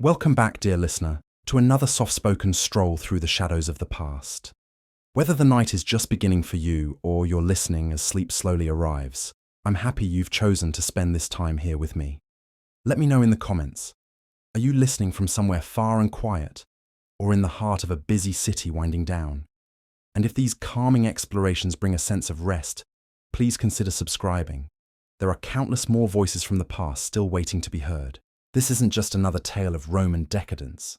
Welcome back, dear listener, to another soft-spoken stroll through the shadows of the past. Whether the night is just beginning for you or you're listening as sleep slowly arrives, I'm happy you've chosen to spend this time here with me. Let me know in the comments. Are you listening from somewhere far and quiet, or in the heart of a busy city winding down? And if these calming explorations bring a sense of rest, please consider subscribing. There are countless more voices from the past still waiting to be heard. This isn't just another tale of Roman decadence.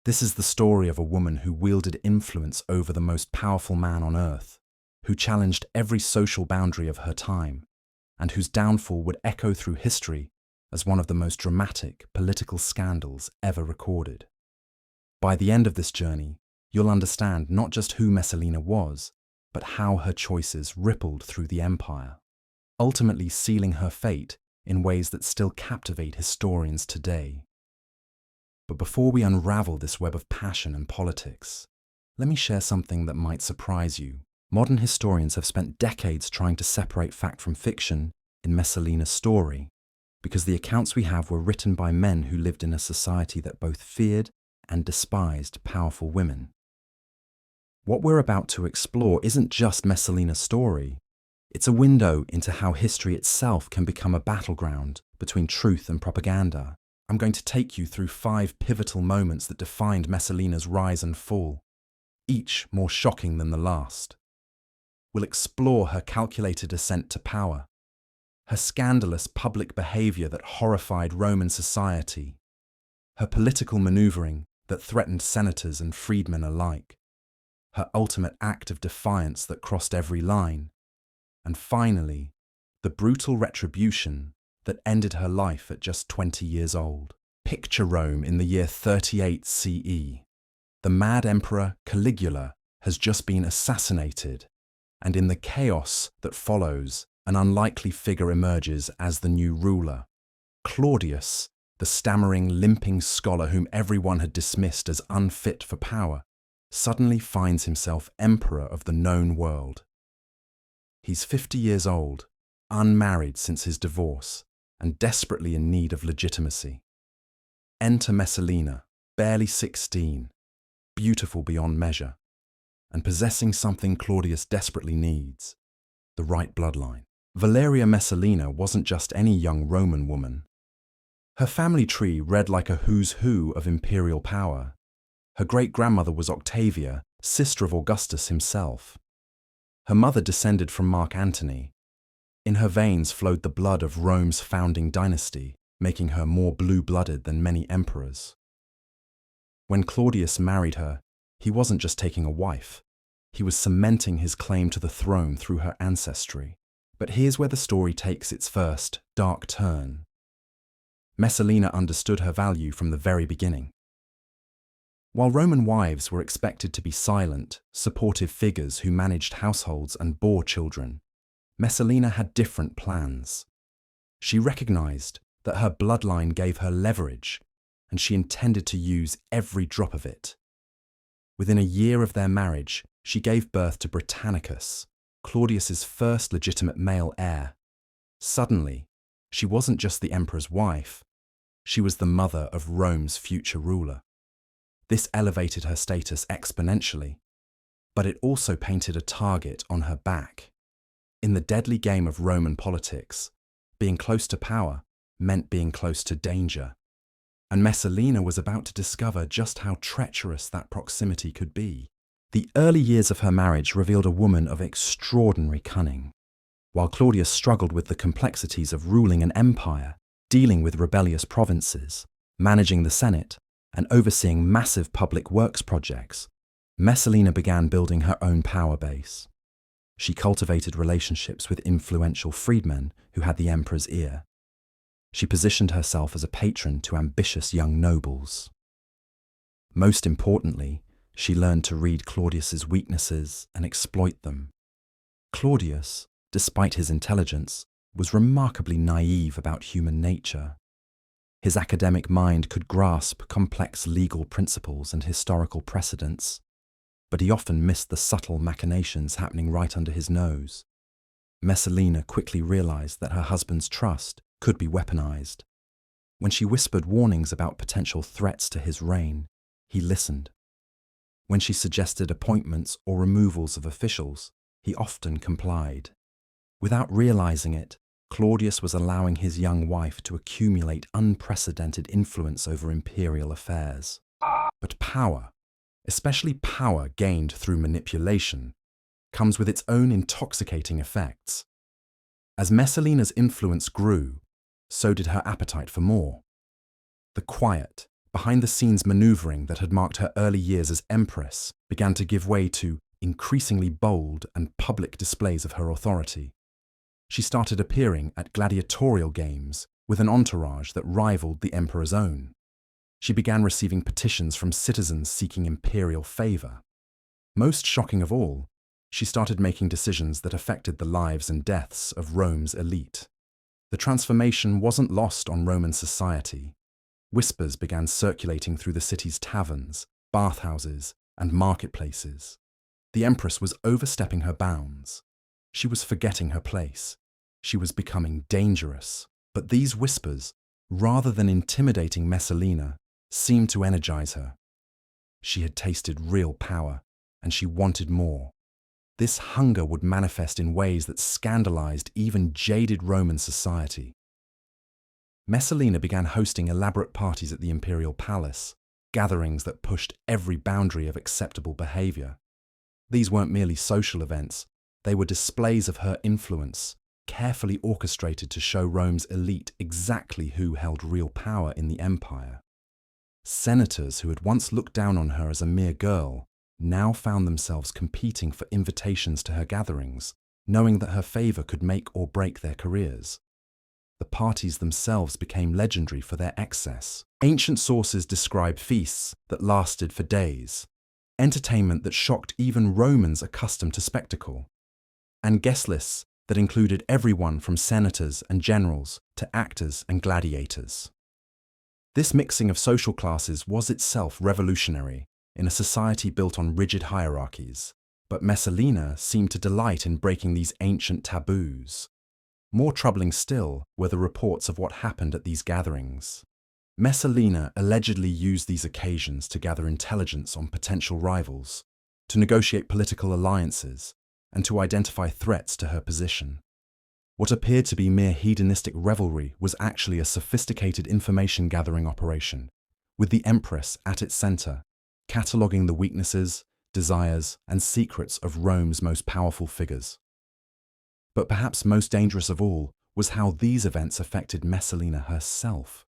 This is the story of a woman who wielded influence over the most powerful man on earth, who challenged every social boundary of her time, and whose downfall would echo through history as one of the most dramatic political scandals ever recorded. By the end of this journey, you'll understand not just who Messalina was, but how her choices rippled through the empire, ultimately sealing her fate in ways that still captivate historians today. But before we unravel this web of passion and politics, let me share something that might surprise you. Modern historians have spent decades trying to separate fact from fiction in Messalina's story, because the accounts we have were written by men who lived in a society that both feared and despised powerful women. What we're about to explore isn't just Messalina's story. It's a window into how history itself can become a battleground between truth and propaganda. I'm going to take you through 5 pivotal moments that defined Messalina's rise and fall, each more shocking than the last. We'll explore her calculated ascent to power, her scandalous public behavior that horrified Roman society, her political maneuvering that threatened senators and freedmen alike, her ultimate act of defiance that crossed every line, and finally, the brutal retribution that ended her life at just 20 years old. Picture Rome in the year 38 CE. The mad emperor Caligula has just been assassinated, and in the chaos that follows, an unlikely figure emerges as the new ruler. Claudius, the stammering, limping scholar whom everyone had dismissed as unfit for power, suddenly finds himself emperor of the known world. He's 50 years old, unmarried since his divorce, and desperately in need of legitimacy. Enter Messalina, barely 16, beautiful beyond measure, and possessing something Claudius desperately needs, the right bloodline. Valeria Messalina wasn't just any young Roman woman. Her family tree read like a who's who of imperial power. Her great-grandmother was Octavia, sister of Augustus himself. Her mother descended from Mark Antony. In her veins flowed the blood of Rome's founding dynasty, making her more blue-blooded than many emperors. When Claudius married her, he wasn't just taking a wife. He was cementing his claim to the throne through her ancestry. But here's where the story takes its first, dark turn. Messalina understood her value from the very beginning. While Roman wives were expected to be silent, supportive figures who managed households and bore children, Messalina had different plans. She recognized that her bloodline gave her leverage, and she intended to use every drop of it. Within a year of their marriage, she gave birth to Britannicus, Claudius's first legitimate male heir. Suddenly, she wasn't just the emperor's wife, she was the mother of Rome's future ruler. This elevated her status exponentially, but it also painted a target on her back. In the deadly game of Roman politics, being close to power meant being close to danger, and Messalina was about to discover just how treacherous that proximity could be. The early years of her marriage revealed a woman of extraordinary cunning. While Claudius struggled with the complexities of ruling an empire, dealing with rebellious provinces, managing the Senate, and overseeing massive public works projects, Messalina began building her own power base. She cultivated relationships with influential freedmen who had the emperor's ear. She positioned herself as a patron to ambitious young nobles. Most importantly, she learned to read Claudius's weaknesses and exploit them. Claudius, despite his intelligence, was remarkably naive about human nature. His academic mind could grasp complex legal principles and historical precedents, but he often missed the subtle machinations happening right under his nose. Messalina quickly realized that her husband's trust could be weaponized. When she whispered warnings about potential threats to his reign, he listened. When she suggested appointments or removals of officials, he often complied. Without realizing it, Claudius was allowing his young wife to accumulate unprecedented influence over imperial affairs. But power, especially power gained through manipulation, comes with its own intoxicating effects. As Messalina's influence grew, so did her appetite for more. The quiet, behind-the-scenes maneuvering that had marked her early years as Empress began to give way to increasingly bold and public displays of her authority. She started appearing at gladiatorial games with an entourage that rivaled the emperor's own. She began receiving petitions from citizens seeking imperial favor. Most shocking of all, she started making decisions that affected the lives and deaths of Rome's elite. The transformation wasn't lost on Roman society. Whispers began circulating through the city's taverns, bathhouses, and marketplaces. The Empress was overstepping her bounds. She was forgetting her place. She was becoming dangerous. But these whispers, rather than intimidating Messalina, seemed to energize her. She had tasted real power, and she wanted more. This hunger would manifest in ways that scandalized even jaded Roman society. Messalina began hosting elaborate parties at the imperial palace, gatherings that pushed every boundary of acceptable behavior. These weren't merely social events, they were displays of her influence, carefully orchestrated to show Rome's elite exactly who held real power in the empire. Senators who had once looked down on her as a mere girl now found themselves competing for invitations to her gatherings, knowing that her favor could make or break their careers. The parties themselves became legendary for their excess. Ancient sources describe feasts that lasted for days, entertainment that shocked even Romans accustomed to spectacle, and guest lists that included everyone from senators and generals to actors and gladiators. This mixing of social classes was itself revolutionary in a society built on rigid hierarchies, but Messalina seemed to delight in breaking these ancient taboos. More troubling still were the reports of what happened at these gatherings. Messalina allegedly used these occasions to gather intelligence on potential rivals, to negotiate political alliances, and to identify threats to her position. What appeared to be mere hedonistic revelry was actually a sophisticated information-gathering operation, with the Empress at its center, cataloguing the weaknesses, desires, and secrets of Rome's most powerful figures. But perhaps most dangerous of all was how these events affected Messalina herself.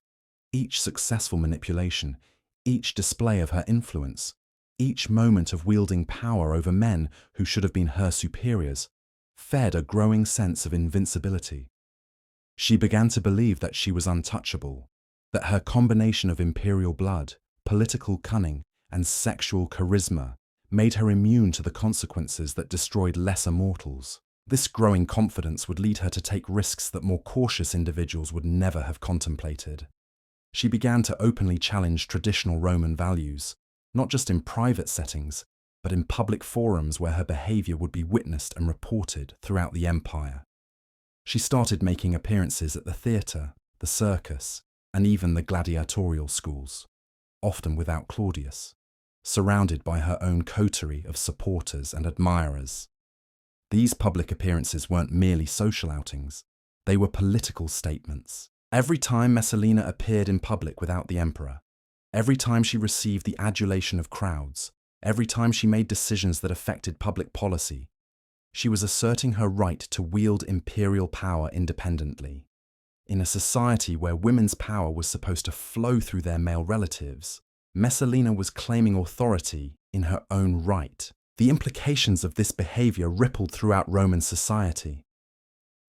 Each successful manipulation, each display of her influence, each moment of wielding power over men who should have been her superiors, fed a growing sense of invincibility. She began to believe that she was untouchable, that her combination of imperial blood, political cunning, and sexual charisma made her immune to the consequences that destroyed lesser mortals. This growing confidence would lead her to take risks that more cautious individuals would never have contemplated. She began to openly challenge traditional Roman values, not just in private settings, but in public forums where her behavior would be witnessed and reported throughout the empire. She started making appearances at the theatre, the circus, and even the gladiatorial schools, often without Claudius, surrounded by her own coterie of supporters and admirers. These public appearances weren't merely social outings, they were political statements. Every time Messalina appeared in public without the emperor, every time she received the adulation of crowds, every time she made decisions that affected public policy, she was asserting her right to wield imperial power independently. In a society where women's power was supposed to flow through their male relatives, Messalina was claiming authority in her own right. The implications of this behavior rippled throughout Roman society.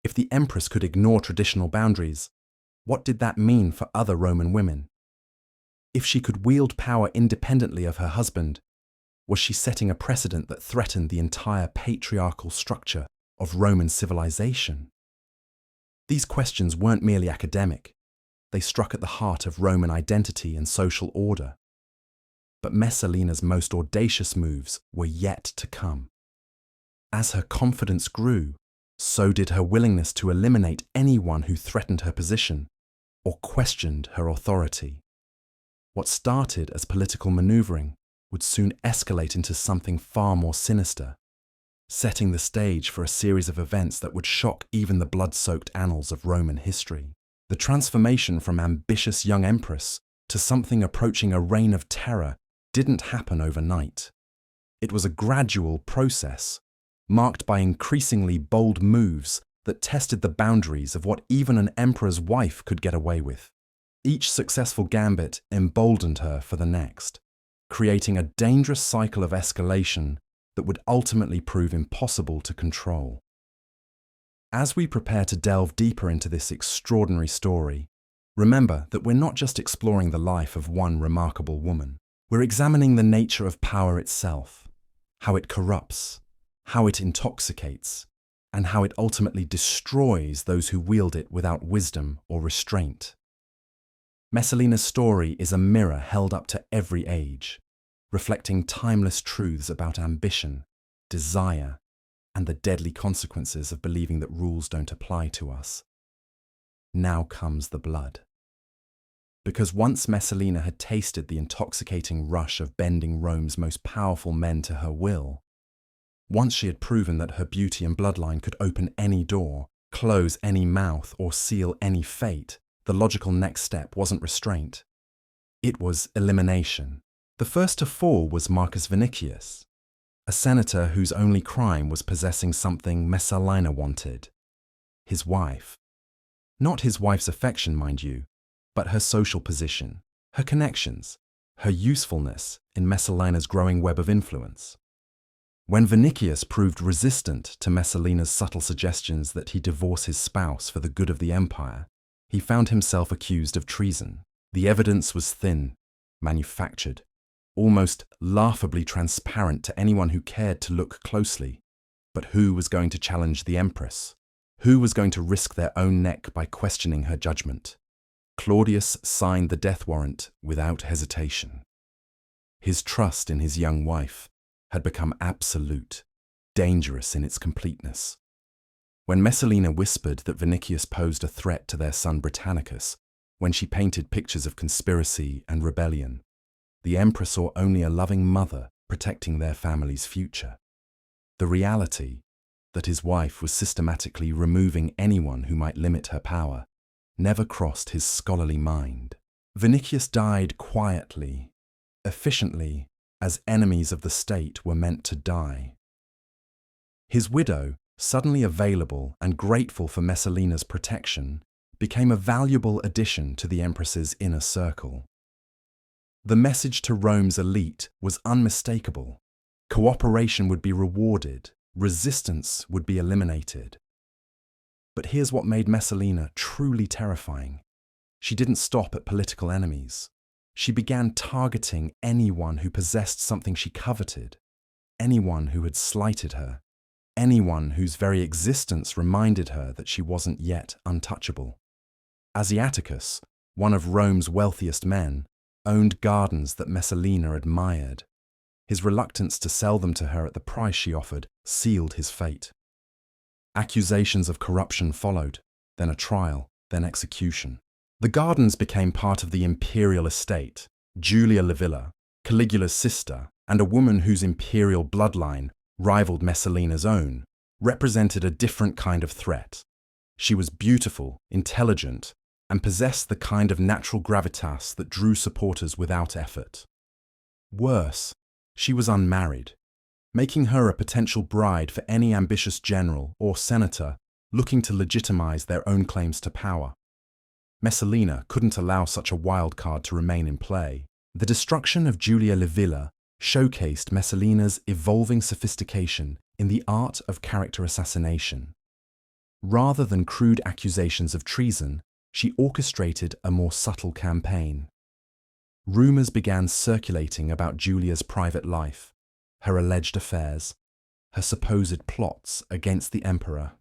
If the Empress could ignore traditional boundaries, what did that mean for other Roman women? If she could wield power independently of her husband, was she setting a precedent that threatened the entire patriarchal structure of Roman civilization? These questions weren't merely academic. They struck at the heart of Roman identity and social order. But Messalina's most audacious moves were yet to come. As her confidence grew, so did her willingness to eliminate anyone who threatened her position, or questioned her authority. What started as political maneuvering would soon escalate into something far more sinister, setting the stage for a series of events that would shock even the blood-soaked annals of Roman history. The transformation from ambitious young empress to something approaching a reign of terror didn't happen overnight. It was a gradual process, marked by increasingly bold moves that tested the boundaries of what even an emperor's wife could get away with. Each successful gambit emboldened her for the next, creating a dangerous cycle of escalation that would ultimately prove impossible to control. As we prepare to delve deeper into this extraordinary story, remember that we're not just exploring the life of one remarkable woman. We're examining the nature of power itself, how it corrupts, how it intoxicates, and how it ultimately destroys those who wield it without wisdom or restraint. Messalina's story is a mirror held up to every age, reflecting timeless truths about ambition, desire, and the deadly consequences of believing that rules don't apply to us. Now comes the blood. Because once Messalina had tasted the intoxicating rush of bending Rome's most powerful men to her will, once she had proven that her beauty and bloodline could open any door, close any mouth, or seal any fate, the logical next step wasn't restraint. It was elimination. The first to fall was Marcus Vinicius, a senator whose only crime was possessing something Messalina wanted: his wife. Not his wife's affection, mind you, but her social position, her connections, her usefulness in Messalina's growing web of influence. When Vinicius proved resistant to Messalina's subtle suggestions that he divorce his spouse for the good of the empire, he found himself accused of treason. The evidence was thin, manufactured, almost laughably transparent to anyone who cared to look closely. But who was going to challenge the Empress? Who was going to risk their own neck by questioning her judgment? Claudius signed the death warrant without hesitation. His trust in his young wife had become absolute, dangerous in its completeness. When Messalina whispered that Vinicius posed a threat to their son Britannicus, when she painted pictures of conspiracy and rebellion, the Empress saw only a loving mother protecting their family's future. The reality that his wife was systematically removing anyone who might limit her power never crossed his scholarly mind. Vinicius died quietly, efficiently, as enemies of the state were meant to die. His widow, suddenly available and grateful for Messalina's protection, became a valuable addition to the Empress's inner circle. The message to Rome's elite was unmistakable. Cooperation would be rewarded, resistance would be eliminated. But here's what made Messalina truly terrifying. She didn't stop at political enemies. She began targeting anyone who possessed something she coveted, anyone who had slighted her, anyone whose very existence reminded her that she wasn't yet untouchable. Asiaticus, one of Rome's wealthiest men, owned gardens that Messalina admired. His reluctance to sell them to her at the price she offered sealed his fate. Accusations of corruption followed, then a trial, then execution. The gardens became part of the imperial estate. Julia Livilla, Caligula's sister, and a woman whose imperial bloodline rivaled Messalina's own, represented a different kind of threat. She was beautiful, intelligent, and possessed the kind of natural gravitas that drew supporters without effort. Worse, she was unmarried, making her a potential bride for any ambitious general or senator looking to legitimize their own claims to power. Messalina couldn't allow such a wild card to remain in play. The destruction of Julia Livilla showcased Messalina's evolving sophistication in the art of character assassination. Rather than crude accusations of treason, she orchestrated a more subtle campaign. Rumors began circulating about Julia's private life, her alleged affairs, her supposed plots against the emperor.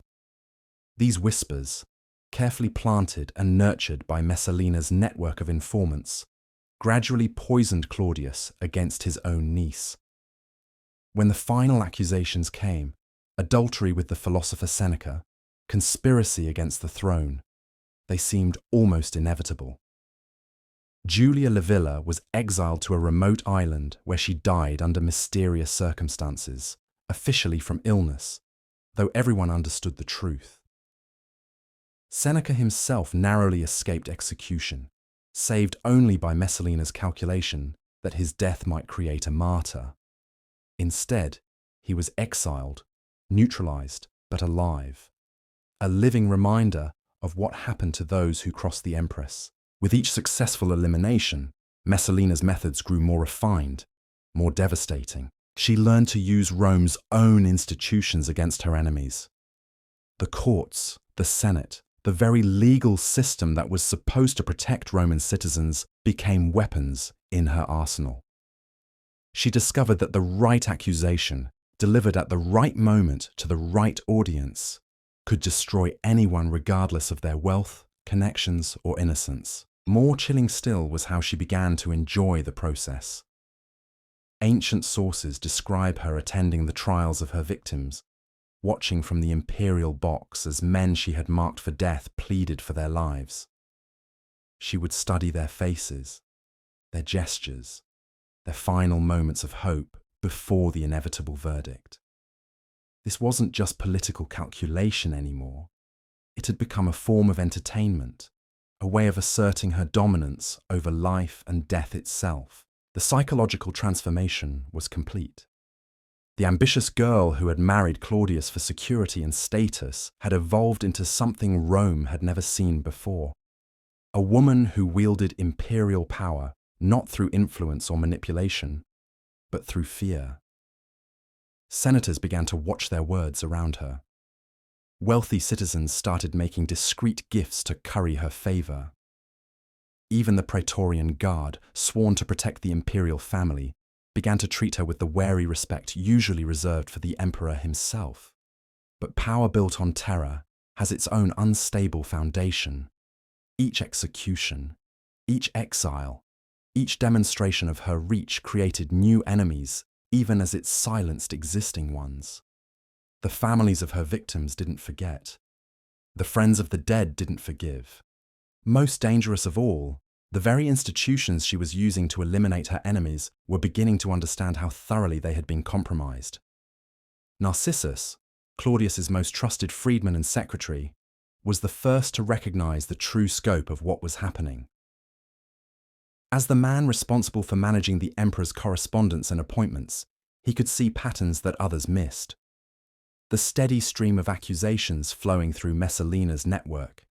These whispers, carefully planted and nurtured by Messalina's network of informants, gradually poisoned Claudius against his own niece. When the final accusations came, adultery with the philosopher Seneca, conspiracy against the throne, They seemed almost inevitable. Julia Livilla was exiled to a remote island where she died under mysterious circumstances, officially from illness, though everyone understood the truth. Seneca himself narrowly escaped execution, saved only by Messalina's calculation that his death might create a martyr. Instead, he was exiled, neutralized, but alive, a living reminder of what happened to those who crossed the Empress. With each successful elimination, Messalina's methods grew more refined, more devastating. She learned to use Rome's own institutions against her enemies. The courts, the Senate, the very legal system that was supposed to protect Roman citizens became weapons in her arsenal. She discovered that the right accusation, delivered at the right moment to the right audience, could destroy anyone regardless of their wealth, connections, or innocence. More chilling still was how she began to enjoy the process. Ancient sources describe her attending the trials of her victims, watching from the imperial box as men she had marked for death pleaded for their lives. She would study their faces, their gestures, their final moments of hope before the inevitable verdict. This wasn't just political calculation anymore. It had become a form of entertainment, a way of asserting her dominance over life and death itself. The psychological transformation was complete. The ambitious girl who had married Claudius for security and status had evolved into something Rome had never seen before. A woman who wielded imperial power, not through influence or manipulation, but through fear. Senators began to watch their words around her. Wealthy citizens started making discreet gifts to curry her favor. Even the Praetorian Guard, sworn to protect the imperial family, began to treat her with the wary respect usually reserved for the emperor himself. But power built on terror has its own unstable foundation. Each execution, each exile, each demonstration of her reach created new enemies, even as it silenced existing ones. The families of her victims didn't forget. The friends of the dead didn't forgive. Most dangerous of all, the very institutions she was using to eliminate her enemies were beginning to understand how thoroughly they had been compromised. Narcissus, Claudius's most trusted freedman and secretary, was the first to recognize the true scope of what was happening. As the man responsible for managing the emperor's correspondence and appointments, he could see patterns that others missed. The steady stream of accusations flowing through Messalina's network,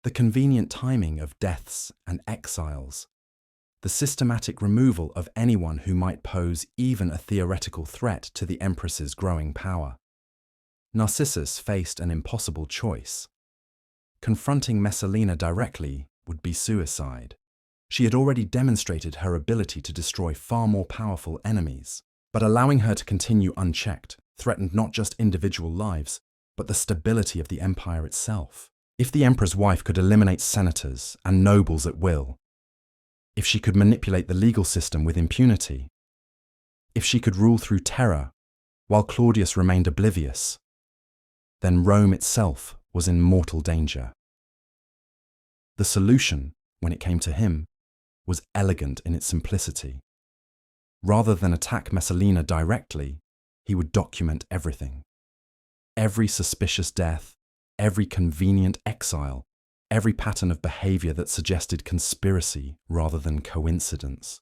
the convenient timing of deaths and exiles, the systematic removal of anyone who might pose even a theoretical threat to the Empress's growing power. Narcissus faced an impossible choice. Confronting Messalina directly would be suicide. She had already demonstrated her ability to destroy far more powerful enemies, but allowing her to continue unchecked threatened not just individual lives, but the stability of the empire itself. If the emperor's wife could eliminate senators and nobles at will, if she could manipulate the legal system with impunity, if she could rule through terror while Claudius remained oblivious, then Rome itself was in mortal danger. The solution, when it came to him, was elegant in its simplicity. Rather than attack Messalina directly, he would document everything. Every suspicious death, every convenient exile, every pattern of behavior that suggested conspiracy rather than coincidence.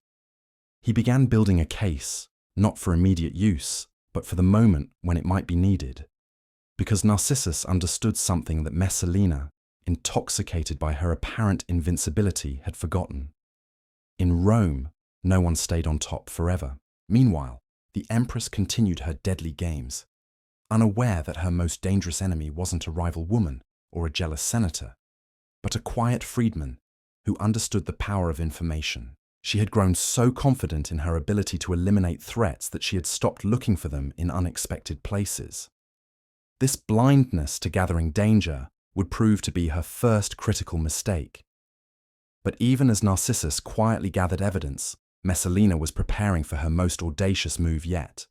He began building a case, not for immediate use, but for the moment when it might be needed. Because Narcissus understood something that Messalina, intoxicated by her apparent invincibility, had forgotten. In Rome, no one stayed on top forever. Meanwhile, the Empress continued her deadly games, unaware that her most dangerous enemy wasn't a rival woman or a jealous senator, but a quiet freedman who understood the power of information. She had grown so confident in her ability to eliminate threats that she had stopped looking for them in unexpected places. This blindness to gathering danger would prove to be her first critical mistake. But even as Narcissus quietly gathered evidence, Messalina was preparing for her most audacious move yet.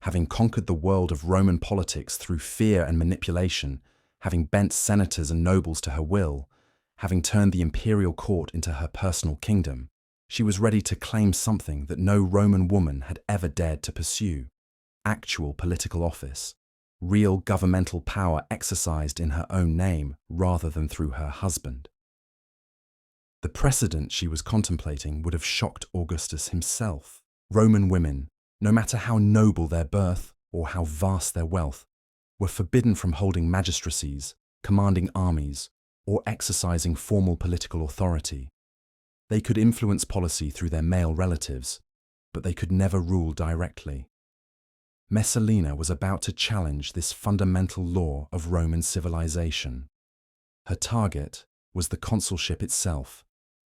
Having conquered the world of Roman politics through fear and manipulation, having bent senators and nobles to her will, Having turned the imperial court into her personal kingdom, she was ready to claim something that no Roman woman had ever dared to pursue: actual political office, real governmental power exercised in her own name rather than through her husband. The precedent she was contemplating would have shocked Augustus himself. Roman women, no matter how noble their birth or how vast their wealth, were forbidden from holding magistracies, commanding armies, or exercising formal political authority. They could influence policy through their male relatives, but they could never rule directly. Messalina was about to challenge this fundamental law of Roman civilization. Her target was the consulship itself,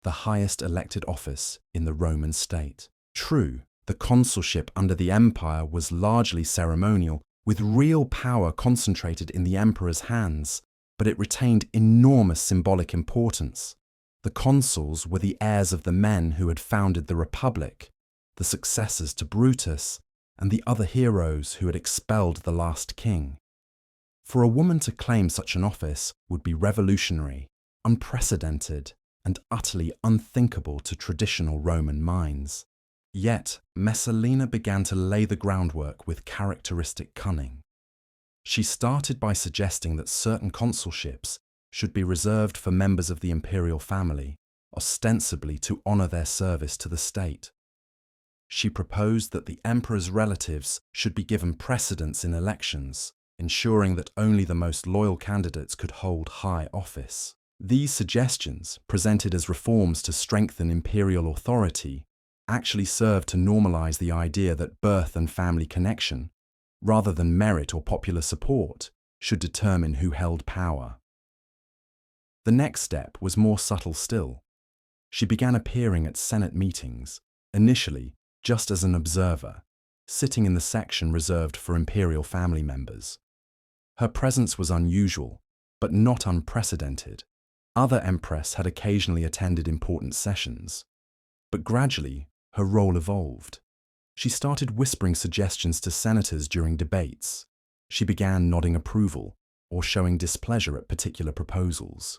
the highest elected office in the Roman state. True, the consulship under the empire was largely ceremonial, with real power concentrated in the emperor's hands, but it retained enormous symbolic importance. The consuls were the heirs of the men who had founded the Republic, the successors to Brutus, and the other heroes who had expelled the last king. For a woman to claim such an office would be revolutionary, unprecedented, and utterly unthinkable to traditional Roman minds. Yet, Messalina began to lay the groundwork with characteristic cunning. She started by suggesting that certain consulships should be reserved for members of the imperial family, ostensibly to honor their service to the state. She proposed that the emperor's relatives should be given precedence in elections, ensuring that only the most loyal candidates could hold high office. These suggestions, presented as reforms to strengthen imperial authority, actually served to normalize the idea that birth and family connection, rather than merit or popular support, should determine who held power. The next step was more subtle still. She began appearing at Senate meetings, initially just as an observer, sitting in the section reserved for imperial family members. Her presence was unusual, but not unprecedented. Other Empress had occasionally attended important sessions, but gradually her role evolved. She started whispering suggestions to senators during debates. She began nodding approval or showing displeasure at particular proposals.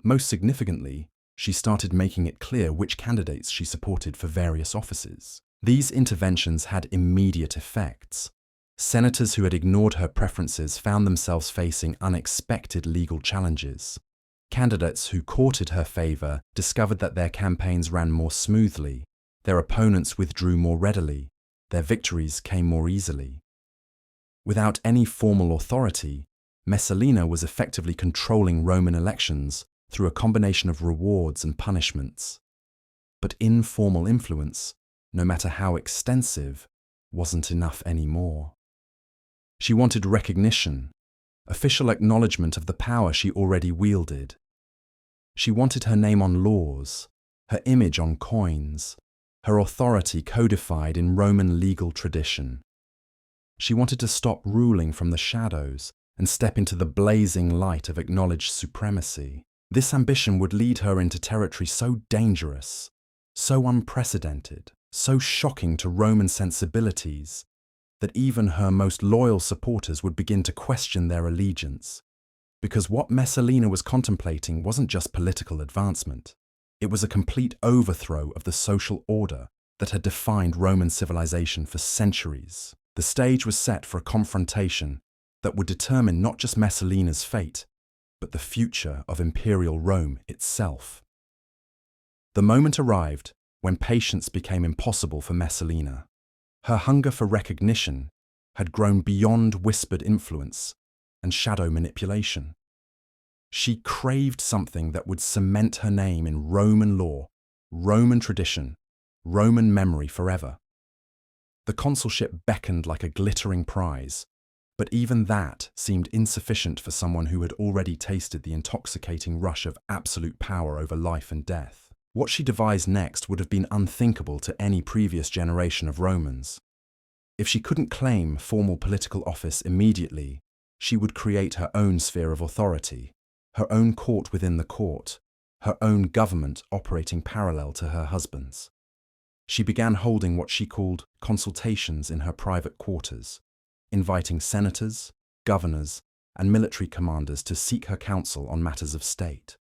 Most significantly, she started making it clear which candidates she supported for various offices. These interventions had immediate effects. Senators who had ignored her preferences found themselves facing unexpected legal challenges. Candidates who courted her favor discovered that their campaigns ran more smoothly, their opponents withdrew more readily, their victories came more easily. Without any formal authority, Messalina was effectively controlling Roman elections through a combination of rewards and punishments. But informal influence, no matter how extensive, wasn't enough anymore. She wanted recognition, official acknowledgement of the power she already wielded. She wanted her name on laws, her image on coins, her authority codified in Roman legal tradition. She wanted to stop ruling from the shadows and step into the blazing light of acknowledged supremacy. This ambition would lead her into territory so dangerous, so unprecedented, so shocking to Roman sensibilities, that even her most loyal supporters would begin to question their allegiance. Because what Messalina was contemplating wasn't just political advancement. It was a complete overthrow of the social order that had defined Roman civilization for centuries. The stage was set for a confrontation that would determine not just Messalina's fate, but the future of imperial Rome itself. The moment arrived when patience became impossible for Messalina. Her hunger for recognition had grown beyond whispered influence and shadow manipulation. She craved something that would cement her name in Roman law, Roman tradition, Roman memory forever. The consulship beckoned like a glittering prize, but even that seemed insufficient for someone who had already tasted the intoxicating rush of absolute power over life and death. What she devised next would have been unthinkable to any previous generation of Romans. If she couldn't claim formal political office immediately, she would create her own sphere of authority, her own court within the court, her own government operating parallel to her husband's. She began holding what she called consultations in her private quarters, inviting senators, governors, and military commanders to seek her counsel on matters of state.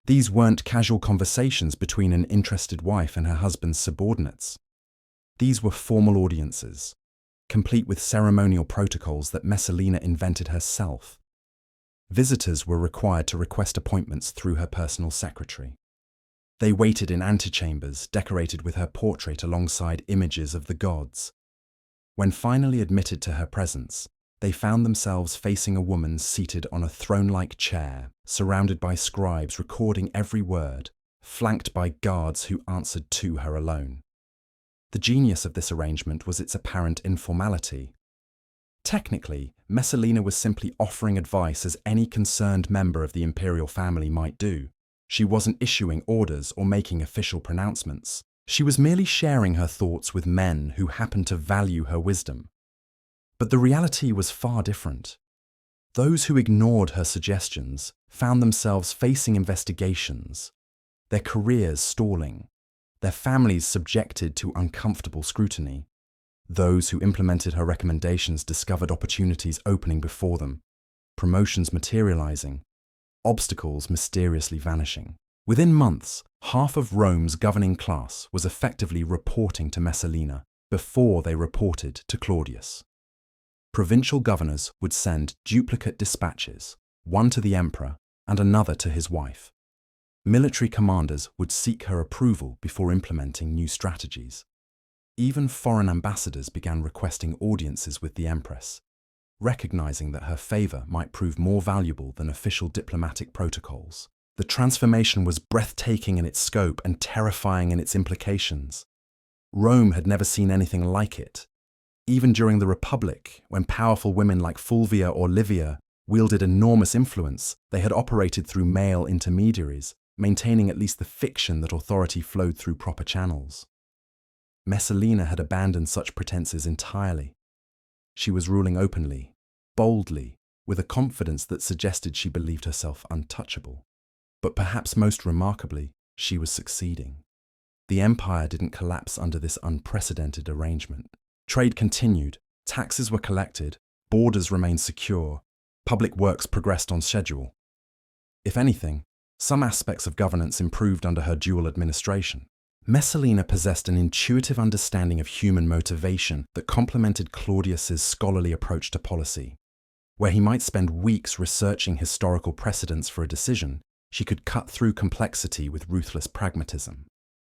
These weren't casual conversations between an interested wife and her husband's subordinates. These were formal audiences, complete with ceremonial protocols that Messalina invented herself. Visitors were required to request appointments through her personal secretary. They waited in antechambers decorated with her portrait alongside images of the gods. When finally admitted to her presence, they found themselves facing a woman seated on a throne-like chair, surrounded by scribes recording every word, flanked by guards who answered to her alone. The genius of this arrangement was its apparent informality. Technically, Messalina was simply offering advice as any concerned member of the imperial family might do. She wasn't issuing orders or making official pronouncements. She was merely sharing her thoughts with men who happened to value her wisdom. But the reality was far different. Those who ignored her suggestions found themselves facing investigations, their careers stalling, their families subjected to uncomfortable scrutiny. Those who implemented her recommendations discovered opportunities opening before them, promotions materializing, obstacles mysteriously vanishing. Within months, half of Rome's governing class was effectively reporting to Messalina before they reported to Claudius. Provincial governors would send duplicate dispatches, one to the emperor and another to his wife. Military commanders would seek her approval before implementing new strategies. Even foreign ambassadors began requesting audiences with the Empress, recognizing that her favor might prove more valuable than official diplomatic protocols. The transformation was breathtaking in its scope and terrifying in its implications. Rome had never seen anything like it. Even during the Republic, when powerful women like Fulvia or Livia wielded enormous influence, they had operated through male intermediaries, maintaining at least the fiction that authority flowed through proper channels. Messalina had abandoned such pretenses entirely. She was ruling openly, boldly, with a confidence that suggested she believed herself untouchable. But perhaps most remarkably, she was succeeding. The empire didn't collapse under this unprecedented arrangement. Trade continued, taxes were collected, borders remained secure, public works progressed on schedule. If anything, some aspects of governance improved under her dual administration. Messalina possessed an intuitive understanding of human motivation that complemented Claudius's scholarly approach to policy. Where he might spend weeks researching historical precedents for a decision, she could cut through complexity with ruthless pragmatism.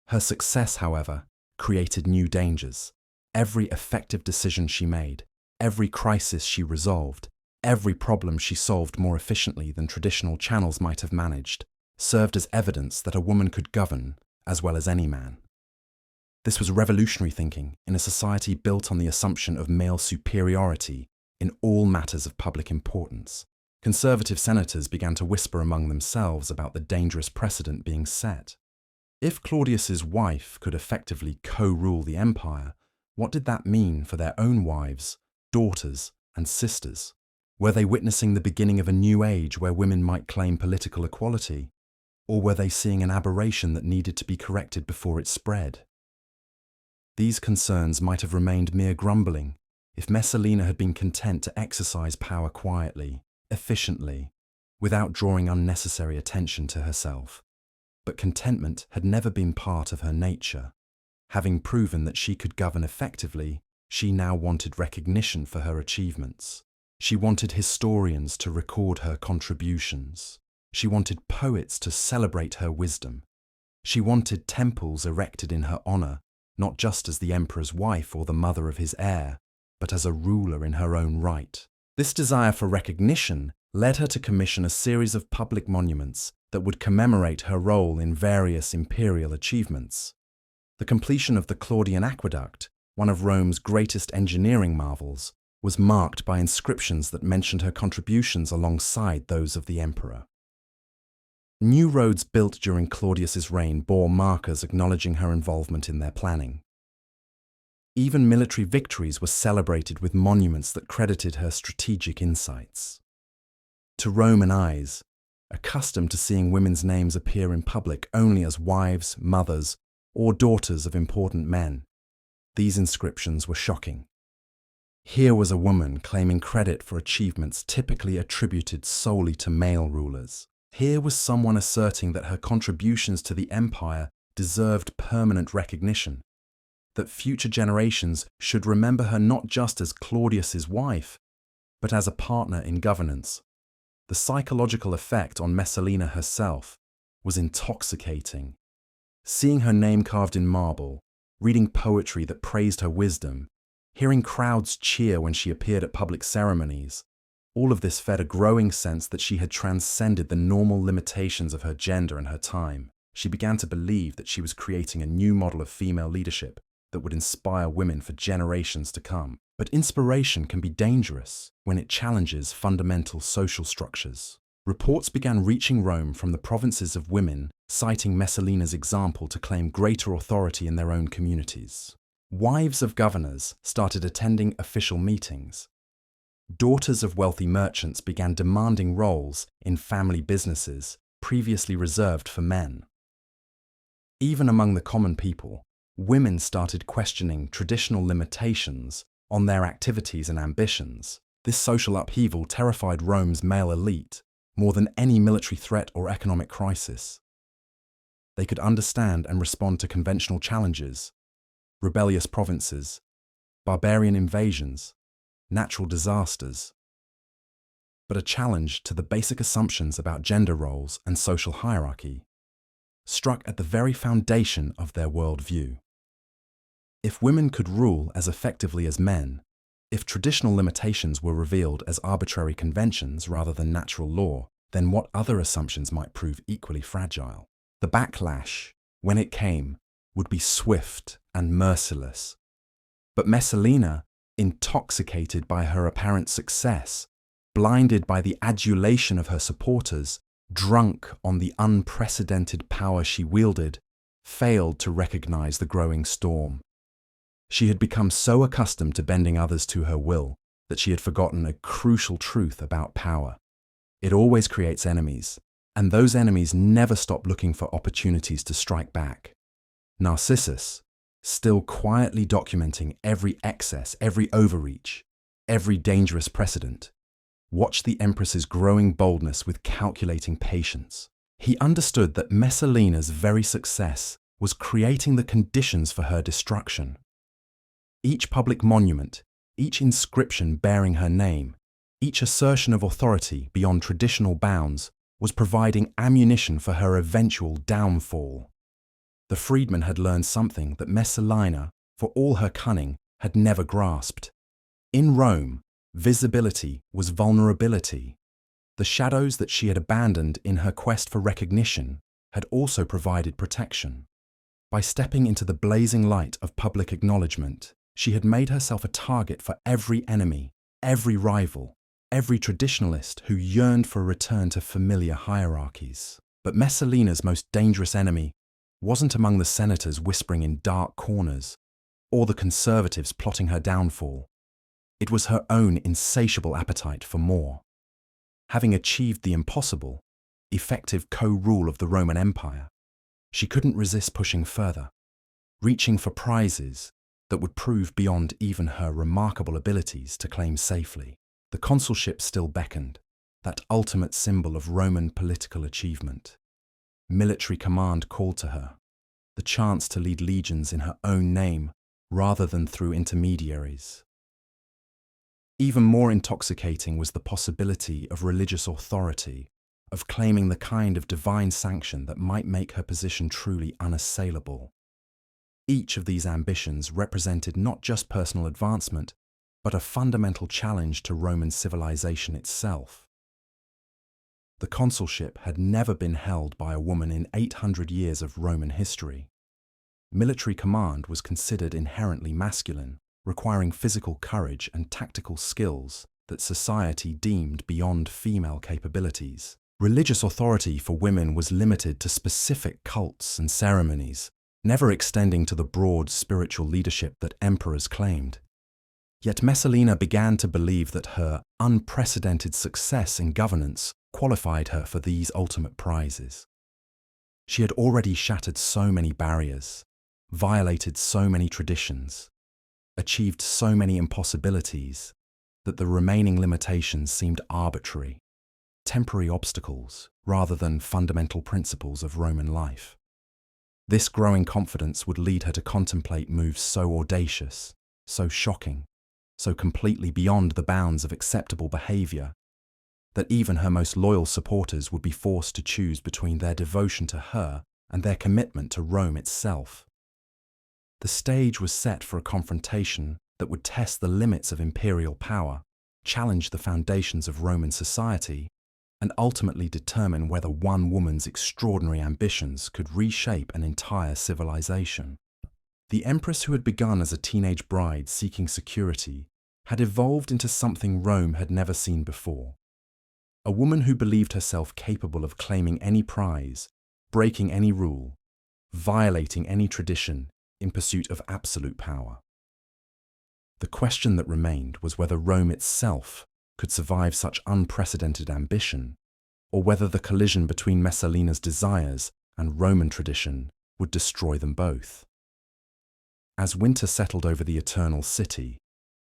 Her success, however, created new dangers. Every effective decision she made, every crisis she resolved, every problem she solved more efficiently than traditional channels might have managed, served as evidence that a woman could govern as well as any man. This was revolutionary thinking in a society built on the assumption of male superiority in all matters of public importance. Conservative senators began to whisper among themselves about the dangerous precedent being set. If Claudius's wife could effectively co-rule the empire, what did that mean for their own wives, daughters, and sisters? Were they witnessing the beginning of a new age where women might claim political equality? Or were they seeing an aberration that needed to be corrected before it spread? These concerns might have remained mere grumbling if Messalina had been content to exercise power quietly, efficiently, without drawing unnecessary attention to herself. But contentment had never been part of her nature. Having proven that she could govern effectively, she now wanted recognition for her achievements. She wanted historians to record her contributions. She wanted poets to celebrate her wisdom. She wanted temples erected in her honor, not just as the emperor's wife or the mother of his heir, but as a ruler in her own right. This desire for recognition led her to commission a series of public monuments that would commemorate her role in various imperial achievements. The completion of the Claudian Aqueduct, one of Rome's greatest engineering marvels, was marked by inscriptions that mentioned her contributions alongside those of the emperor. New roads built during Claudius's reign bore markers acknowledging her involvement in their planning. Even military victories were celebrated with monuments that credited her strategic insights. To Roman eyes, accustomed to seeing women's names appear in public only as wives, mothers, or daughters of important men, these inscriptions were shocking. Here was a woman claiming credit for achievements typically attributed solely to male rulers. Here was someone asserting that her contributions to the empire deserved permanent recognition, that future generations should remember her not just as Claudius's wife, but as a partner in governance. The psychological effect on Messalina herself was intoxicating. Seeing her name carved in marble, reading poetry that praised her wisdom, hearing crowds cheer when she appeared at public ceremonies, all of this fed a growing sense that she had transcended the normal limitations of her gender and her time. She began to believe that she was creating a new model of female leadership that would inspire women for generations to come. But inspiration can be dangerous when it challenges fundamental social structures. Reports began reaching Rome from the provinces of women, citing Messalina's example to claim greater authority in their own communities. Wives of governors started attending official meetings. Daughters of wealthy merchants began demanding roles in family businesses previously reserved for men. Even among the common people, women started questioning traditional limitations on their activities and ambitions. This social upheaval terrified Rome's male elite more than any military threat or economic crisis. They could understand and respond to conventional challenges, rebellious provinces, barbarian invasions, natural disasters, but a challenge to the basic assumptions about gender roles and social hierarchy struck at the very foundation of their worldview. If women could rule as effectively as men, if traditional limitations were revealed as arbitrary conventions rather than natural law, then what other assumptions might prove equally fragile? The backlash, when it came, would be swift and merciless. But Messalina, intoxicated by her apparent success, blinded by the adulation of her supporters, drunk on the unprecedented power she wielded, failed to recognize the growing storm. She had become so accustomed to bending others to her will that she had forgotten a crucial truth about power. It always creates enemies, and those enemies never stop looking for opportunities to strike back. Narcissus, still quietly documenting every excess, every overreach, every dangerous precedent, watched the Empress's growing boldness with calculating patience. He understood that Messalina's very success was creating the conditions for her destruction. Each public monument, each inscription bearing her name, each assertion of authority beyond traditional bounds was providing ammunition for her eventual downfall. The freedman had learned something that Messalina, for all her cunning, had never grasped. In Rome, visibility was vulnerability. The shadows that she had abandoned in her quest for recognition had also provided protection. By stepping into the blazing light of public acknowledgement, she had made herself a target for every enemy, every rival, every traditionalist who yearned for a return to familiar hierarchies. But Messalina's most dangerous enemy wasn't among the senators whispering in dark corners, or the conservatives plotting her downfall. It was her own insatiable appetite for more. Having achieved the impossible, effective co-rule of the Roman Empire, she couldn't resist pushing further, reaching for prizes that would prove beyond even her remarkable abilities to claim safely. The consulship still beckoned, that ultimate symbol of Roman political achievement. Military command called to her, the chance to lead legions in her own name rather than through intermediaries. Even more intoxicating was the possibility of religious authority, of claiming the kind of divine sanction that might make her position truly unassailable. Each of these ambitions represented not just personal advancement, but a fundamental challenge to Roman civilization itself. The consulship had never been held by a woman in 800 years of Roman history. Military command was considered inherently masculine, requiring physical courage and tactical skills that society deemed beyond female capabilities. Religious authority for women was limited to specific cults and ceremonies, never extending to the broad spiritual leadership that emperors claimed. Yet Messalina began to believe that her unprecedented success in governance qualified her for these ultimate prizes. She had already shattered so many barriers, violated so many traditions, achieved so many impossibilities, that the remaining limitations seemed arbitrary. temporary obstacles rather than fundamental principles of Roman life. This growing confidence would lead her to contemplate moves so audacious, so shocking, so completely beyond the bounds of acceptable behavior, that even her most loyal supporters would be forced to choose between their devotion to her and their commitment to Rome itself. The stage was set for a confrontation that would test the limits of imperial power, challenge the foundations of Roman society, and ultimately determine whether one woman's extraordinary ambitions could reshape an entire civilization. The Empress, who had begun as a teenage bride seeking security, had evolved into something Rome had never seen before. A woman who believed herself capable of claiming any prize, breaking any rule, violating any tradition in pursuit of absolute power. The question that remained was whether Rome itself could survive such unprecedented ambition, or whether the collision between Messalina's desires and Roman tradition would destroy them both. As winter settled over the Eternal City,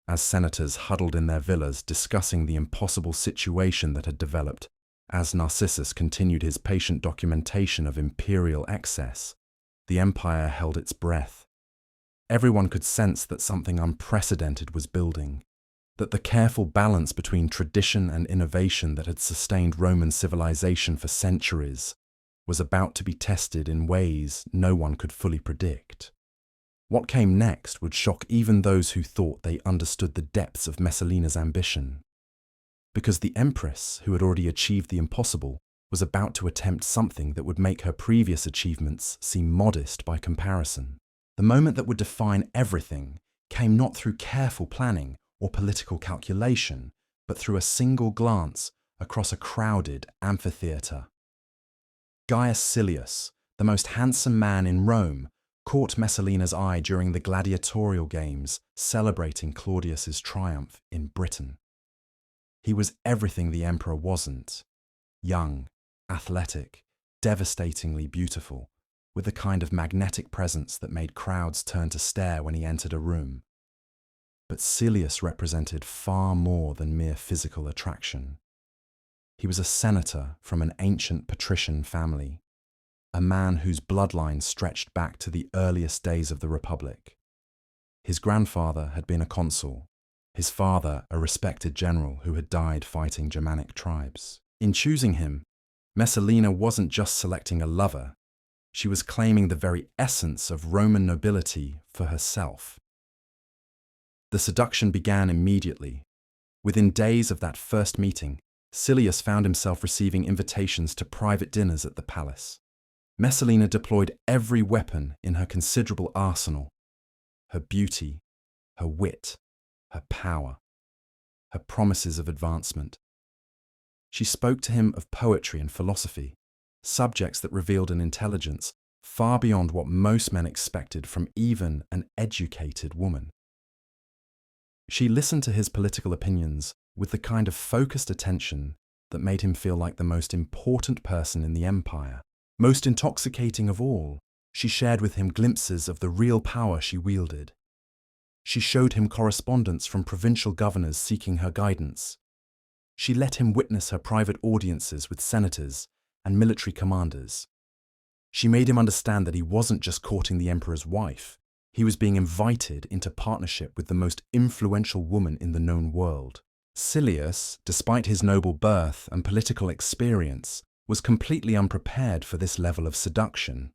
as senators huddled in their villas discussing the impossible situation that had developed, as Narcissus continued his patient documentation of imperial excess, the empire held its breath. Everyone could sense that something unprecedented was building, that the careful balance between tradition and innovation that had sustained Roman civilization for centuries was about to be tested in ways no one could fully predict. What came next would shock even those who thought they understood the depths of Messalina's ambition. Because the Empress, who had already achieved the impossible, was about to attempt something that would make her previous achievements seem modest by comparison. The moment that would define everything came not through careful planning or political calculation, but through a single glance across a crowded amphitheatre. Gaius Silius, the most handsome man in Rome, caught Messalina's eye during the gladiatorial games celebrating Claudius's triumph in Britain. He was everything the emperor wasn't: young, athletic, devastatingly beautiful, with the kind of magnetic presence that made crowds turn to stare when he entered a room. But Silius represented far more than mere physical attraction. He was a senator from an ancient patrician family, a man whose bloodline stretched back to the earliest days of the Republic. His grandfather had been a consul, his father a respected general who had died fighting Germanic tribes. In choosing him, Messalina wasn't just selecting a lover, she was claiming the very essence of Roman nobility for herself. The seduction began immediately. Within days of that first meeting, Silius found himself receiving invitations to private dinners at the palace. Messalina deployed every weapon in her considerable arsenal: her beauty, her wit, her power, her promises of advancement. She spoke to him of poetry and philosophy, subjects that revealed an intelligence far beyond what most men expected from even an educated woman. She listened to his political opinions with the kind of focused attention that made him feel like the most important person in the empire. Most intoxicating of all, she shared with him glimpses of the real power she wielded. She showed him correspondence from provincial governors seeking her guidance. She let him witness her private audiences with senators and military commanders. She made him understand that he wasn't just courting the emperor's wife, he was being invited into partnership with the most influential woman in the known world. Silius, despite his noble birth and political experience, was completely unprepared for this level of seduction.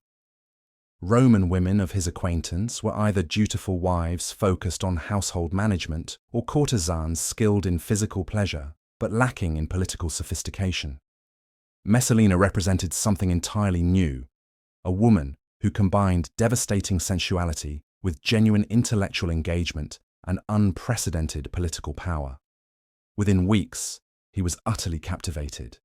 Roman women of his acquaintance were either dutiful wives focused on household management or courtesans skilled in physical pleasure, but lacking in political sophistication. Messalina represented something entirely new, a woman who combined devastating sensuality with genuine intellectual engagement and unprecedented political power. Within weeks, he was utterly captivated.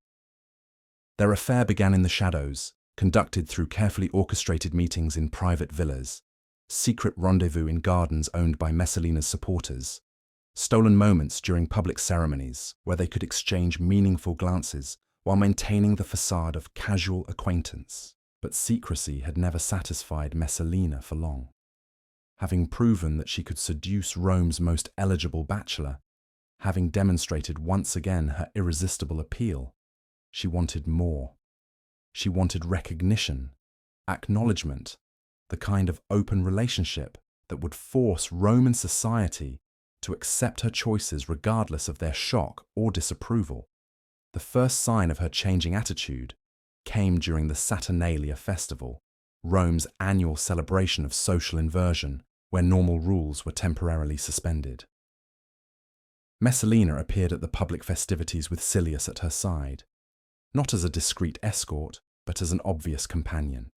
Their affair began in the shadows, conducted through carefully orchestrated meetings in private villas, secret rendezvous in gardens owned by Messalina's supporters, stolen moments during public ceremonies where they could exchange meaningful glances while maintaining the facade of casual acquaintance. But secrecy had never satisfied Messalina for long. Having proven that she could seduce Rome's most eligible bachelor, having demonstrated once again her irresistible appeal, she wanted more. She wanted recognition, acknowledgement, the kind of open relationship that would force Roman society to accept her choices regardless of their shock or disapproval. The first sign of her changing attitude came during the Saturnalia festival, Rome's annual celebration of social inversion, where normal rules were temporarily suspended. Messalina appeared at the public festivities with Silius at her side, not as a discreet escort, but as an obvious companion.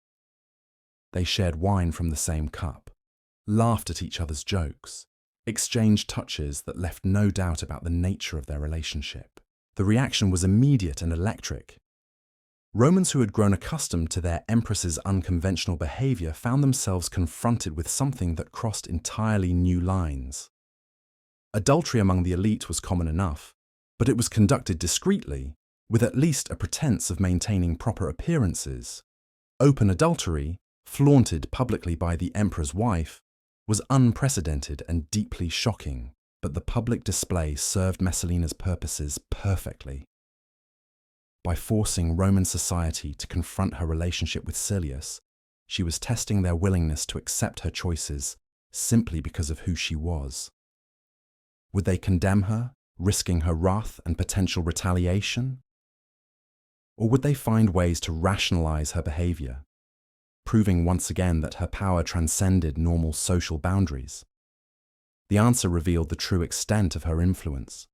They shared wine from the same cup, laughed at each other's jokes, exchanged touches that left no doubt about the nature of their relationship. The reaction was immediate and electric. Romans who had grown accustomed to their empress's unconventional behavior found themselves confronted with something that crossed entirely new lines. Adultery among the elite was common enough, but it was conducted discreetly, with at least a pretense of maintaining proper appearances. Open adultery, flaunted publicly by the emperor's wife, was unprecedented and deeply shocking, but the public display served Messalina's purposes perfectly. By forcing Roman society to confront her relationship with Silius, she was testing their willingness to accept her choices simply because of who she was. Would they condemn her, risking her wrath and potential retaliation? Or would they find ways to rationalize her behavior, proving once again that her power transcended normal social boundaries? The answer revealed the true extent of her influence.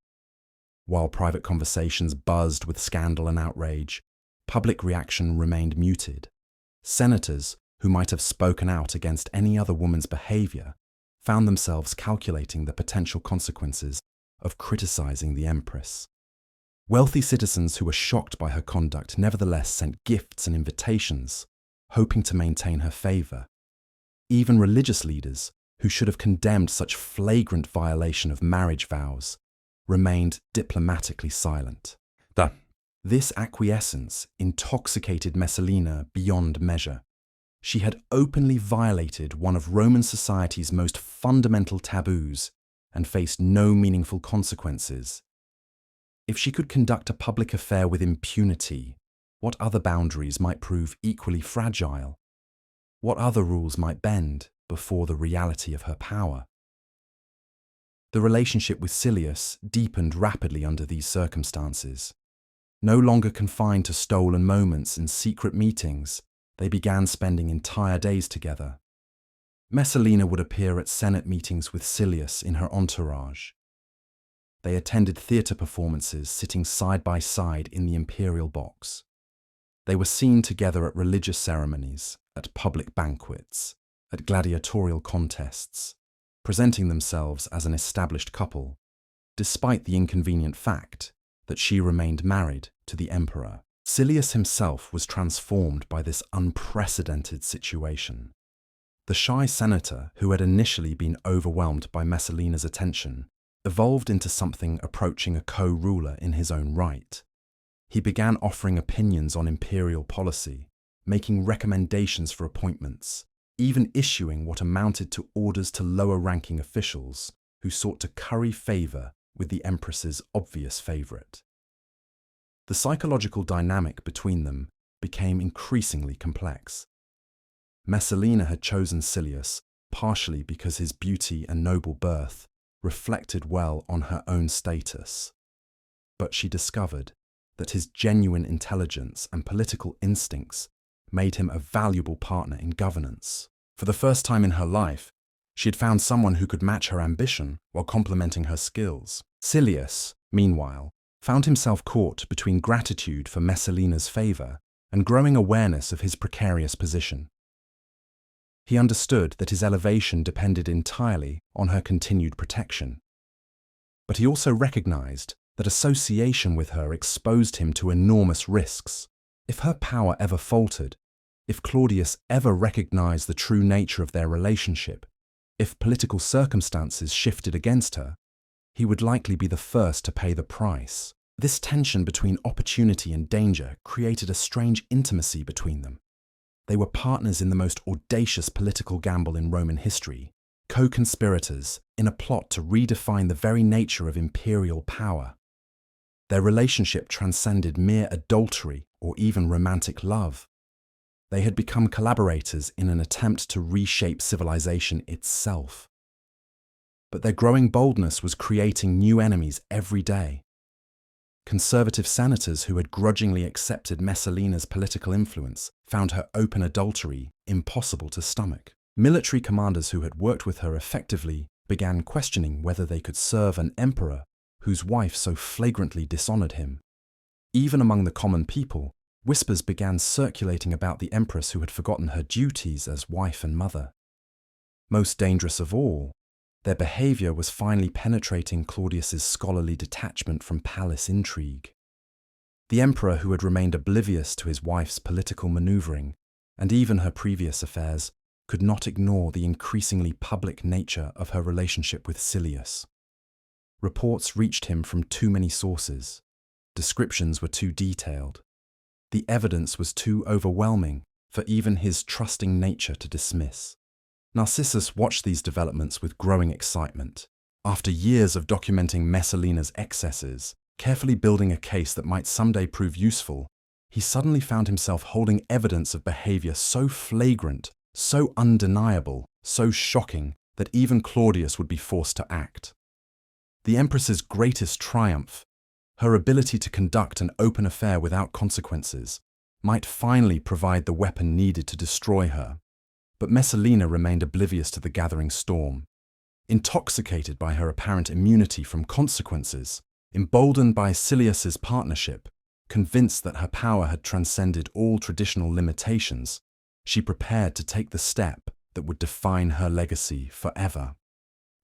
While private conversations buzzed with scandal and outrage, public reaction remained muted. Senators, who might have spoken out against any other woman's behavior, found themselves calculating the potential consequences of criticizing the Empress. Wealthy citizens who were shocked by her conduct nevertheless sent gifts and invitations, hoping to maintain her favor. Even religious leaders, who should have condemned such flagrant violation of marriage vows, remained diplomatically silent. This acquiescence intoxicated Messalina beyond measure. She had openly violated one of Roman society's most fundamental taboos and faced no meaningful consequences. If she could conduct a public affair with impunity, what other boundaries might prove equally fragile? What other rules might bend before the reality of her power? The relationship with Silius deepened rapidly under these circumstances. No longer confined to stolen moments and secret meetings, they began spending entire days together. Messalina would appear at Senate meetings with Silius in her entourage. They attended theatre performances sitting side by side in the imperial box. They were seen together at religious ceremonies, at public banquets, at gladiatorial contests, presenting themselves as an established couple, despite the inconvenient fact that she remained married to the emperor. Silius himself was transformed by this unprecedented situation. The shy senator, who had initially been overwhelmed by Messalina's attention, evolved into something approaching a co-ruler in his own right. He began offering opinions on imperial policy, making recommendations for appointments, even issuing what amounted to orders to lower-ranking officials who sought to curry favor with the Empress's obvious favorite. The psychological dynamic between them became increasingly complex. Messalina had chosen Silius partially because his beauty and noble birth reflected well on her own status. But she discovered that his genuine intelligence and political instincts made him a valuable partner in governance. For the first time in her life, she had found someone who could match her ambition while complementing her skills. Silius, meanwhile, found himself caught between gratitude for Messalina's favor and growing awareness of his precarious position. He understood that his elevation depended entirely on her continued protection. But he also recognized that association with her exposed him to enormous risks. If her power ever faltered, if Claudius ever recognized the true nature of their relationship, if political circumstances shifted against her, he would likely be the first to pay the price. This tension between opportunity and danger created a strange intimacy between them. They were partners in the most audacious political gamble in Roman history, co-conspirators in a plot to redefine the very nature of imperial power. Their relationship transcended mere adultery or even romantic love. They had become collaborators in an attempt to reshape civilization itself. But their growing boldness was creating new enemies every day. Conservative senators who had grudgingly accepted Messalina's political influence found her open adultery impossible to stomach. Military commanders who had worked with her effectively began questioning whether they could serve an emperor whose wife so flagrantly dishonored him. Even among the common people, whispers began circulating about the empress who had forgotten her duties as wife and mother. Most dangerous of all, their behavior was finally penetrating Claudius's scholarly detachment from palace intrigue. The emperor, who had remained oblivious to his wife's political maneuvering and even her previous affairs, could not ignore the increasingly public nature of her relationship with Silius. Reports reached him from too many sources. Descriptions were too detailed. The evidence was too overwhelming for even his trusting nature to dismiss. Narcissus watched these developments with growing excitement. After years of documenting Messalina's excesses, carefully building a case that might someday prove useful, he suddenly found himself holding evidence of behavior so flagrant, so undeniable, so shocking that even Claudius would be forced to act. The Empress's greatest triumph, her ability to conduct an open affair without consequences, might finally provide the weapon needed to destroy her. But Messalina remained oblivious to the gathering storm. Intoxicated by her apparent immunity from consequences, emboldened by Silius's partnership, convinced that her power had transcended all traditional limitations, she prepared to take the step that would define her legacy forever.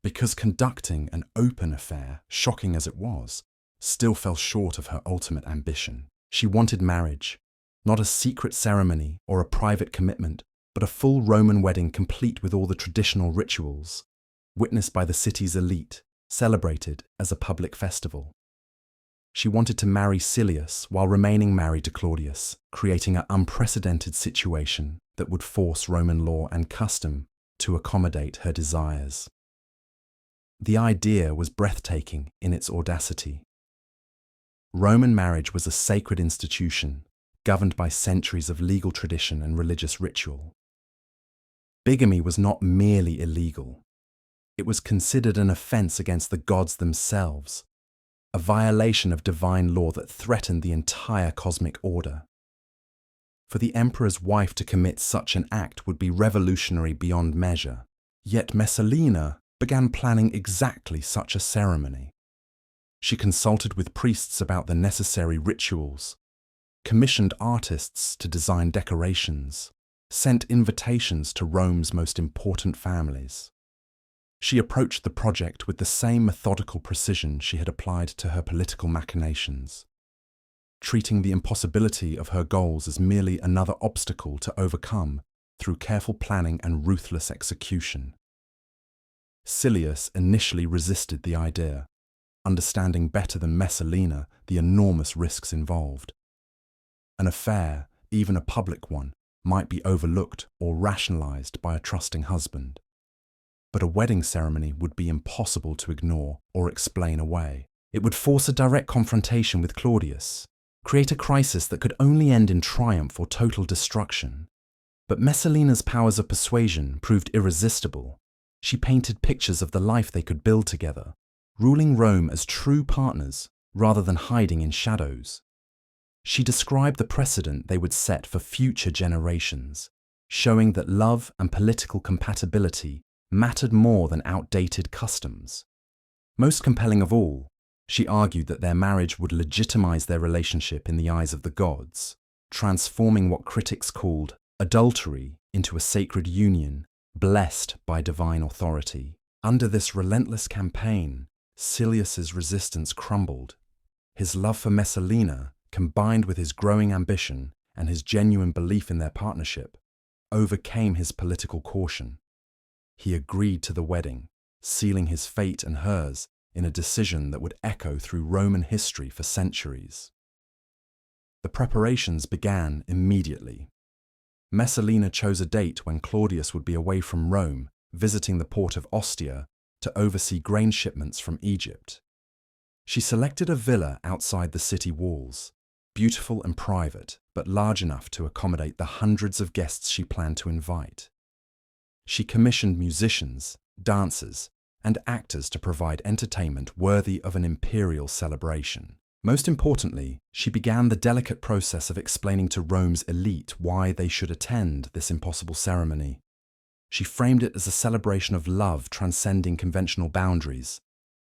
Because conducting an open affair, shocking as it was, still fell short of her ultimate ambition. She wanted marriage, not a secret ceremony or a private commitment, but a full Roman wedding complete with all the traditional rituals, witnessed by the city's elite, celebrated as a public festival. She wanted to marry Silius while remaining married to Claudius, creating an unprecedented situation that would force Roman law and custom to accommodate her desires. The idea was breathtaking in its audacity. Roman marriage was a sacred institution, governed by centuries of legal tradition and religious ritual. Bigamy was not merely illegal. It was considered an offense against the gods themselves, a violation of divine law that threatened the entire cosmic order. For the emperor's wife to commit such an act would be revolutionary beyond measure. Yet Messalina began planning exactly such a ceremony. She consulted with priests about the necessary rituals, commissioned artists to design decorations, sent invitations to Rome's most important families. She approached the project with the same methodical precision she had applied to her political machinations, treating the impossibility of her goals as merely another obstacle to overcome through careful planning and ruthless execution. Silius initially resisted the idea, understanding better than Messalina the enormous risks involved. An affair, even a public one, might be overlooked or rationalized by a trusting husband. But a wedding ceremony would be impossible to ignore or explain away. It would force a direct confrontation with Claudius, create a crisis that could only end in triumph or total destruction. But Messalina's powers of persuasion proved irresistible. She painted pictures of the life they could build together, ruling Rome as true partners rather than hiding in shadows. She described the precedent they would set for future generations, showing that love and political compatibility mattered more than outdated customs. Most compelling of all, she argued that their marriage would legitimize their relationship in the eyes of the gods, transforming what critics called adultery into a sacred union, blessed by divine authority. Under this relentless campaign, Silius's resistance crumbled. His love for Messalina, combined with his growing ambition and his genuine belief in their partnership, overcame his political caution. He agreed to the wedding, sealing his fate and hers in a decision that would echo through Roman history for centuries. The preparations began immediately. Messalina chose a date when Claudius would be away from Rome, visiting the port of Ostia to oversee grain shipments from Egypt. She selected a villa outside the city walls, beautiful and private, but large enough to accommodate the hundreds of guests she planned to invite. She commissioned musicians, dancers, and actors to provide entertainment worthy of an imperial celebration. Most importantly, she began the delicate process of explaining to Rome's elite why they should attend this impossible ceremony. She framed it as a celebration of love transcending conventional boundaries,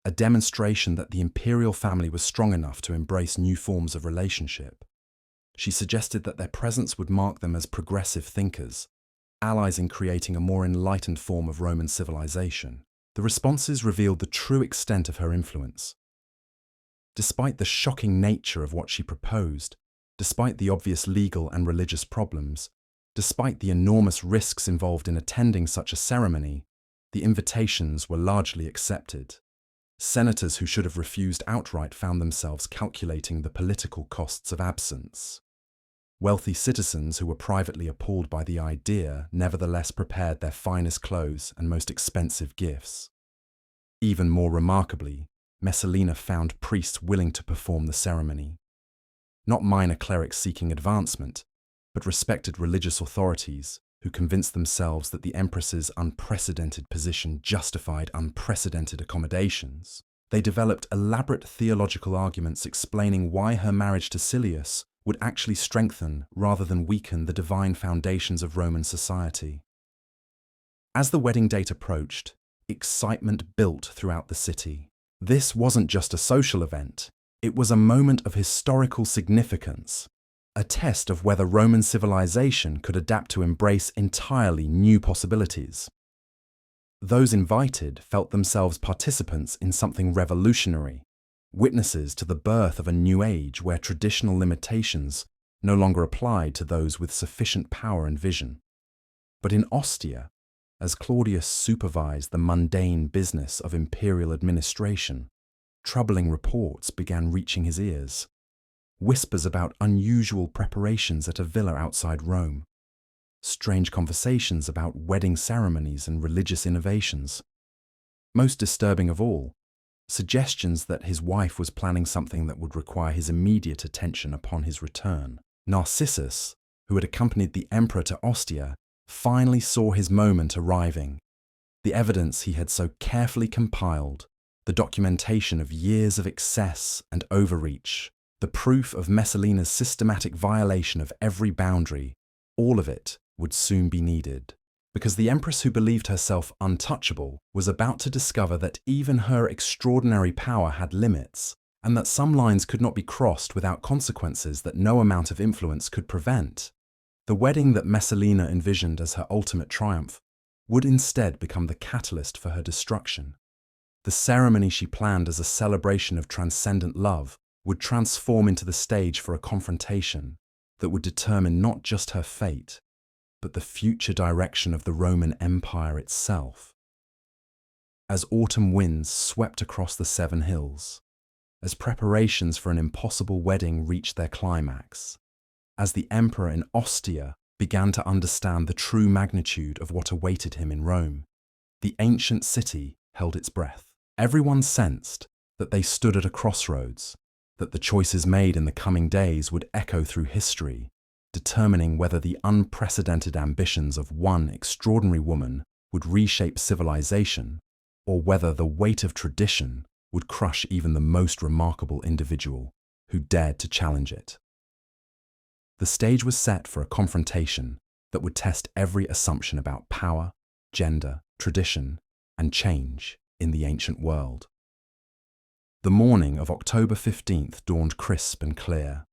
a demonstration that the imperial family was strong enough to embrace new forms of relationship. She suggested that their presence would mark them as progressive thinkers, allies in creating a more enlightened form of Roman civilization. The responses revealed the true extent of her influence. Despite the shocking nature of what she proposed, despite the obvious legal and religious problems, despite the enormous risks involved in attending such a ceremony, the invitations were largely accepted. Senators who should have refused outright found themselves calculating the political costs of absence. Wealthy citizens who were privately appalled by the idea nevertheless prepared their finest clothes and most expensive gifts. Even more remarkably, Messalina found priests willing to perform the ceremony. Not minor clerics seeking advancement, but respected religious authorities who convinced themselves that the Empress's unprecedented position justified unprecedented accommodations. They developed elaborate theological arguments explaining why her marriage to Silius would actually strengthen rather than weaken the divine foundations of Roman society. As the wedding date approached, excitement built throughout the city. This wasn't just a social event, it was a moment of historical significance, a test of whether Roman civilization could adapt to embrace entirely new possibilities. Those invited felt themselves participants in something revolutionary, witnesses to the birth of a new age where traditional limitations no longer applied to those with sufficient power and vision. But in Ostia, as Claudius supervised the mundane business of imperial administration, troubling reports began reaching his ears. Whispers about unusual preparations at a villa outside Rome. Strange conversations about wedding ceremonies and religious innovations. Most disturbing of all, suggestions that his wife was planning something that would require his immediate attention upon his return. Narcissus, who had accompanied the emperor to Ostia, finally saw his moment arriving. The evidence he had so carefully compiled, the documentation of years of excess and overreach, the proof of Messalina's systematic violation of every boundary, all of it would soon be needed. Because the Empress who believed herself untouchable was about to discover that even her extraordinary power had limits, and that some lines could not be crossed without consequences that no amount of influence could prevent. The wedding that Messalina envisioned as her ultimate triumph would instead become the catalyst for her destruction. The ceremony she planned as a celebration of transcendent love would transform into the stage for a confrontation that would determine not just her fate, but the future direction of the Roman Empire itself. As autumn winds swept across the Seven Hills, as preparations for an impossible wedding reached their climax, as the emperor in Ostia began to understand the true magnitude of what awaited him in Rome, the ancient city held its breath. Everyone sensed that they stood at a crossroads, that the choices made in the coming days would echo through history, determining whether the unprecedented ambitions of one extraordinary woman would reshape civilization, or whether the weight of tradition would crush even the most remarkable individual who dared to challenge it. The stage was set for a confrontation that would test every assumption about power, gender, tradition, and change in the ancient world. The morning of October 15th dawned crisp and clear,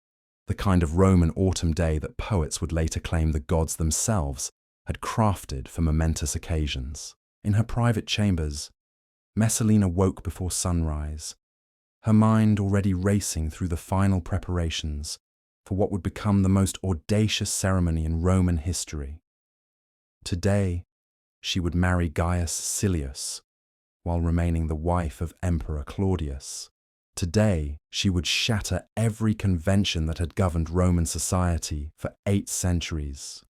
the kind of Roman autumn day that poets would later claim the gods themselves had crafted for momentous occasions. In her private chambers, Messalina woke before sunrise, her mind already racing through the final preparations for what would become the most audacious ceremony in Roman history. Today, she would marry Gaius Silius, while remaining the wife of Emperor Claudius. Today, she would shatter every convention that had governed Roman society for 8 centuries.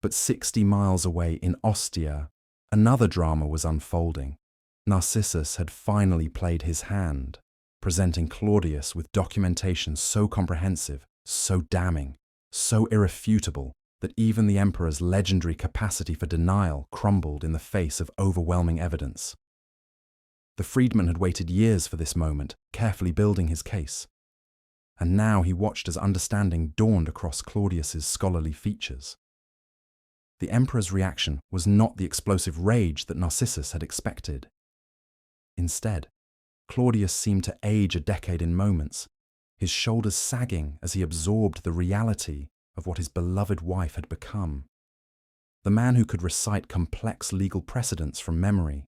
But 60 miles away in Ostia, another drama was unfolding. Narcissus had finally played his hand. presenting Claudius with documentation so comprehensive, so damning, so irrefutable that even the emperor's legendary capacity for denial crumbled in the face of overwhelming evidence. The freedman had waited years for this moment, carefully building his case. And now he watched as understanding dawned across Claudius's scholarly features. The emperor's reaction was not the explosive rage that Narcissus had expected. Instead, Claudius seemed to age a decade in moments, his shoulders sagging as he absorbed the reality of what his beloved wife had become. The man who could recite complex legal precedents from memory,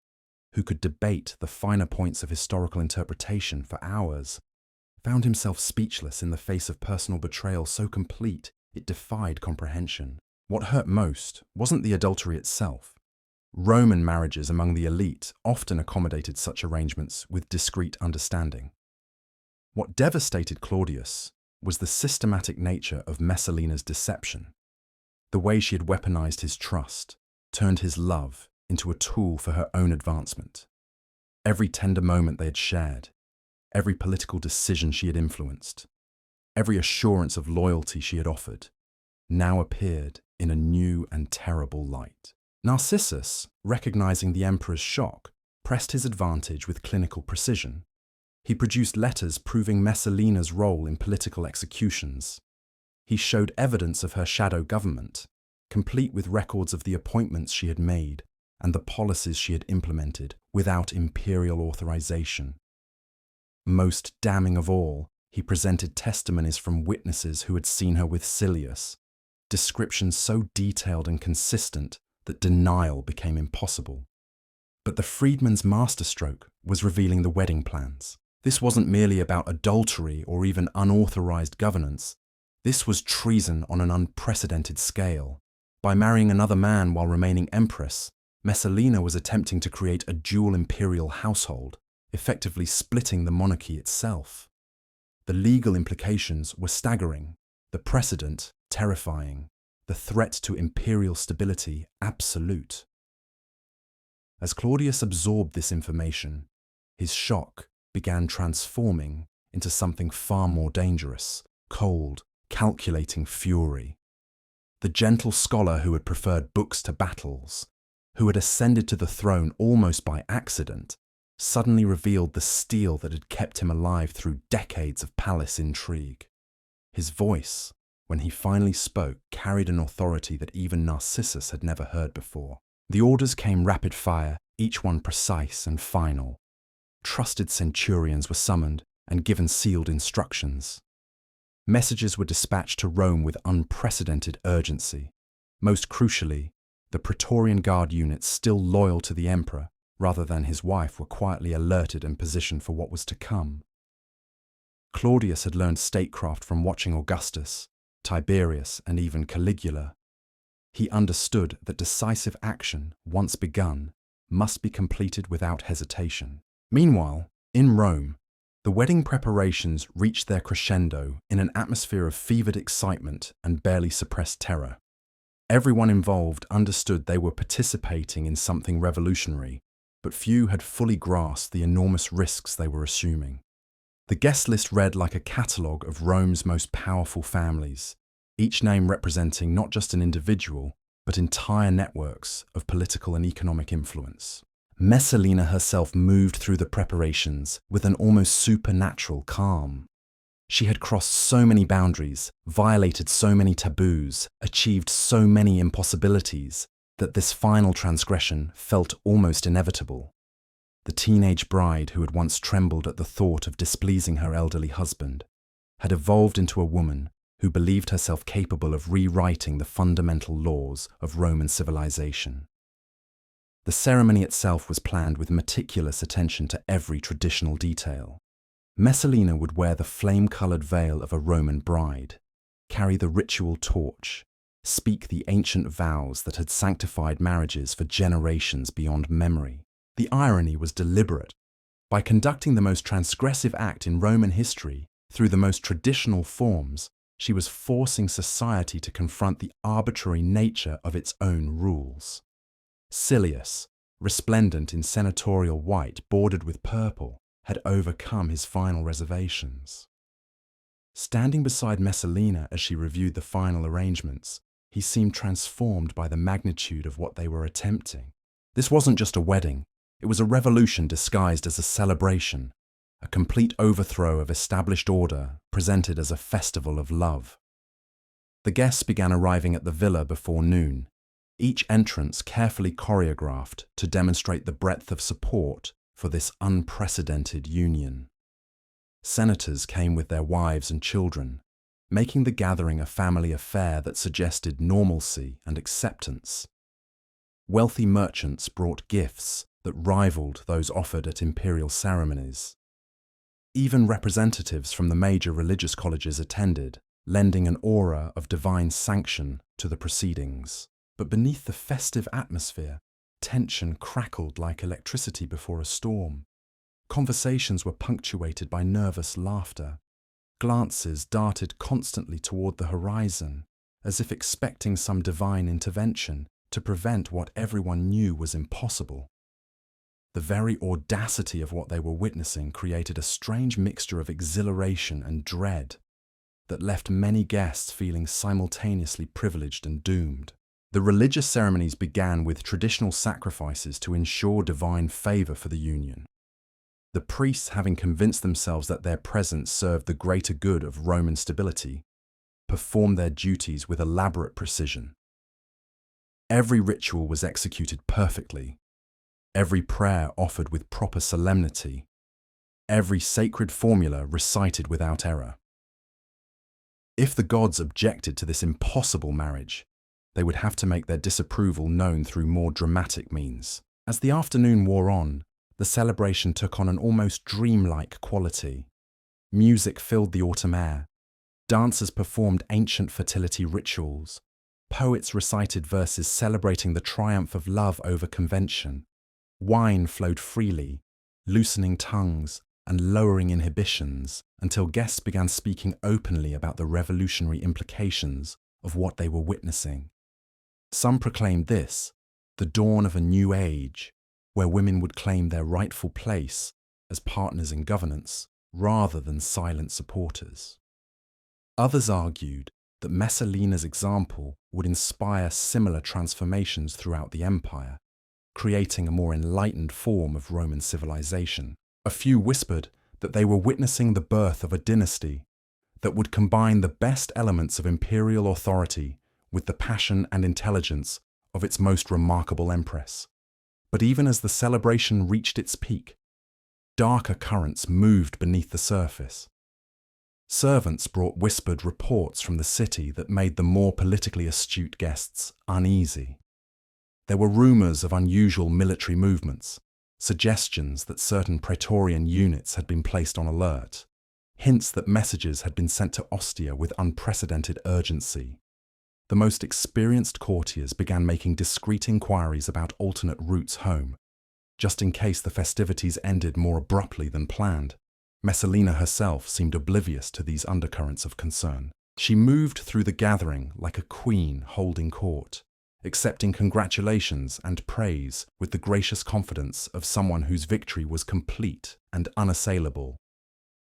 who could debate the finer points of historical interpretation for hours, found himself speechless in the face of personal betrayal so complete it defied comprehension. What hurt most wasn't the adultery itself. Roman marriages among the elite often accommodated such arrangements with discreet understanding. What devastated Claudius was the systematic nature of Messalina's deception, the way she had weaponized his trust, turned his love into a tool for her own advancement. Every tender moment they had shared, every political decision she had influenced, every assurance of loyalty she had offered, now appeared in a new and terrible light. Narcissus, recognizing the emperor's shock, pressed his advantage with clinical precision. He produced letters proving Messalina's role in political executions. He showed evidence of her shadow government, complete with records of the appointments she had made and the policies she had implemented without imperial authorization. Most damning of all, he presented testimonies from witnesses who had seen her with Silius, descriptions so detailed and consistent that denial became impossible. But the freedman's masterstroke was revealing the wedding plans. This wasn't merely about adultery or even unauthorized governance. This was treason on an unprecedented scale. By marrying another man while remaining Empress, Messalina was attempting to create a dual imperial household, effectively splitting the monarchy itself. The legal implications were staggering, the precedent terrifying, the threat to imperial stability absolute. As Claudius absorbed this information, his shock began transforming into something far more dangerous, cold, calculating fury. The gentle scholar who had preferred books to battles, who had ascended to the throne almost by accident, suddenly revealed the steel that had kept him alive through decades of palace intrigue. His voice, when he finally spoke, carried an authority that even Narcissus had never heard before. The orders came rapid fire, each one precise and final. Trusted centurions were summoned and given sealed instructions. Messages were dispatched to Rome with unprecedented urgency. Most crucially, the Praetorian Guard units still loyal to the emperor rather than his wife were quietly alerted and positioned for what was to come. Claudius had learned statecraft from watching Augustus, Tiberius, and even Caligula. He understood that decisive action, once begun, must be completed without hesitation. Meanwhile, in Rome, the wedding preparations reached their crescendo in an atmosphere of fevered excitement and barely suppressed terror. Everyone involved understood they were participating in something revolutionary, but few had fully grasped the enormous risks they were assuming. The guest list read like a catalogue of Rome's most powerful families, each name representing not just an individual, but entire networks of political and economic influence. Messalina herself moved through the preparations with an almost supernatural calm. She had crossed so many boundaries, violated so many taboos, achieved so many impossibilities, that this final transgression felt almost inevitable. The teenage bride who had once trembled at the thought of displeasing her elderly husband had evolved into a woman who believed herself capable of rewriting the fundamental laws of Roman civilization. The ceremony itself was planned with meticulous attention to every traditional detail. Messalina would wear the flame-colored veil of a Roman bride, carry the ritual torch, speak the ancient vows that had sanctified marriages for generations beyond memory. The irony was deliberate. By conducting the most transgressive act in Roman history through the most traditional forms, she was forcing society to confront the arbitrary nature of its own rules. Silius, resplendent in senatorial white bordered with purple, had overcome his final reservations. Standing beside Messalina as she reviewed the final arrangements, he seemed transformed by the magnitude of what they were attempting. This wasn't just a wedding, it was a revolution disguised as a celebration, a complete overthrow of established order presented as a festival of love. The guests began arriving at the villa before noon, each entrance carefully choreographed to demonstrate the breadth of support for this unprecedented union. Senators came with their wives and children, making the gathering a family affair that suggested normalcy and acceptance. Wealthy merchants brought gifts that rivaled those offered at imperial ceremonies. Even representatives from the major religious colleges attended, lending an aura of divine sanction to the proceedings. But beneath the festive atmosphere, tension crackled like electricity before a storm. Conversations were punctuated by nervous laughter. Glances darted constantly toward the horizon, as if expecting some divine intervention to prevent what everyone knew was impossible. The very audacity of what they were witnessing created a strange mixture of exhilaration and dread that left many guests feeling simultaneously privileged and doomed. The religious ceremonies began with traditional sacrifices to ensure divine favor for the union. The priests, having convinced themselves that their presence served the greater good of Roman stability, performed their duties with elaborate precision. Every ritual was executed perfectly, every prayer offered with proper solemnity, every sacred formula recited without error. If the gods objected to this impossible marriage, they would have to make their disapproval known through more dramatic means. As the afternoon wore on, the celebration took on an almost dreamlike quality. Music filled the autumn air. Dancers performed ancient fertility rituals. Poets recited verses celebrating the triumph of love over convention. Wine flowed freely, loosening tongues and lowering inhibitions until guests began speaking openly about the revolutionary implications of what they were witnessing. Some proclaimed this, the dawn of a new age, where women would claim their rightful place as partners in governance rather than silent supporters. Others argued that Messalina's example would inspire similar transformations throughout the empire, creating a more enlightened form of Roman civilization. A few whispered that they were witnessing the birth of a dynasty that would combine the best elements of imperial authority with the passion and intelligence of its most remarkable empress. But even as the celebration reached its peak, darker currents moved beneath the surface. Servants brought whispered reports from the city that made the more politically astute guests uneasy. There were rumors of unusual military movements, suggestions that certain Praetorian units had been placed on alert, hints that messages had been sent to Ostia with unprecedented urgency. The most experienced courtiers began making discreet inquiries about alternate routes home, just in case the festivities ended more abruptly than planned. Messalina herself seemed oblivious to these undercurrents of concern. She moved through the gathering like a queen holding court, accepting congratulations and praise with the gracious confidence of someone whose victory was complete and unassailable.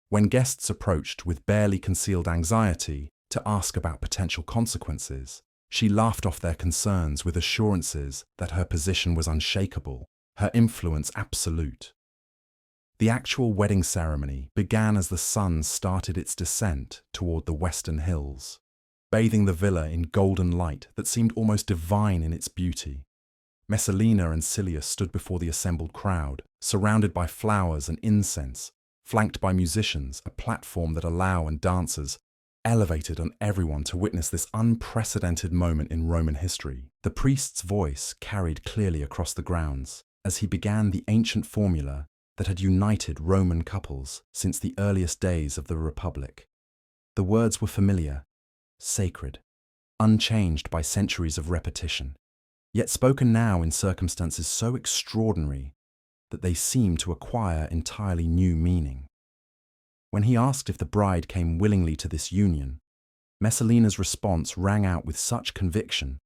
When guests approached with barely concealed anxiety to ask about potential consequences, she laughed off their concerns with assurances that her position was unshakable, her influence absolute. The actual wedding ceremony began as the sun started its descent toward the western hills, bathing the villa in golden light that seemed almost divine in its beauty. Messalina and Silius stood before the assembled crowd, surrounded by flowers and incense, flanked by musicians, a platform that allow and dancers elevated on everyone to witness this unprecedented moment in Roman history. The priest's voice carried clearly across the grounds as he began the ancient formula that had united Roman couples since the earliest days of the Republic. The words were familiar, sacred, unchanged by centuries of repetition, yet spoken now in circumstances so extraordinary that they seemed to acquire entirely new meaning. When he asked if the bride came willingly to this union, Messalina's response rang out with such conviction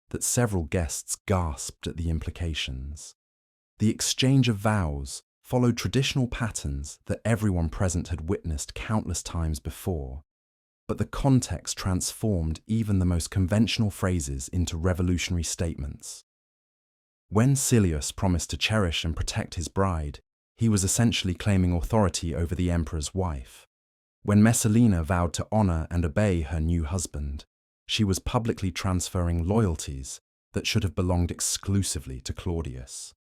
that several guests gasped at the implications. The exchange of vows followed traditional patterns that everyone present had witnessed countless times before, but the context transformed even the most conventional phrases into revolutionary statements. When Silius promised to cherish and protect his bride, he was essentially claiming authority over the emperor's wife. When Messalina vowed to honor and obey her new husband, she was publicly transferring loyalties that should have belonged exclusively to Claudius.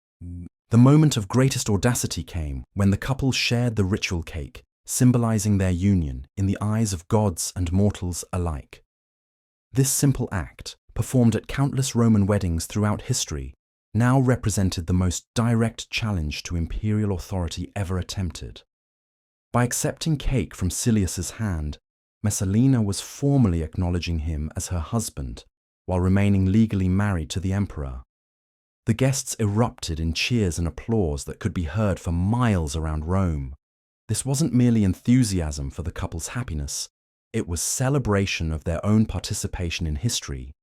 The moment of greatest audacity came when the couple shared the ritual cake, symbolizing their union in the eyes of gods and mortals alike. This simple act, performed at countless Roman weddings throughout history, now represented the most direct challenge to imperial authority ever attempted. By accepting cake from Silius's hand, Messalina was formally acknowledging him as her husband, while remaining legally married to the emperor. The guests erupted in cheers and applause that could be heard for miles around Rome. This wasn't merely enthusiasm for the couple's happiness, it was celebration of their own participation in history,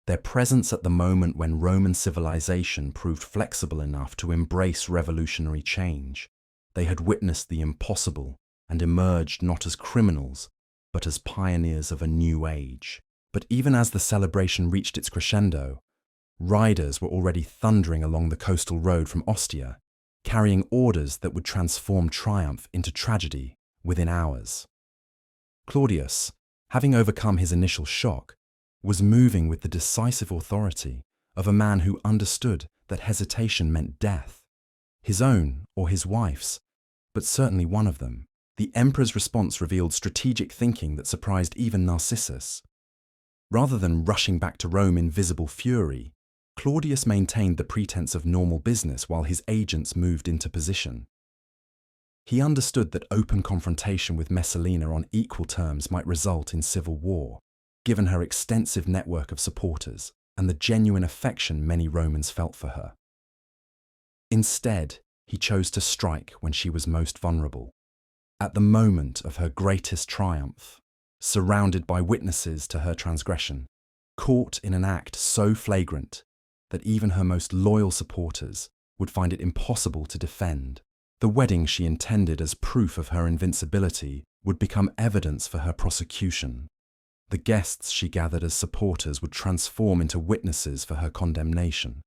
their presence at the moment when Roman civilization proved flexible enough to embrace revolutionary change. They had witnessed the impossible and emerged not as criminals, but as pioneers of a new age. But even as the celebration reached its crescendo, riders were already thundering along the coastal road from Ostia, carrying orders that would transform triumph into tragedy within hours. Claudius, having overcome his initial shock, was moving with the decisive authority of a man who understood that hesitation meant death. His own or his wife's, but certainly one of them. The emperor's response revealed strategic thinking that surprised even Narcissus. Rather than rushing back to Rome in visible fury, Claudius maintained the pretense of normal business while his agents moved into position. He understood that open confrontation with Messalina on equal terms might result in civil war, given her extensive network of supporters and the genuine affection many Romans felt for her. Instead, he chose to strike when she was most vulnerable, at the moment of her greatest triumph, surrounded by witnesses to her transgression, caught in an act so flagrant that even her most loyal supporters would find it impossible to defend. The wedding she intended as proof of her invincibility would become evidence for her prosecution. The guests she gathered as supporters would transform into witnesses for her condemnation.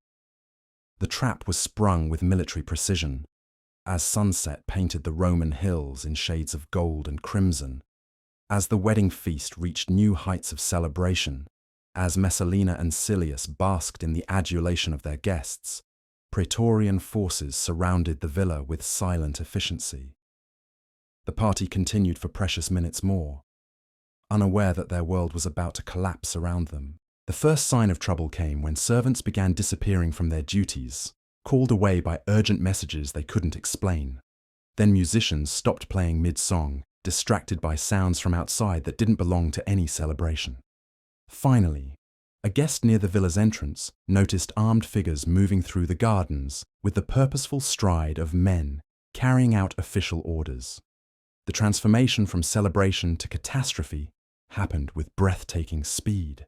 The trap was sprung with military precision, as sunset painted the Roman hills in shades of gold and crimson. As the wedding feast reached new heights of celebration, as Messalina and Silius basked in the adulation of their guests, Praetorian forces surrounded the villa with silent efficiency. The party continued for precious minutes more, unaware that their world was about to collapse around them. The first sign of trouble came when servants began disappearing from their duties, called away by urgent messages they couldn't explain. Then musicians stopped playing mid-song, distracted by sounds from outside that didn't belong to any celebration. Finally, a guest near the villa's entrance noticed armed figures moving through the gardens with the purposeful stride of men carrying out official orders. The transformation from celebration to catastrophe happened with breathtaking speed.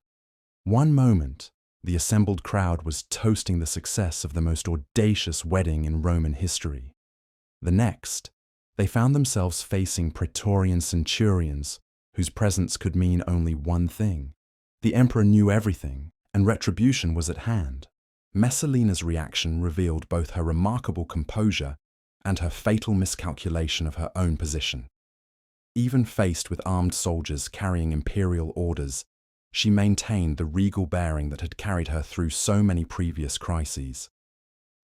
One moment, the assembled crowd was toasting the success of the most audacious wedding in Roman history. The next, they found themselves facing Praetorian centurions whose presence could mean only one thing. The emperor knew everything, and retribution was at hand. Messalina's reaction revealed both her remarkable composure and her fatal miscalculation of her own position. Even faced with armed soldiers carrying imperial orders, she maintained the regal bearing that had carried her through so many previous crises.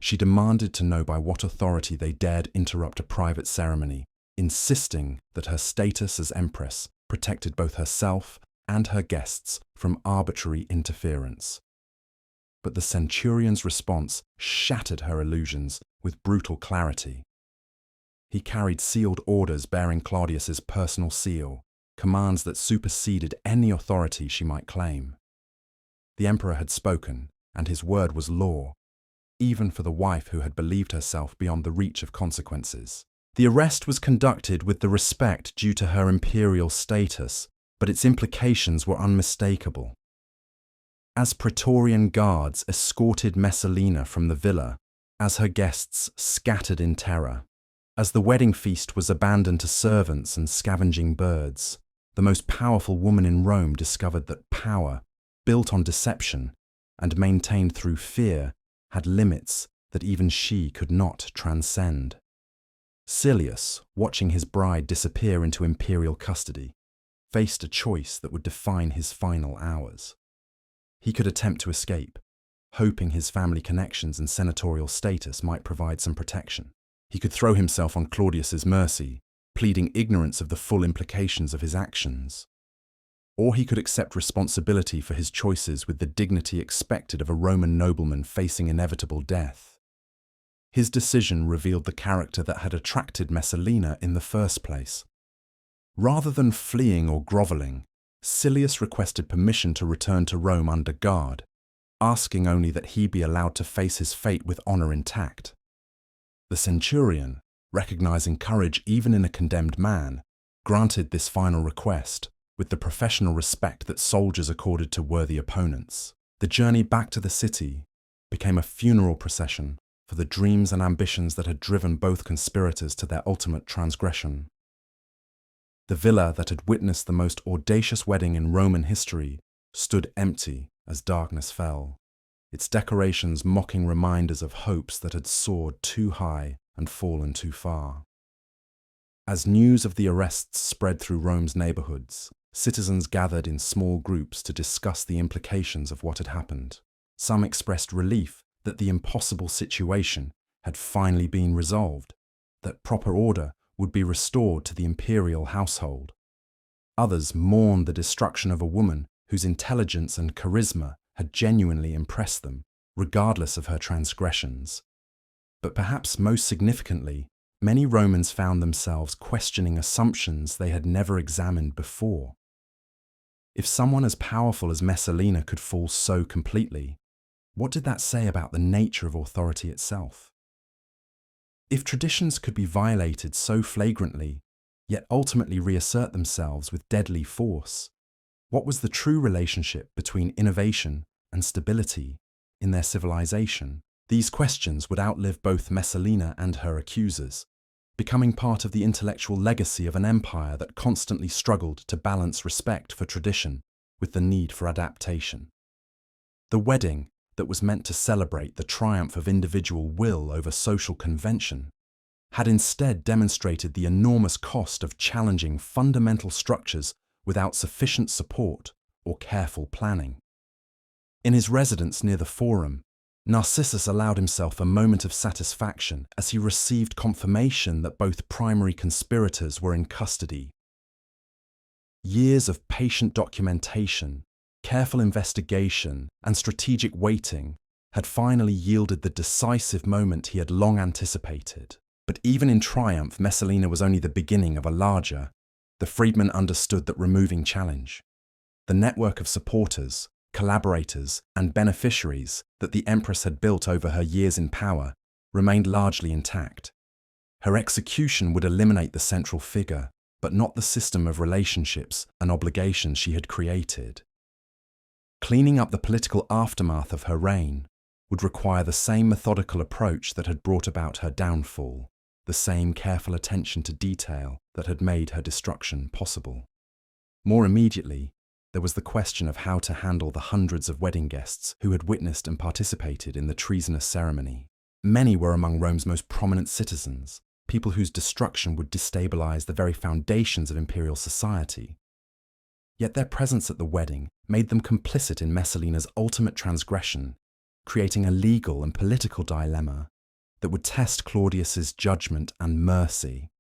She demanded to know by what authority they dared interrupt a private ceremony, insisting that her status as Empress protected both herself and her guests from arbitrary interference. But the centurion's response shattered her illusions with brutal clarity. He carried sealed orders bearing Claudius's personal seal, commands that superseded any authority she might claim. The emperor had spoken, and his word was law, even for the wife who had believed herself beyond the reach of consequences. The arrest was conducted with the respect due to her imperial status, but its implications were unmistakable. As Praetorian guards escorted Messalina from the villa, as her guests scattered in terror, As the wedding feast was abandoned to servants and scavenging birds, the most powerful woman in Rome discovered that power, built on deception and maintained through fear, had limits that even she could not transcend. Silius, watching his bride disappear into imperial custody, faced a choice that would define his final hours. He could attempt to escape, hoping his family connections and senatorial status might provide some protection. He could throw himself on Claudius's mercy, pleading ignorance of the full implications of his actions. Or he could accept responsibility for his choices with the dignity expected of a Roman nobleman facing inevitable death. His decision revealed the character that had attracted Messalina in the first place. Rather than fleeing or grovelling, Silius requested permission to return to Rome under guard, asking only that he be allowed to face his fate with honor intact. The centurion, recognizing courage even in a condemned man, granted this final request with the professional respect that soldiers accorded to worthy opponents. The journey back to the city became a funeral procession for the dreams and ambitions that had driven both conspirators to their ultimate transgression. The villa that had witnessed the most audacious wedding in Roman history stood empty as darkness fell, its decorations mocking reminders of hopes that had soared too high and fallen too far. As news of the arrests spread through Rome's neighborhoods, citizens gathered in small groups to discuss the implications of what had happened. Some expressed relief that the impossible situation had finally been resolved, that proper order would be restored to the imperial household. Others mourned the destruction of a woman whose intelligence and charisma had genuinely impressed them, regardless of her transgressions. But perhaps most significantly, many Romans found themselves questioning assumptions they had never examined before. If someone as powerful as Messalina could fall so completely, what did that say about the nature of authority itself? If traditions could be violated so flagrantly, yet ultimately reassert themselves with deadly force, what was the true relationship between innovation and stability in their civilization? These questions would outlive both Messalina and her accusers, becoming part of the intellectual legacy of an empire that constantly struggled to balance respect for tradition with the need for adaptation. The wedding that was meant to celebrate the triumph of individual will over social convention had instead demonstrated the enormous cost of challenging fundamental structures without sufficient support or careful planning. In his residence near the Forum, Narcissus allowed himself a moment of satisfaction as he received confirmation that both primary conspirators were in custody. Years of patient documentation, careful investigation, and strategic waiting had finally yielded the decisive moment he had long anticipated. But even in triumph, Messalina was only the beginning of a larger. The freedman understood that removing challenge, the network of supporters, collaborators, and beneficiaries that the Empress had built over her years in power remained largely intact. Her execution would eliminate the central figure, but not the system of relationships and obligations she had created. Cleaning up the political aftermath of her reign would require the same methodical approach that had brought about her downfall, the same careful attention to detail that had made her destruction possible. More immediately, there was the question of how to handle the hundreds of wedding guests who had witnessed and participated in the treasonous ceremony. Many were among Rome's most prominent citizens, people whose destruction would destabilize the very foundations of imperial society. Yet their presence at the wedding made them complicit in Messalina's ultimate transgression, creating a legal and political dilemma that would test Claudius's judgment and mercy.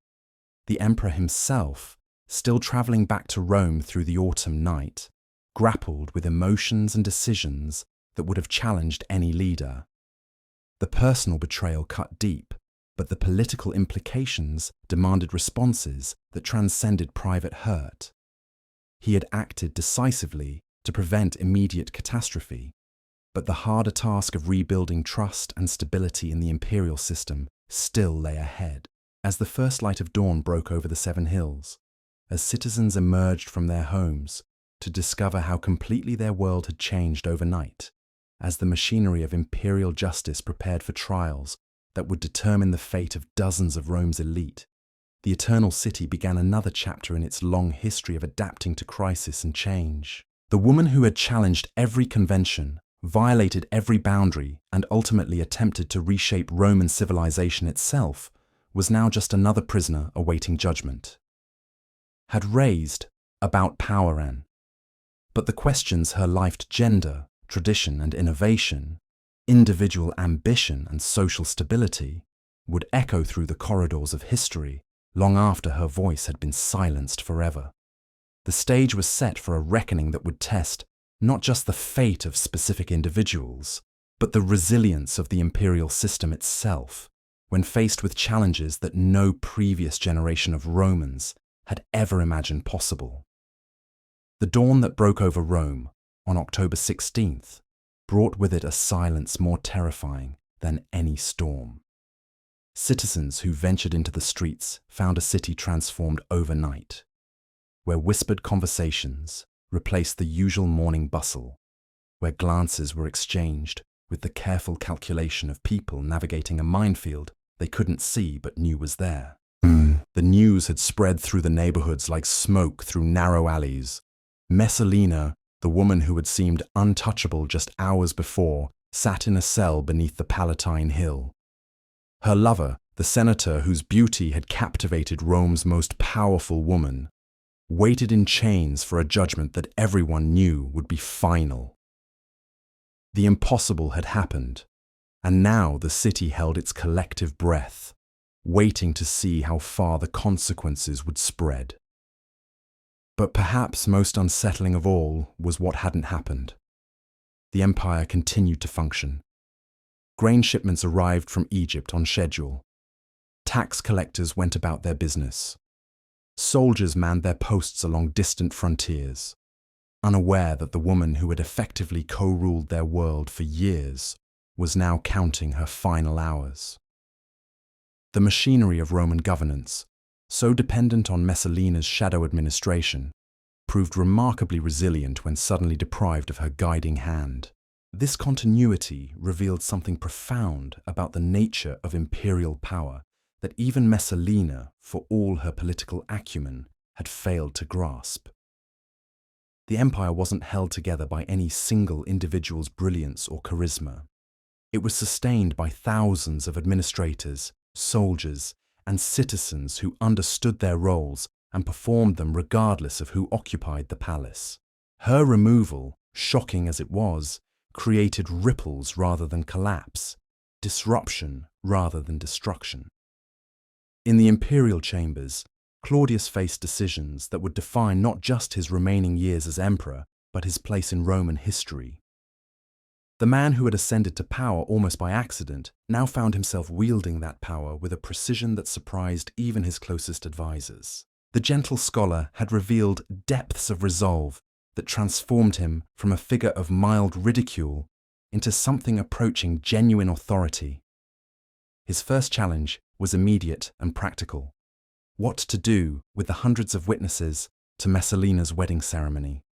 The emperor himself, still traveling back to Rome through the autumn night, grappled with emotions and decisions that would have challenged any leader. The personal betrayal cut deep, but the political implications demanded responses that transcended private hurt. He had acted decisively to prevent immediate catastrophe, but the harder task of rebuilding trust and stability in the imperial system still lay ahead. As the first light of dawn broke over the 7 hills, as citizens emerged from their homes to discover how completely their world had changed overnight, as the machinery of imperial justice prepared for trials that would determine the fate of dozens of Rome's elite, the Eternal City began another chapter in its long history of adapting to crisis and change. The woman who had challenged every convention, violated every boundary, and ultimately attempted to reshape Roman civilization itself was now just another prisoner awaiting judgment. Had raised about power Anne, but the questions her lifed gender, tradition and innovation, individual ambition and social stability would echo through the corridors of history long after her voice had been silenced forever. The stage was set for a reckoning that would test not just the fate of specific individuals, but the resilience of the imperial system itself, when faced with challenges that no previous generation of Romans had ever imagined possible. The dawn that broke over Rome on October 16th brought with it a silence more terrifying than any storm. Citizens who ventured into the streets found a city transformed overnight, where whispered conversations replaced the usual morning bustle, where glances were exchanged with the careful calculation of people navigating a minefield they couldn't see but knew was there. The news had spread through the neighborhoods like smoke through narrow alleys. Messalina, the woman who had seemed untouchable just hours before, sat in a cell beneath the Palatine Hill. Her lover, the senator whose beauty had captivated Rome's most powerful woman, waited in chains for a judgment that everyone knew would be final. The impossible had happened, and now the city held its collective breath, waiting to see how far the consequences would spread. But perhaps most unsettling of all was what hadn't happened. The empire continued to function. Grain shipments arrived from Egypt on schedule. Tax collectors went about their business. Soldiers manned their posts along distant frontiers, unaware that the woman who had effectively co-ruled their world for years was now counting her final hours. The machinery of Roman governance, so dependent on Messalina's shadow administration, proved remarkably resilient when suddenly deprived of her guiding hand. This continuity revealed something profound about the nature of imperial power that even Messalina, for all her political acumen, had failed to grasp. The empire wasn't held together by any single individual's brilliance or charisma. It was sustained by thousands of administrators, soldiers, and citizens who understood their roles and performed them regardless of who occupied the palace. Her removal, shocking as it was, created ripples rather than collapse, disruption rather than destruction. In the imperial chambers, Claudius faced decisions that would define not just his remaining years as emperor, but his place in Roman history. The man who had ascended to power almost by accident now found himself wielding that power with a precision that surprised even his closest advisors. The gentle scholar had revealed depths of resolve that transformed him from a figure of mild ridicule into something approaching genuine authority. His first challenge was immediate and practical: what to do with the hundreds of witnesses to Messalina's wedding ceremony.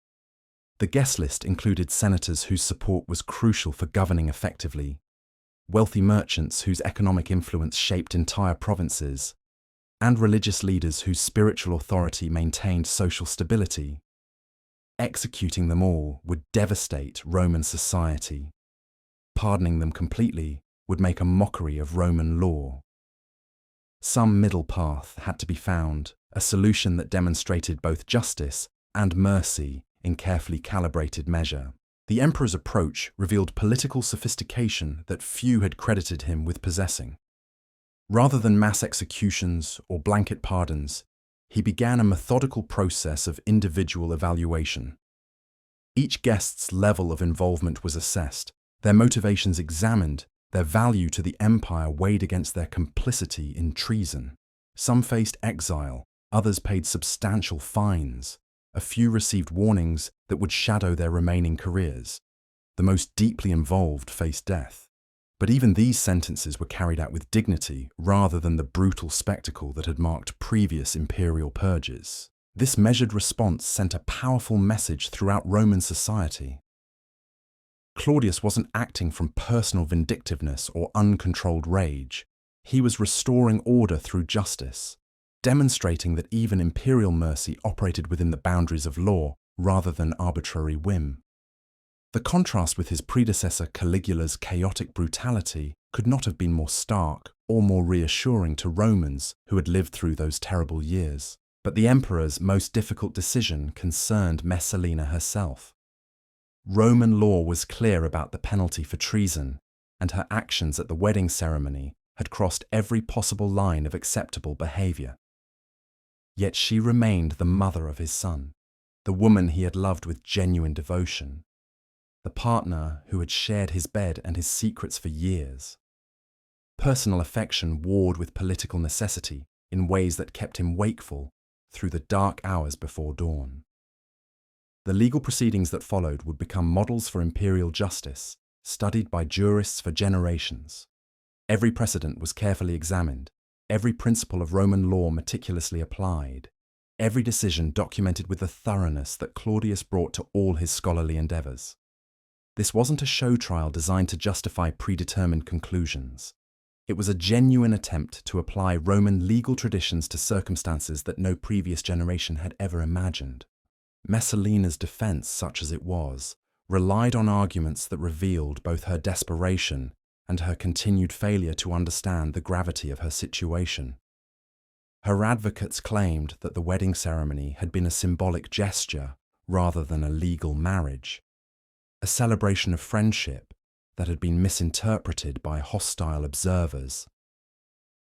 The guest list included senators whose support was crucial for governing effectively, wealthy merchants whose economic influence shaped entire provinces, and religious leaders whose spiritual authority maintained social stability. Executing them all would devastate Roman society. Pardoning them completely would make a mockery of Roman law. Some middle path had to be found, a solution that demonstrated both justice and mercy in carefully calibrated measure. The emperor's approach revealed political sophistication that few had credited him with possessing. Rather than mass executions or blanket pardons, he began a methodical process of individual evaluation. Each guest's level of involvement was assessed, their motivations examined, their value to the empire weighed against their complicity in treason. Some faced exile, others paid substantial fines. A few received warnings that would shadow their remaining careers. The most deeply involved faced death. But even these sentences were carried out with dignity rather than the brutal spectacle that had marked previous imperial purges. This measured response sent a powerful message throughout Roman society. Claudius wasn't acting from personal vindictiveness or uncontrolled rage. He was restoring order through justice, demonstrating that even imperial mercy operated within the boundaries of law rather than arbitrary whim. The contrast with his predecessor Caligula's chaotic brutality could not have been more stark or more reassuring to Romans who had lived through those terrible years. But the emperor's most difficult decision concerned Messalina herself. Roman law was clear about the penalty for treason, and her actions at the wedding ceremony had crossed every possible line of acceptable behavior. Yet she remained the mother of his son, the woman he had loved with genuine devotion, the partner who had shared his bed and his secrets for years. Personal affection warred with political necessity in ways that kept him wakeful through the dark hours before dawn. The legal proceedings that followed would become models for imperial justice, studied by jurists for generations. Every precedent was carefully examined, every principle of Roman law meticulously applied, every decision documented with the thoroughness that Claudius brought to all his scholarly endeavours. This wasn't a show trial designed to justify predetermined conclusions. It was a genuine attempt to apply Roman legal traditions to circumstances that no previous generation had ever imagined. Messalina's defense, such as it was, relied on arguments that revealed both her desperation and her continued failure to understand the gravity of her situation. Her advocates claimed that the wedding ceremony had been a symbolic gesture rather than a legal marriage, a celebration of friendship that had been misinterpreted by hostile observers.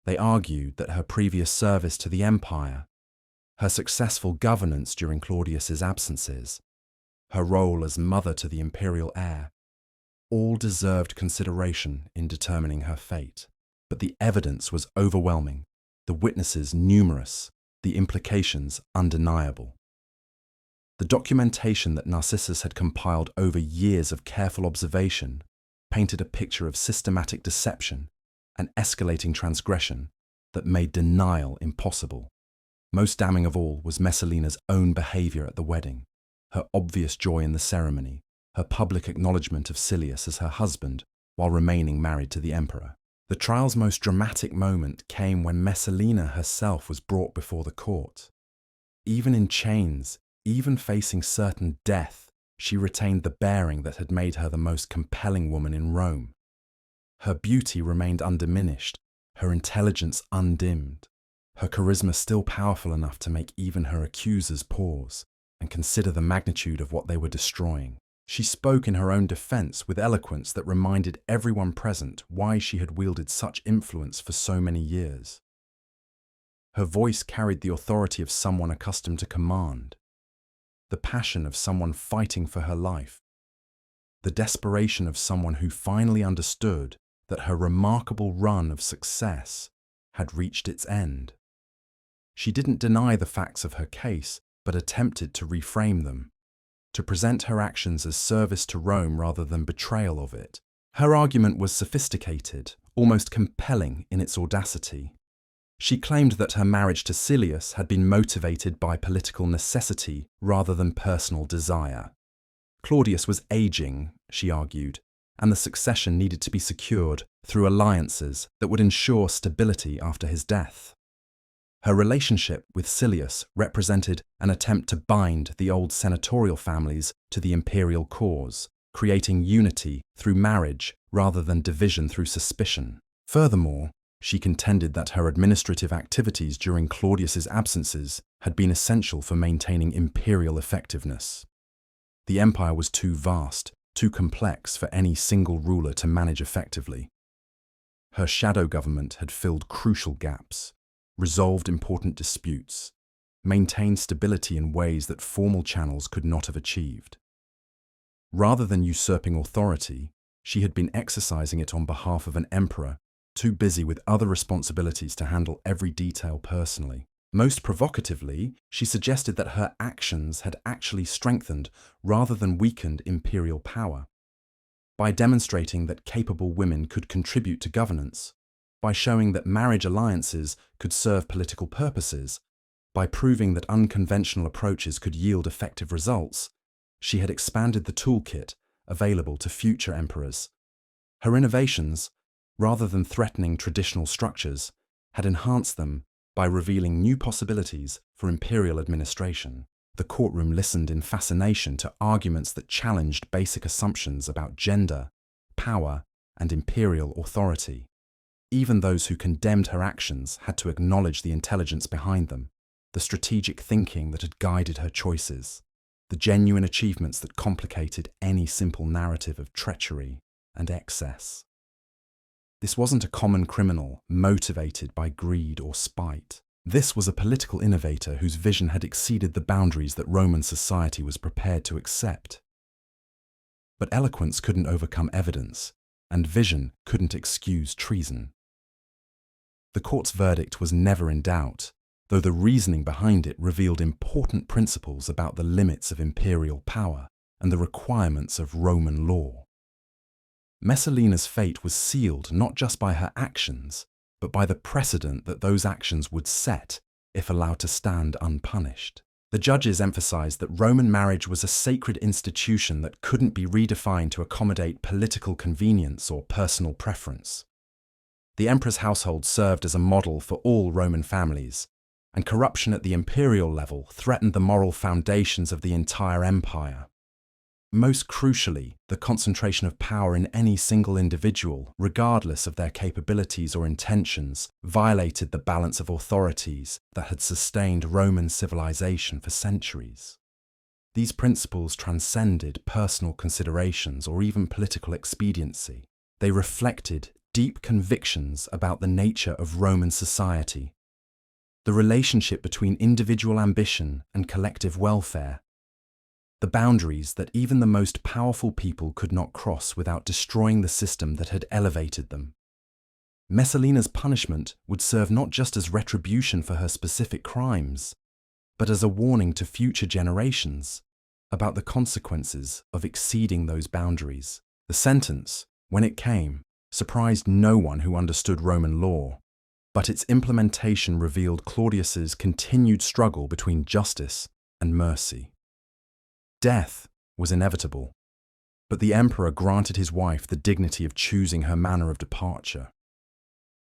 They argued that her previous service to the empire, her successful governance during Claudius's absences, her role as mother to the imperial heir, all deserved consideration in determining her fate. But the evidence was overwhelming, the witnesses numerous, the implications undeniable. The documentation that Narcissus had compiled over years of careful observation painted a picture of systematic deception and escalating transgression that made denial impossible. Most damning of all was Messalina's own behaviour at the wedding, her obvious joy in the ceremony, her public acknowledgement of Silius as her husband while remaining married to the emperor. The trial's most dramatic moment came when Messalina herself was brought before the court. Even in chains, even facing certain death, she retained the bearing that had made her the most compelling woman in Rome. Her beauty remained undiminished, her intelligence undimmed, her charisma still powerful enough to make even her accusers pause and consider the magnitude of what they were destroying. She spoke in her own defense with eloquence that reminded everyone present why she had wielded such influence for so many years. Her voice carried the authority of someone accustomed to command, the passion of someone fighting for her life, the desperation of someone who finally understood that her remarkable run of success had reached its end. She didn't deny the facts of her case, but attempted to reframe them, to present her actions as service to Rome rather than betrayal of it. Her argument was sophisticated, almost compelling in its audacity. She claimed that her marriage to Silius had been motivated by political necessity rather than personal desire. Claudius was aging, she argued, and the succession needed to be secured through alliances that would ensure stability after his death. Her relationship with Silius represented an attempt to bind the old senatorial families to the imperial cause, creating unity through marriage rather than division through suspicion. Furthermore, she contended that her administrative activities during Claudius's absences had been essential for maintaining imperial effectiveness. The empire was too vast, too complex for any single ruler to manage effectively. Her shadow government had filled crucial gaps, resolved important disputes, maintained stability in ways that formal channels could not have achieved. Rather than usurping authority, she had been exercising it on behalf of an emperor too busy with other responsibilities to handle every detail personally. Most provocatively, she suggested that her actions had actually strengthened rather than weakened imperial power. By demonstrating that capable women could contribute to governance, by showing that marriage alliances could serve political purposes, by proving that unconventional approaches could yield effective results, she had expanded the toolkit available to future emperors. Her innovations, rather than threatening traditional structures, had enhanced them by revealing new possibilities for imperial administration. The courtroom listened in fascination to arguments that challenged basic assumptions about gender, power, and imperial authority. Even those who condemned her actions had to acknowledge the intelligence behind them, the strategic thinking that had guided her choices, the genuine achievements that complicated any simple narrative of treachery and excess. This wasn't a common criminal motivated by greed or spite. This was a political innovator whose vision had exceeded the boundaries that Roman society was prepared to accept. But eloquence couldn't overcome evidence, and vision couldn't excuse treason. The court's verdict was never in doubt, though the reasoning behind it revealed important principles about the limits of imperial power and the requirements of Roman law. Messalina's fate was sealed not just by her actions, but by the precedent that those actions would set if allowed to stand unpunished. The judges emphasized that Roman marriage was a sacred institution that couldn't be redefined to accommodate political convenience or personal preference. The Empress household served as a model for all Roman families, and corruption at the imperial level threatened the moral foundations of the entire empire. Most crucially, the concentration of power in any single individual, regardless of their capabilities or intentions, violated the balance of authorities that had sustained Roman civilization for centuries. These principles transcended personal considerations or even political expediency. They reflected deep convictions about the nature of Roman society, the relationship between individual ambition and collective welfare, the boundaries that even the most powerful people could not cross without destroying the system that had elevated them. Messalina's punishment would serve not just as retribution for her specific crimes, but as a warning to future generations about the consequences of exceeding those boundaries. The sentence, when it came, surprised no one who understood Roman law, but its implementation revealed Claudius's continued struggle between justice and mercy. Death was inevitable, but the emperor granted his wife the dignity of choosing her manner of departure.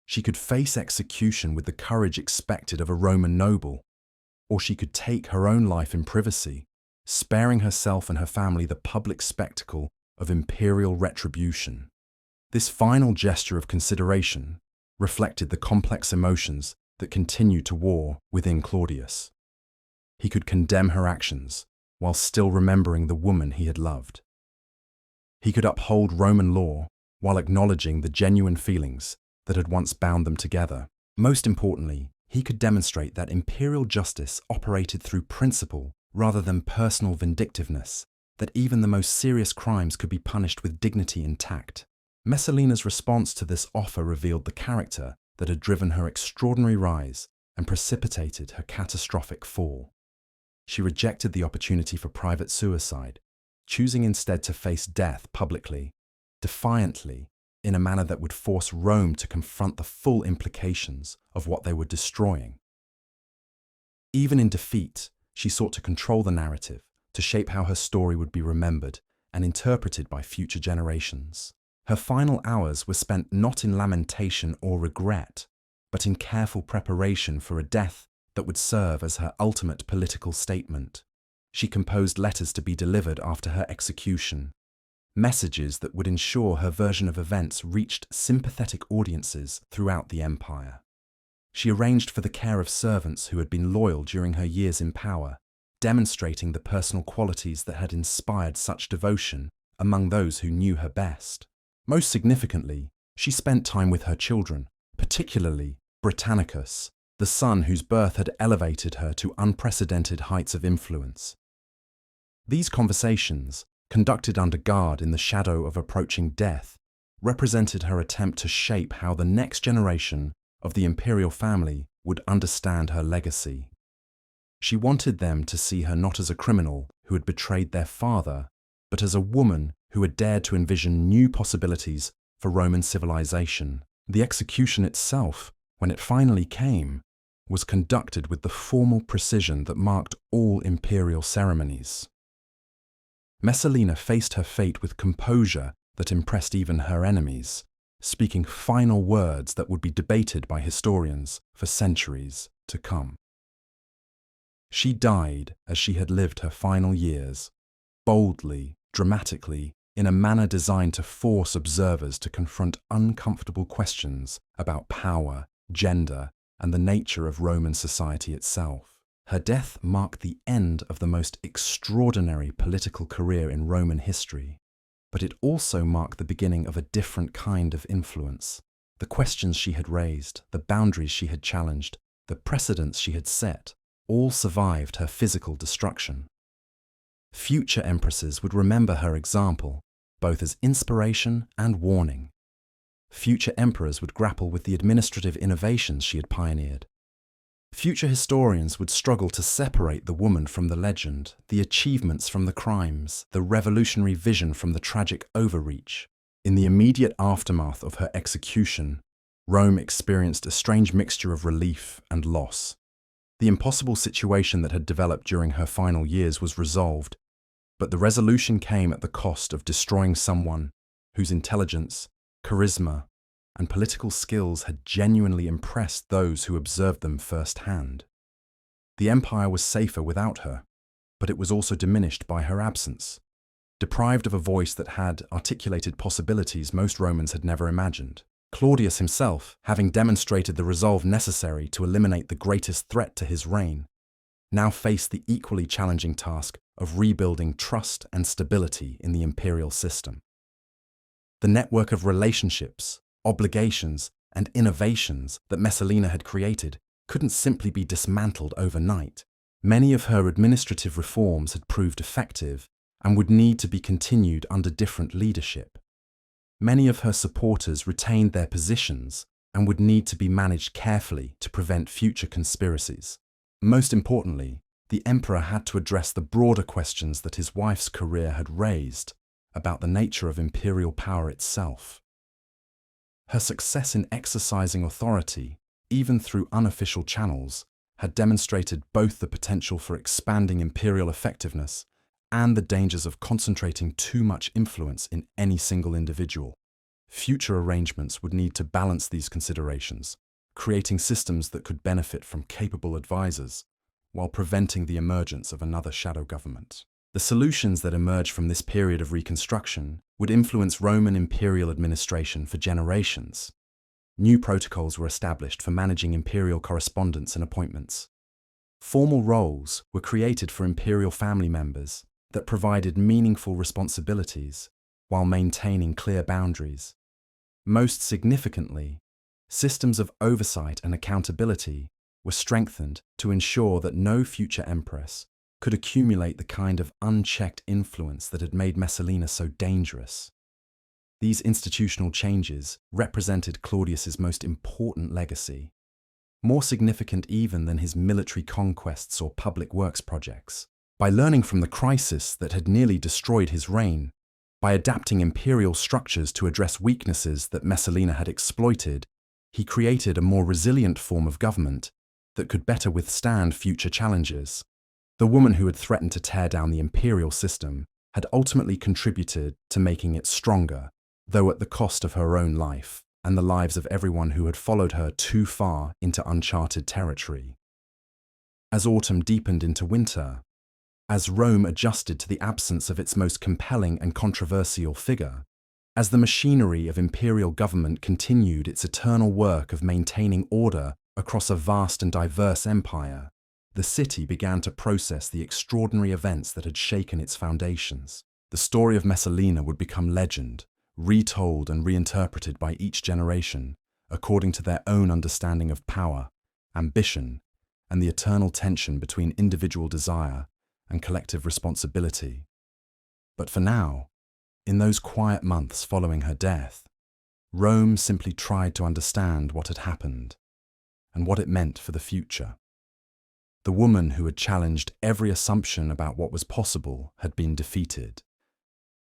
She could face execution with the courage expected of a Roman noble, or she could take her own life in privacy, sparing herself and her family the public spectacle of imperial retribution. This final gesture of consideration reflected the complex emotions that continued to war within Claudius. He could condemn her actions while still remembering the woman he had loved. He could uphold Roman law while acknowledging the genuine feelings that had once bound them together. Most importantly, he could demonstrate that imperial justice operated through principle rather than personal vindictiveness, that even the most serious crimes could be punished with dignity intact. Messalina's response to this offer revealed the character that had driven her extraordinary rise and precipitated her catastrophic fall. She rejected the opportunity for private suicide, choosing instead to face death publicly, defiantly, in a manner that would force Rome to confront the full implications of what they were destroying. Even in defeat, she sought to control the narrative, to shape how her story would be remembered and interpreted by future generations. Her final hours were spent not in lamentation or regret, but in careful preparation for a death that would serve as her ultimate political statement. She composed letters to be delivered after her execution, messages that would ensure her version of events reached sympathetic audiences throughout the empire. She arranged for the care of servants who had been loyal during her years in power, demonstrating the personal qualities that had inspired such devotion among those who knew her best. Most significantly, she spent time with her children, particularly Britannicus, the son whose birth had elevated her to unprecedented heights of influence. These conversations, conducted under guard in the shadow of approaching death, represented her attempt to shape how the next generation of the imperial family would understand her legacy. She wanted them to see her not as a criminal who had betrayed their father, but as a woman who had dared to envision new possibilities for Roman civilization. The execution itself, when it finally came, was conducted with the formal precision that marked all imperial ceremonies. Messalina faced her fate with composure that impressed even her enemies, speaking final words that would be debated by historians for centuries to come. She died as she had lived her final years, boldly, dramatically, in a manner designed to force observers to confront uncomfortable questions about power, gender, and the nature of Roman society itself. Her death marked the end of the most extraordinary political career in Roman history, but it also marked the beginning of a different kind of influence. The questions she had raised, the boundaries she had challenged, the precedents she had set, all survived her physical destruction. Future empresses would remember her example, both as inspiration and warning. Future emperors would grapple with the administrative innovations she had pioneered. Future historians would struggle to separate the woman from the legend, the achievements from the crimes, the revolutionary vision from the tragic overreach. In the immediate aftermath of her execution, Rome experienced a strange mixture of relief and loss. The impossible situation that had developed during her final years was resolved, but the resolution came at the cost of destroying someone whose intelligence, charisma, and political skills had genuinely impressed those who observed them firsthand. The empire was safer without her, but it was also diminished by her absence, deprived of a voice that had articulated possibilities most Romans had never imagined. Claudius himself, having demonstrated the resolve necessary to eliminate the greatest threat to his reign, now faced the equally challenging task of rebuilding trust and stability in the imperial system. The network of relationships, obligations, and innovations that Messalina had created couldn't simply be dismantled overnight. Many of her administrative reforms had proved effective and would need to be continued under different leadership. Many of her supporters retained their positions and would need to be managed carefully to prevent future conspiracies. Most importantly, the emperor had to address the broader questions that his wife's career had raised about the nature of imperial power itself. Her success in exercising authority, even through unofficial channels, had demonstrated both the potential for expanding imperial effectiveness and the dangers of concentrating too much influence in any single individual. Future arrangements would need to balance these considerations, creating systems that could benefit from capable advisors, while preventing the emergence of another shadow government. The solutions that emerged from this period of reconstruction would influence Roman imperial administration for generations. New protocols were established for managing imperial correspondence and appointments. Formal roles were created for imperial family members that provided meaningful responsibilities while maintaining clear boundaries. Most significantly, systems of oversight and accountability were strengthened to ensure that no future empress could accumulate the kind of unchecked influence that had made Messalina so dangerous. These institutional changes represented Claudius's most important legacy, more significant even than his military conquests or public works projects. By learning from the crisis that had nearly destroyed his reign, by adapting imperial structures to address weaknesses that Messalina had exploited, he created a more resilient form of government that could better withstand future challenges. The woman who had threatened to tear down the imperial system had ultimately contributed to making it stronger, though at the cost of her own life and the lives of everyone who had followed her too far into uncharted territory. As autumn deepened into winter, as Rome adjusted to the absence of its most compelling and controversial figure, as the machinery of imperial government continued its eternal work of maintaining order across a vast and diverse empire, the city began to process the extraordinary events that had shaken its foundations. The story of Messalina would become legend, retold and reinterpreted by each generation, according to their own understanding of power, ambition, and the eternal tension between individual desire and collective responsibility. But for now, in those quiet months following her death, Rome simply tried to understand what had happened and what it meant for the future. The woman who had challenged every assumption about what was possible had been defeated,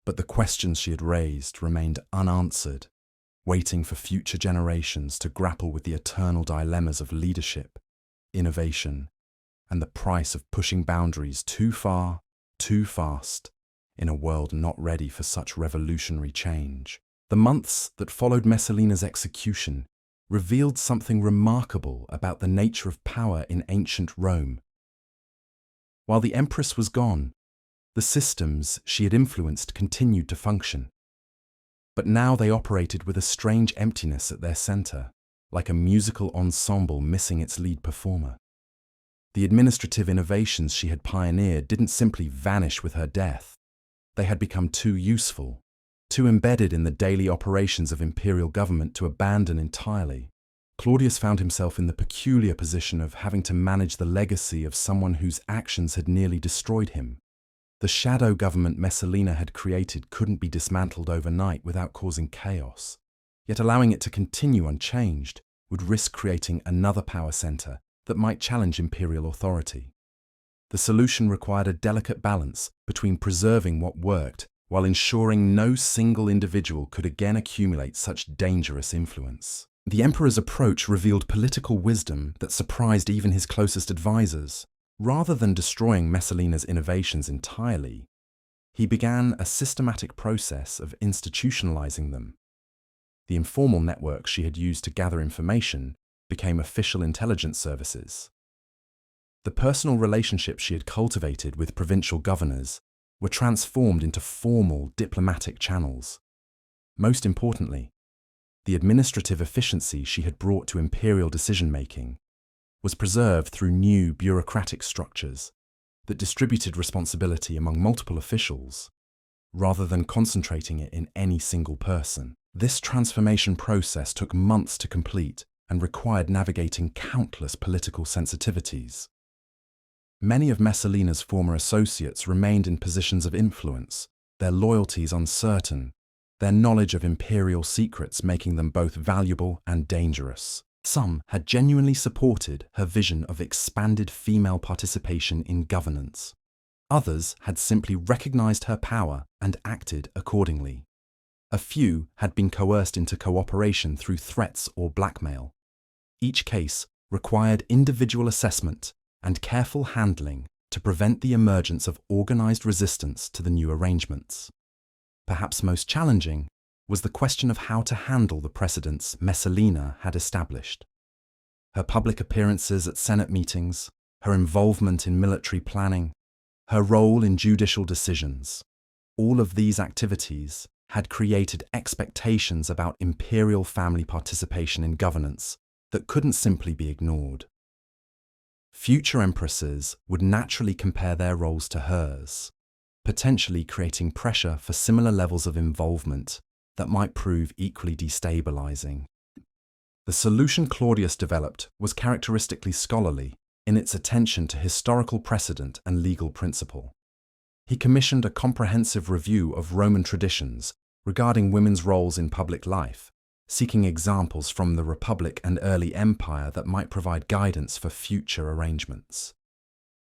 but the questions she had raised remained unanswered, waiting for future generations to grapple with the eternal dilemmas of leadership, innovation, and the price of pushing boundaries too far, too fast, in a world not ready for such revolutionary change. The months that followed Messalina's execution revealed something remarkable about the nature of power in ancient Rome. While the Empress was gone, the systems she had influenced continued to function. But now they operated with a strange emptiness at their center, like a musical ensemble missing its lead performer. The administrative innovations she had pioneered didn't simply vanish with her death. They had become too useful, too embedded in the daily operations of imperial government to abandon entirely. Claudius found himself in the peculiar position of having to manage the legacy of someone whose actions had nearly destroyed him. The shadow government Messalina had created couldn't be dismantled overnight without causing chaos. Yet allowing it to continue unchanged would risk creating another power center that might challenge imperial authority. The solution required a delicate balance between preserving what worked while ensuring no single individual could again accumulate such dangerous influence. The emperor's approach revealed political wisdom that surprised even his closest advisors. Rather than destroying Messalina's innovations entirely, he began a systematic process of institutionalizing them. The informal networks she had used to gather information became official intelligence services. The personal relationships she had cultivated with provincial governors were transformed into formal diplomatic channels. Most importantly, the administrative efficiency she had brought to imperial decision-making was preserved through new bureaucratic structures that distributed responsibility among multiple officials, rather than concentrating it in any single person. This transformation process took months to complete and required navigating countless political sensitivities. Many of Messalina's former associates remained in positions of influence, their loyalties uncertain, their knowledge of imperial secrets making them both valuable and dangerous. Some had genuinely supported her vision of expanded female participation in governance. Others had simply recognized her power and acted accordingly. A few had been coerced into cooperation through threats or blackmail. Each case required individual assessment and careful handling to prevent the emergence of organized resistance to the new arrangements. Perhaps most challenging was the question of how to handle the precedents Messalina had established. Her public appearances at Senate meetings, her involvement in military planning, her role in judicial decisions, all of these activities had created expectations about imperial family participation in governance that couldn't simply be ignored. Future empresses would naturally compare their roles to hers, potentially creating pressure for similar levels of involvement that might prove equally destabilizing. The solution Claudius developed was characteristically scholarly in its attention to historical precedent and legal principle. He commissioned a comprehensive review of Roman traditions regarding women's roles in public life, seeking examples from the Republic and early Empire that might provide guidance for future arrangements.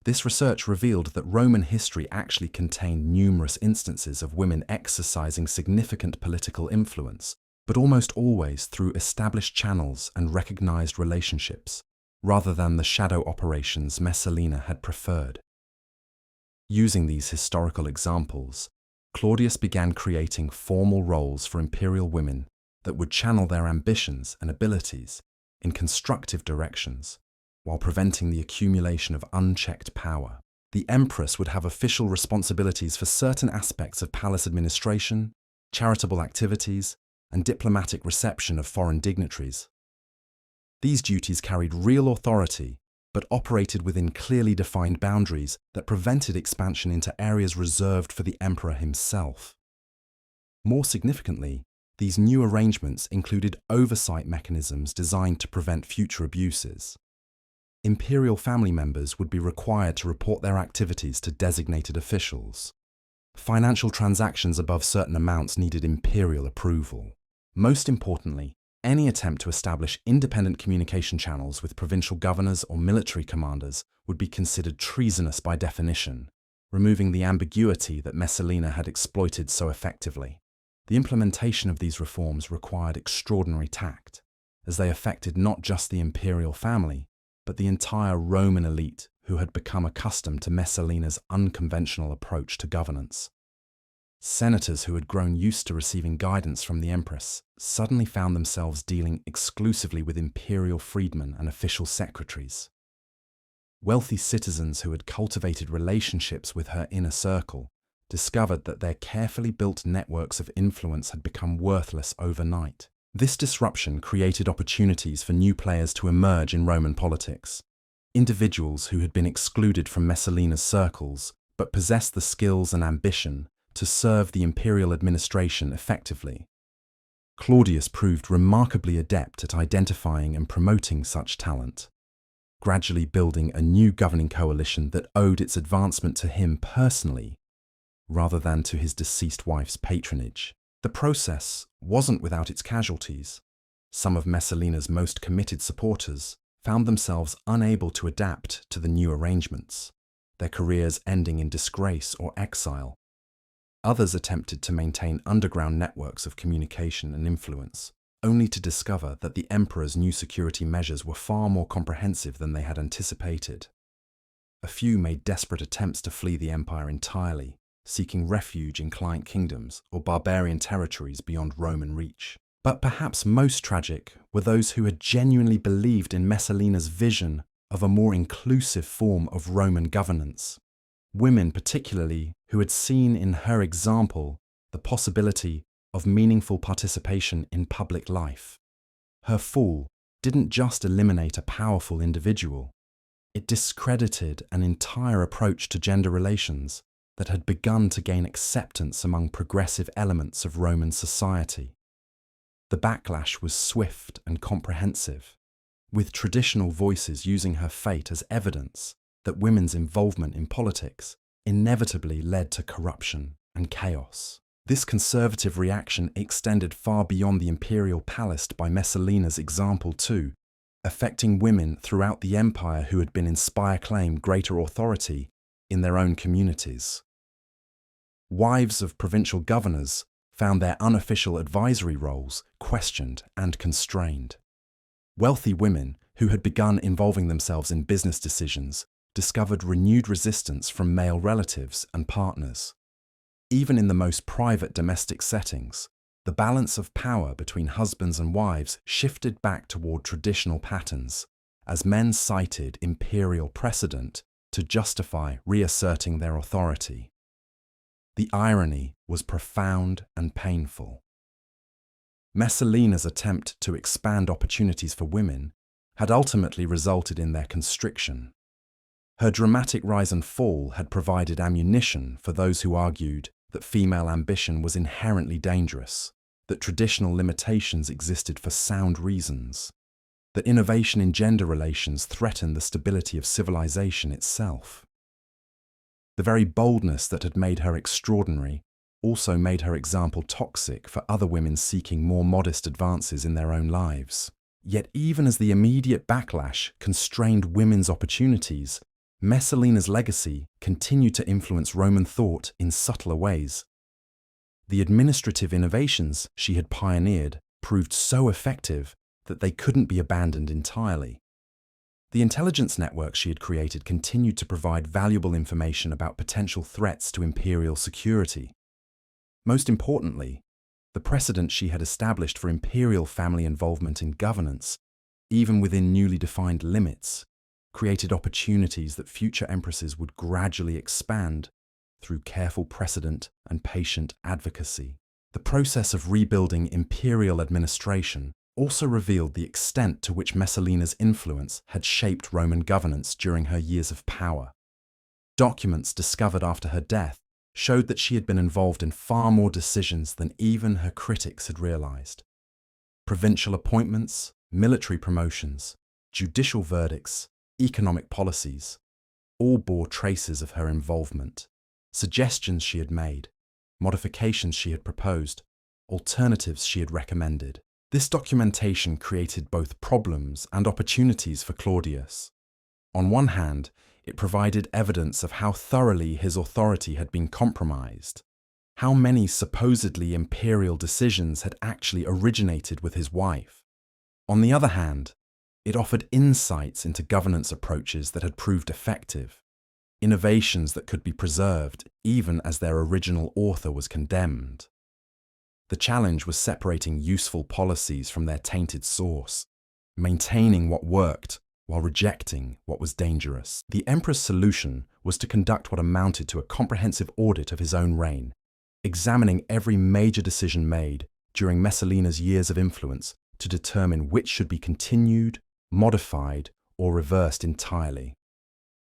This research revealed that Roman history actually contained numerous instances of women exercising significant political influence, but almost always through established channels and recognized relationships, rather than the shadow operations Messalina had preferred. Using these historical examples, Claudius began creating formal roles for imperial women that would channel their ambitions and abilities in constructive directions, while preventing the accumulation of unchecked power. The Empress would have official responsibilities for certain aspects of palace administration, charitable activities, and diplomatic reception of foreign dignitaries. These duties carried real authority, but operated within clearly defined boundaries that prevented expansion into areas reserved for the emperor himself. More significantly, these new arrangements included oversight mechanisms designed to prevent future abuses. Imperial family members would be required to report their activities to designated officials. Financial transactions above certain amounts needed imperial approval. Most importantly, any attempt to establish independent communication channels with provincial governors or military commanders would be considered treasonous by definition, removing the ambiguity that Messalina had exploited so effectively. The implementation of these reforms required extraordinary tact, as they affected not just the imperial family, but the entire Roman elite who had become accustomed to Messalina's unconventional approach to governance. Senators who had grown used to receiving guidance from the Empress suddenly found themselves dealing exclusively with imperial freedmen and official secretaries. Wealthy citizens who had cultivated relationships with her inner circle discovered that their carefully built networks of influence had become worthless overnight. This disruption created opportunities for new players to emerge in Roman politics. Individuals who had been excluded from Messalina's circles but possessed the skills and ambition to serve the imperial administration effectively. Claudius proved remarkably adept at identifying and promoting such talent, gradually building a new governing coalition that owed its advancement to him personally, rather than to his deceased wife's patronage. The process wasn't without its casualties. Some of Messalina's most committed supporters found themselves unable to adapt to the new arrangements, their careers ending in disgrace or exile. Others attempted to maintain underground networks of communication and influence, only to discover that the emperor's new security measures were far more comprehensive than they had anticipated. A few made desperate attempts to flee the empire entirely, seeking refuge in client kingdoms or barbarian territories beyond Roman reach. But perhaps most tragic were those who had genuinely believed in Messalina's vision of a more inclusive form of Roman governance. Women particularly who had seen in her example the possibility of meaningful participation in public life. Her fall didn't just eliminate a powerful individual, it discredited an entire approach to gender relations that had begun to gain acceptance among progressive elements of Roman society. The backlash was swift and comprehensive, with traditional voices using her fate as evidence that women's involvement in politics inevitably led to corruption and chaos. This conservative reaction extended far beyond the imperial palace by Messalina's example too, affecting women throughout the empire who had been inspired to claim greater authority in their own communities. Wives of provincial governors found their unofficial advisory roles questioned and constrained. Wealthy women who had begun involving themselves in business decisions discovered renewed resistance from male relatives and partners. Even in the most private domestic settings, the balance of power between husbands and wives shifted back toward traditional patterns, as men cited imperial precedent to justify reasserting their authority. The irony was profound and painful. Messalina's attempt to expand opportunities for women had ultimately resulted in their constriction. Her dramatic rise and fall had provided ammunition for those who argued that female ambition was inherently dangerous, that traditional limitations existed for sound reasons, that innovation in gender relations threatened the stability of civilization itself. The very boldness that had made her extraordinary also made her example toxic for other women seeking more modest advances in their own lives. Yet even as the immediate backlash constrained women's opportunities, Messalina's legacy continued to influence Roman thought in subtler ways. The administrative innovations she had pioneered proved so effective that they couldn't be abandoned entirely. The intelligence network she had created continued to provide valuable information about potential threats to imperial security. Most importantly, the precedent she had established for imperial family involvement in governance, even within newly defined limits, created opportunities that future empresses would gradually expand through careful precedent and patient advocacy. The process of rebuilding imperial administration also revealed the extent to which Messalina's influence had shaped Roman governance during her years of power. Documents discovered after her death showed that she had been involved in far more decisions than even her critics had realized. Provincial appointments, military promotions, judicial verdicts, economic policies, all bore traces of her involvement. Suggestions she had made, modifications she had proposed, alternatives she had recommended. This documentation created both problems and opportunities for Claudius. On one hand, it provided evidence of how thoroughly his authority had been compromised, how many supposedly imperial decisions had actually originated with his wife. On the other hand, it offered insights into governance approaches that had proved effective. innovations that could be preserved even as their original author was condemned. The challenge was separating useful policies from their tainted source, maintaining what worked while rejecting what was dangerous. The Empress' solution was to conduct what amounted to a comprehensive audit of his own reign, examining every major decision made during Messalina's years of influence to determine which should be continued, modified, or reversed entirely.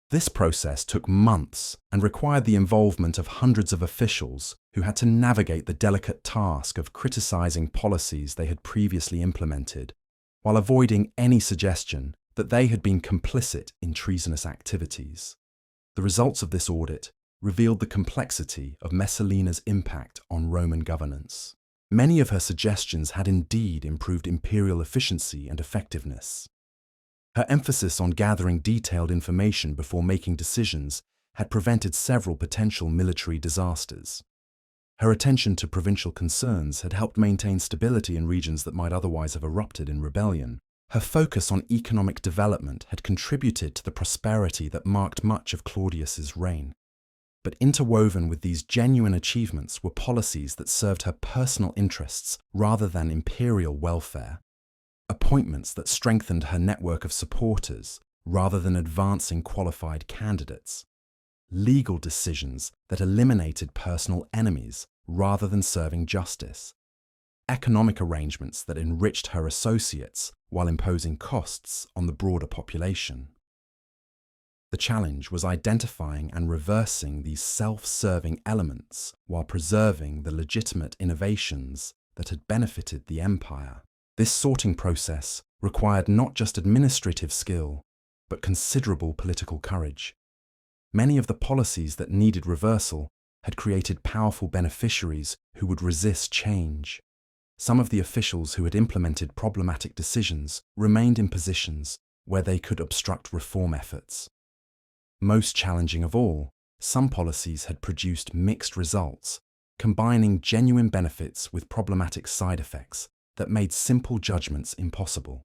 This process took months and required the involvement of hundreds of officials who had to navigate the delicate task of criticizing policies they had previously implemented, while avoiding any suggestion that they had been complicit in treasonous activities. The results of this audit revealed the complexity of Messalina's impact on Roman governance. Many of her suggestions had indeed improved imperial efficiency and effectiveness. Her emphasis on gathering detailed information before making decisions had prevented several potential military disasters. Her attention to provincial concerns had helped maintain stability in regions that might otherwise have erupted in rebellion. Her focus on economic development had contributed to the prosperity that marked much of Claudius's reign. But interwoven with these genuine achievements were policies that served her personal interests rather than imperial welfare. Appointments that strengthened her network of supporters rather than advancing qualified candidates. Legal decisions that eliminated personal enemies rather than serving justice. Economic arrangements that enriched her associates while imposing costs on the broader population. The challenge was identifying and reversing these self-serving elements while preserving the legitimate innovations that had benefited the empire. This sorting process required not just administrative skill, but considerable political courage. Many of the policies that needed reversal had created powerful beneficiaries who would resist change. Some of the officials who had implemented problematic decisions remained in positions where they could obstruct reform efforts. Most challenging of all, some policies had produced mixed results, combining genuine benefits with problematic side effects that made simple judgments impossible.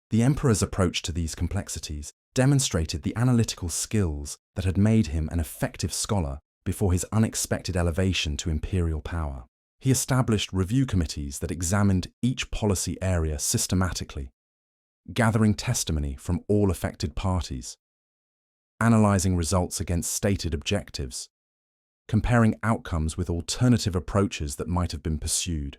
The emperor's approach to these complexities demonstrated the analytical skills that had made him an effective scholar before his unexpected elevation to imperial power. He established review committees that examined each policy area systematically, gathering testimony from all affected parties, analyzing results against stated objectives, comparing outcomes with alternative approaches that might have been pursued.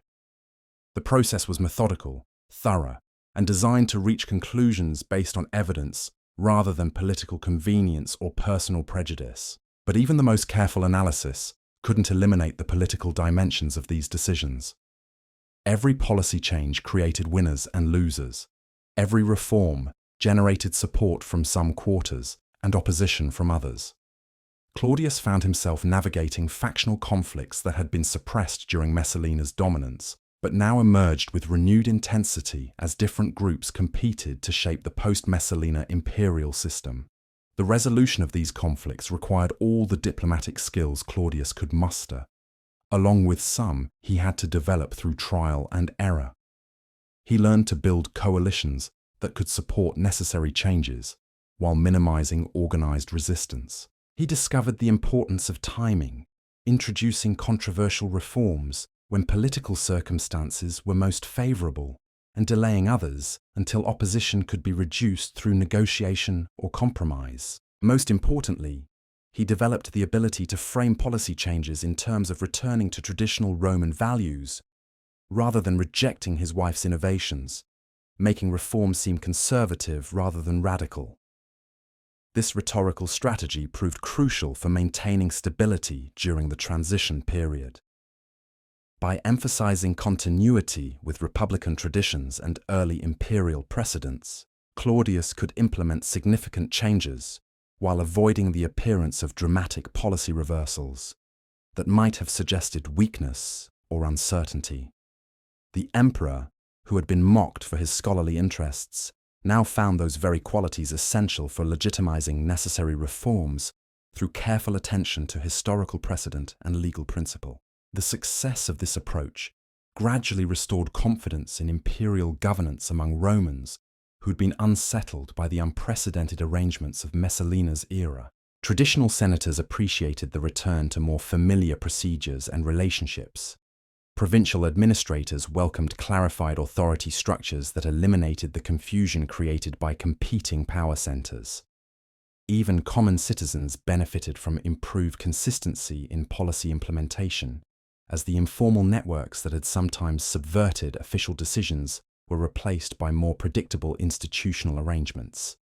The process was methodical, thorough, and designed to reach conclusions based on evidence rather than political convenience or personal prejudice. But even the most careful analysis couldn't eliminate the political dimensions of these decisions. Every policy change created winners and losers. Every reform generated support from some quarters and opposition from others. Claudius found himself navigating factional conflicts that had been suppressed during Messalina's dominance, but now emerged with renewed intensity as different groups competed to shape the post-Messalina imperial system. The resolution of these conflicts required all the diplomatic skills Claudius could muster. Along with some he had to develop through trial and error. He learned to build coalitions that could support necessary changes while minimizing organized resistance. He discovered the importance of timing, introducing controversial reforms when political circumstances were most favorable, and delaying others until opposition could be reduced through negotiation or compromise. Most importantly, he developed the ability to frame policy changes in terms of returning to traditional Roman values, rather than rejecting his wife's innovations, making reform seem conservative rather than radical. This rhetorical strategy proved crucial for maintaining stability during the transition period. By emphasizing continuity with Republican traditions and early imperial precedents, Claudius could implement significant changes while avoiding the appearance of dramatic policy reversals that might have suggested weakness or uncertainty. The emperor, who had been mocked for his scholarly interests, now found those very qualities essential for legitimizing necessary reforms through careful attention to historical precedent and legal principle. The success of this approach gradually restored confidence in imperial governance among Romans who had been unsettled by the unprecedented arrangements of Messalina's era. Traditional senators appreciated the return to more familiar procedures and relationships. Provincial administrators welcomed clarified authority structures that eliminated the confusion created by competing power centers. Even common citizens benefited from improved consistency in policy implementation, as the informal networks that had sometimes subverted official decisions were replaced by more predictable institutional arrangements.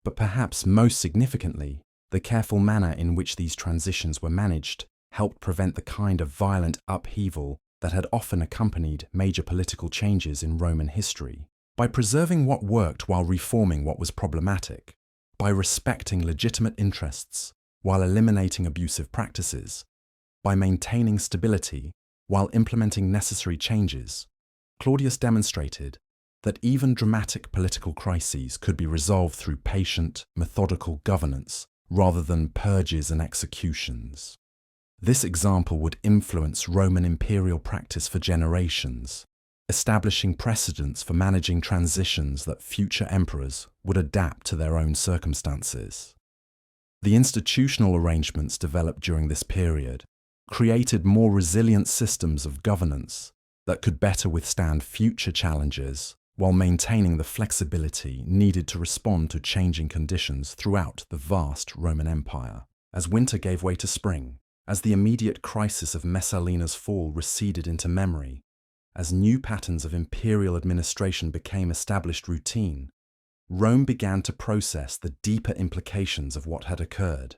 But perhaps most significantly, the careful manner in which these transitions were managed helped prevent the kind of violent upheaval that had often accompanied major political changes in Roman history. By preserving what worked while reforming what was problematic, by respecting legitimate interests while eliminating abusive practices, by maintaining stability while implementing necessary changes, Claudius demonstrated that even dramatic political crises could be resolved through patient, methodical governance rather than purges and executions. This example would influence Roman imperial practice for generations, establishing precedents for managing transitions that future emperors would adapt to their own circumstances. The institutional arrangements developed during this period created more resilient systems of governance that could better withstand future challenges while maintaining the flexibility needed to respond to changing conditions throughout the vast Roman Empire. As winter gave way to spring, as the immediate crisis of Messalina's fall receded into memory, as new patterns of imperial administration became established routine, Rome began to process the deeper implications of what had occurred.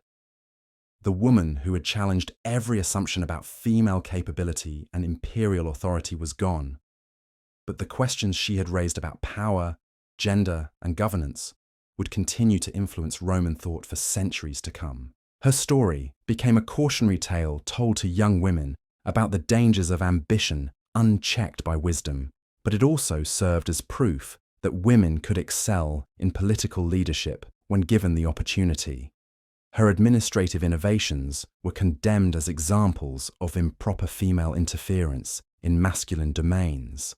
The woman who had challenged every assumption about female capability and imperial authority was gone, but the questions she had raised about power, gender, and governance would continue to influence Roman thought for centuries to come. Her story became a cautionary tale told to young women about the dangers of ambition unchecked by wisdom, but it also served as proof that women could excel in political leadership when given the opportunity. Her administrative innovations were condemned as examples of improper female interference in masculine domains,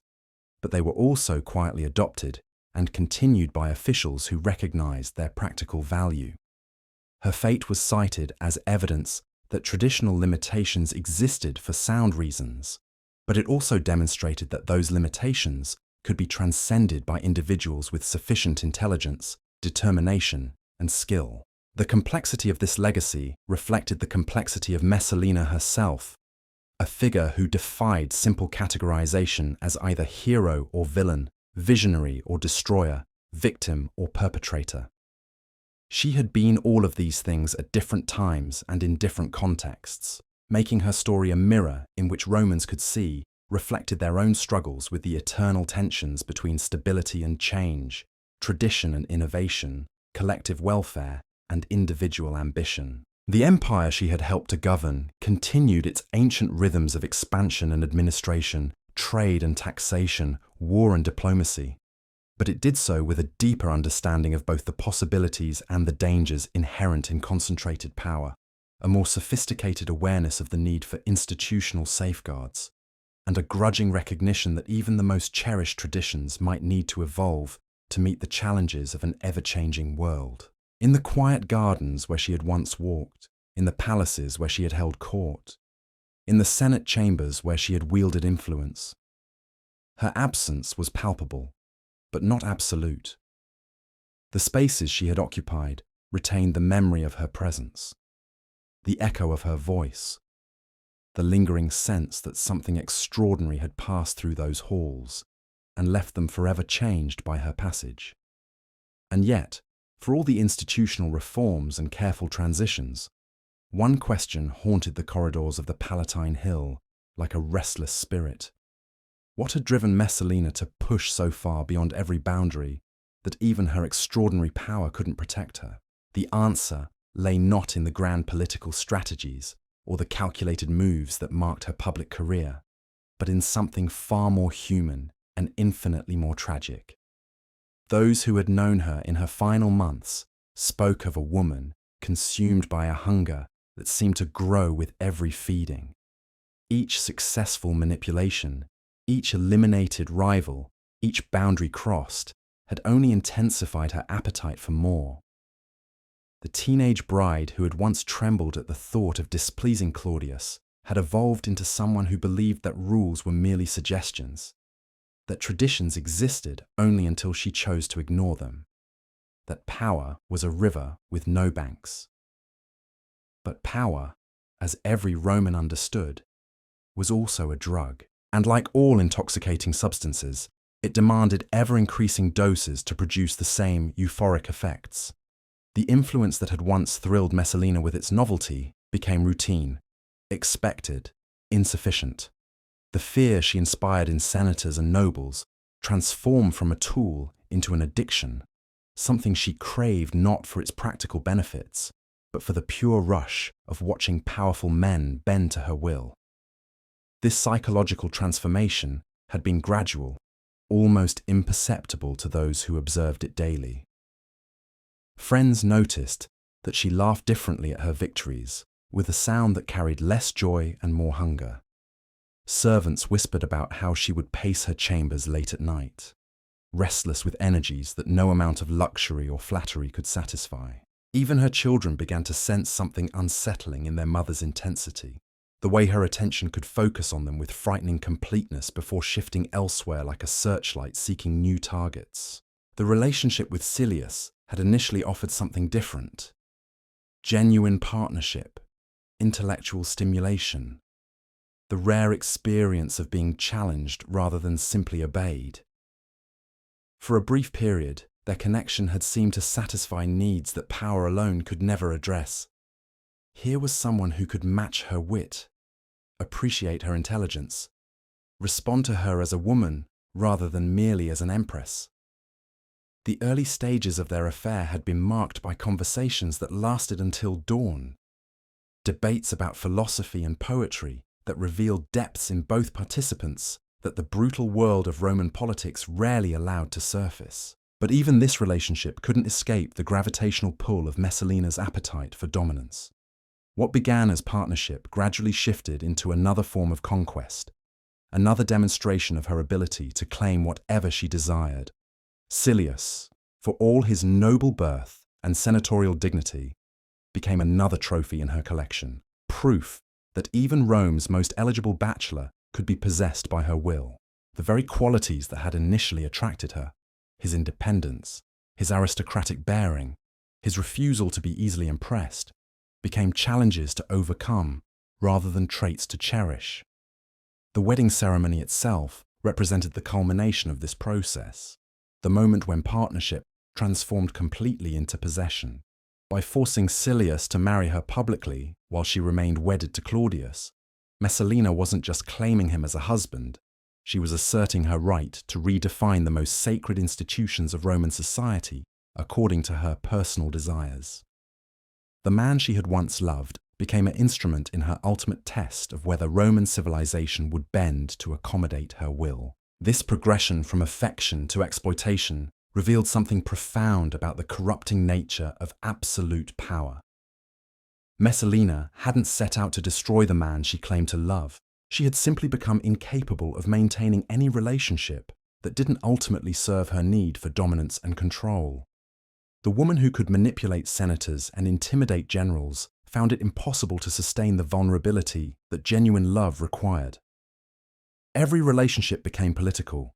but they were also quietly adopted and continued by officials who recognized their practical value. Her fate was cited as evidence that traditional limitations existed for sound reasons, but it also demonstrated that those limitations could be transcended by individuals with sufficient intelligence, determination, and skill. The complexity of this legacy reflected the complexity of Messalina herself, a figure who defied simple categorization as either hero or villain, visionary or destroyer, victim or perpetrator. She had been all of these things at different times and in different contexts, making her story a mirror in which Romans could see reflected their own struggles with the eternal tensions between stability and change, tradition and innovation, collective welfare, and individual ambition. The empire she had helped to govern continued its ancient rhythms of expansion and administration, trade and taxation, war and diplomacy, but it did so with a deeper understanding of both the possibilities and the dangers inherent in concentrated power, a more sophisticated awareness of the need for institutional safeguards, and a grudging recognition that even the most cherished traditions might need to evolve to meet the challenges of an ever-changing world. In the quiet gardens where she had once walked, in the palaces where she had held court, in the Senate chambers where she had wielded influence, her absence was palpable, but not absolute. The spaces she had occupied retained the memory of her presence, the echo of her voice, the lingering sense that something extraordinary had passed through those halls and left them forever changed by her passage. And yet, for all the institutional reforms and careful transitions, one question haunted the corridors of the Palatine Hill like a restless spirit. What had driven Messalina to push so far beyond every boundary that even her extraordinary power couldn't protect her? The answer lay not in the grand political strategies or the calculated moves that marked her public career, but in something far more human and infinitely more tragic. Those who had known her in her final months spoke of a woman consumed by a hunger that seemed to grow with every feeding. Each successful manipulation, each eliminated rival, each boundary crossed, had only intensified her appetite for more. The teenage bride who had once trembled at the thought of displeasing Claudius had evolved into someone who believed that rules were merely suggestions, that traditions existed only until she chose to ignore them, that power was a river with no banks. But power, as every Roman understood, was also a drug, and like all intoxicating substances, it demanded ever-increasing doses to produce the same euphoric effects. The influence that had once thrilled Messalina with its novelty became routine, expected, insufficient. The fear she inspired in senators and nobles transformed from a tool into an addiction, something she craved not for its practical benefits, but for the pure rush of watching powerful men bend to her will. This psychological transformation had been gradual, almost imperceptible to those who observed it daily. Friends noticed that she laughed differently at her victories, with a sound that carried less joy and more hunger. Servants whispered about how she would pace her chambers late at night, restless with energies that no amount of luxury or flattery could satisfy. Even her children began to sense something unsettling in their mother's intensity, the way her attention could focus on them with frightening completeness before shifting elsewhere like a searchlight seeking new targets. The relationship with Silius had initially offered something different: genuine partnership, intellectual stimulation, the rare experience of being challenged rather than simply obeyed. For a brief period, their connection had seemed to satisfy needs that power alone could never address. Here was someone who could match her wit, appreciate her intelligence, respond to her as a woman rather than merely as an empress. The early stages of their affair had been marked by conversations that lasted until dawn, debates about philosophy and poetry that revealed depths in both participants that the brutal world of Roman politics rarely allowed to surface. But even this relationship couldn't escape the gravitational pull of Messalina's appetite for dominance. What began as partnership gradually shifted into another form of conquest, another demonstration of her ability to claim whatever she desired. Silius, for all his noble birth and senatorial dignity, became another trophy in her collection, proof that even Rome's most eligible bachelor could be possessed by her will. The very qualities that had initially attracted her, his independence, his aristocratic bearing, his refusal to be easily impressed, became challenges to overcome rather than traits to cherish. The wedding ceremony itself represented the culmination of this process, the moment when partnership transformed completely into possession. By forcing Silius to marry her publicly while she remained wedded to Claudius, Messalina wasn't just claiming him as a husband, she was asserting her right to redefine the most sacred institutions of Roman society according to her personal desires. The man she had once loved became an instrument in her ultimate test of whether Roman civilization would bend to accommodate her will. This progression from affection to exploitation revealed something profound about the corrupting nature of absolute power. Messalina hadn't set out to destroy the man she claimed to love. She had simply become incapable of maintaining any relationship that didn't ultimately serve her need for dominance and control. The woman who could manipulate senators and intimidate generals found it impossible to sustain the vulnerability that genuine love required. Every relationship became political.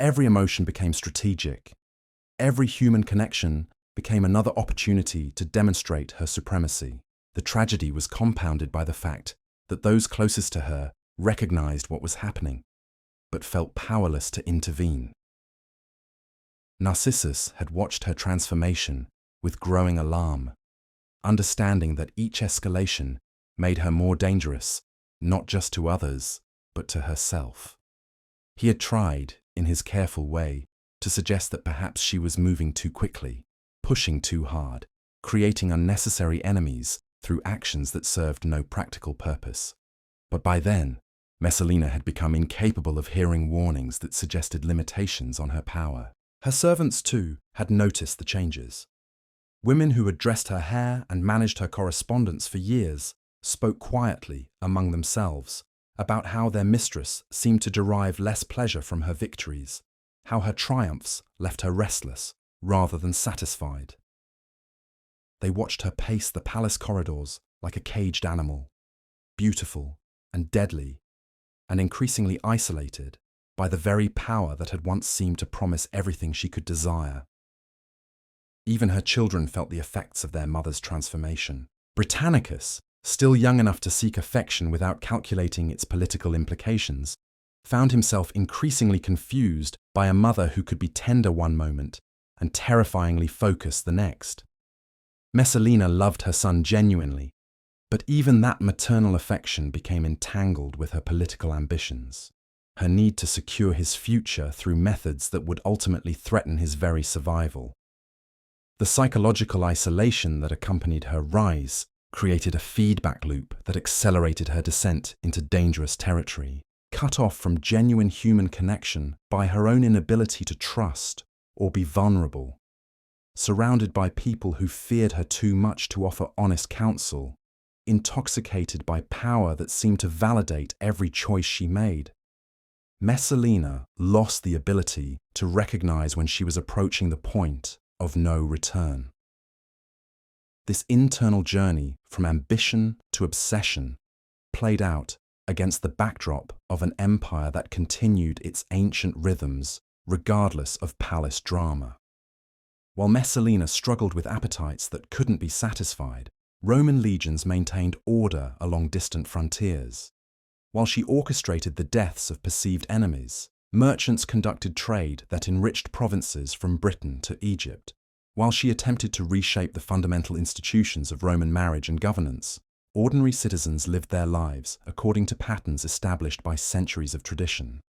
Every emotion became strategic. Every human connection became another opportunity to demonstrate her supremacy. The tragedy was compounded by the fact that those closest to her recognized what was happening, but felt powerless to intervene. Narcissus had watched her transformation with growing alarm, understanding that each escalation made her more dangerous, not just to others, but to herself. He had tried, in his careful way, to suggest that perhaps she was moving too quickly, pushing too hard, creating unnecessary enemies through actions that served no practical purpose. But by then, Messalina had become incapable of hearing warnings that suggested limitations on her power. Her servants, too, had noticed the changes. Women who had dressed her hair and managed her correspondence for years spoke quietly among themselves about how their mistress seemed to derive less pleasure from her victories, how her triumphs left her restless rather than satisfied. They watched her pace the palace corridors like a caged animal, beautiful and deadly, and increasingly isolated by the very power that had once seemed to promise everything she could desire. Even her children felt the effects of their mother's transformation. Britannicus, still young enough to seek affection without calculating its political implications, found himself increasingly confused by a mother who could be tender one moment and terrifyingly focused the next. Messalina loved her son genuinely, but even that maternal affection became entangled with her political ambitions, her need to secure his future through methods that would ultimately threaten his very survival. The psychological isolation that accompanied her rise created a feedback loop that accelerated her descent into dangerous territory, cut off from genuine human connection by her own inability to trust or be vulnerable. Surrounded by people who feared her too much to offer honest counsel, intoxicated by power that seemed to validate every choice she made, Messalina lost the ability to recognize when she was approaching the point of no return. This internal journey from ambition to obsession played out against the backdrop of an empire that continued its ancient rhythms regardless of palace drama. While Messalina struggled with appetites that couldn't be satisfied, Roman legions maintained order along distant frontiers. While she orchestrated the deaths of perceived enemies, merchants conducted trade that enriched provinces from Britain to Egypt. While she attempted to reshape the fundamental institutions of Roman marriage and governance, ordinary citizens lived their lives according to patterns established by centuries of tradition.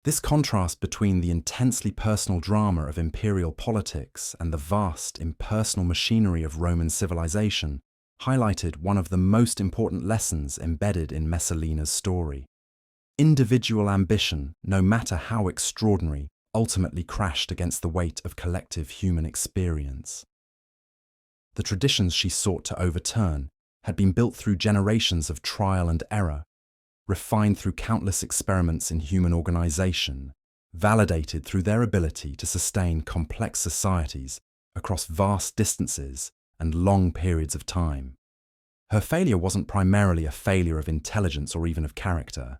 This contrast between the intensely personal drama of imperial politics and the vast, impersonal machinery of Roman civilization highlighted one of the most important lessons embedded in Messalina's story. Individual ambition, no matter how extraordinary, ultimately crashed against the weight of collective human experience. The traditions she sought to overturn had been built through generations of trial and error, refined through countless experiments in human organization, validated through their ability to sustain complex societies across vast distances and long periods of time. Her failure wasn't primarily a failure of intelligence or even of character.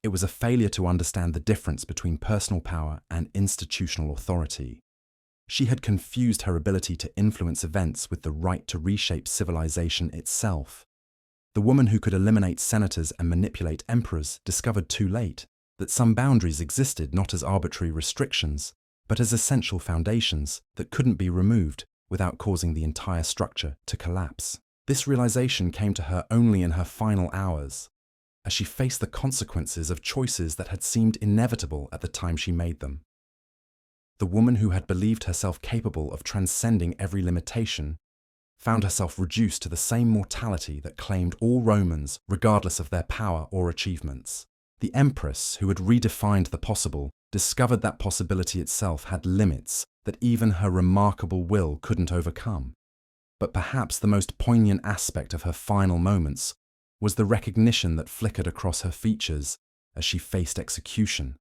It was a failure to understand the difference between personal power and institutional authority. She had confused her ability to influence events with the right to reshape civilization itself. The woman who could eliminate senators and manipulate emperors discovered too late that some boundaries existed not as arbitrary restrictions, but as essential foundations that couldn't be removed without causing the entire structure to collapse. This realization came to her only in her final hours, as she faced the consequences of choices that had seemed inevitable at the time she made them. The woman who had believed herself capable of transcending every limitation found herself reduced to the same mortality that claimed all Romans regardless of their power or achievements. The Empress, who had redefined the possible, discovered that possibility itself had limits that even her remarkable will couldn't overcome. But perhaps the most poignant aspect of her final moments was the recognition that flickered across her features as she faced execution.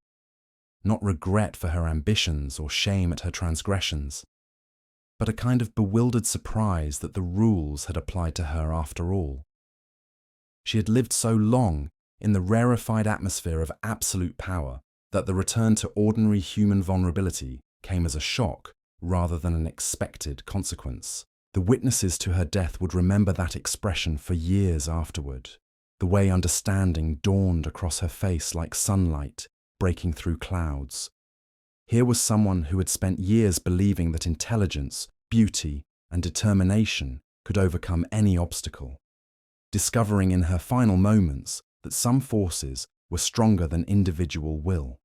Not regret for her ambitions or shame at her transgressions, but a kind of bewildered surprise that the rules had applied to her after all. She had lived so long in the rarefied atmosphere of absolute power that the return to ordinary human vulnerability came as a shock rather than an expected consequence. The witnesses to her death would remember that expression for years afterward, the way understanding dawned across her face like sunlight breaking through clouds. Here was someone who had spent years believing that intelligence, beauty, and determination could overcome any obstacle, discovering in her final moments that some forces were stronger than individual will.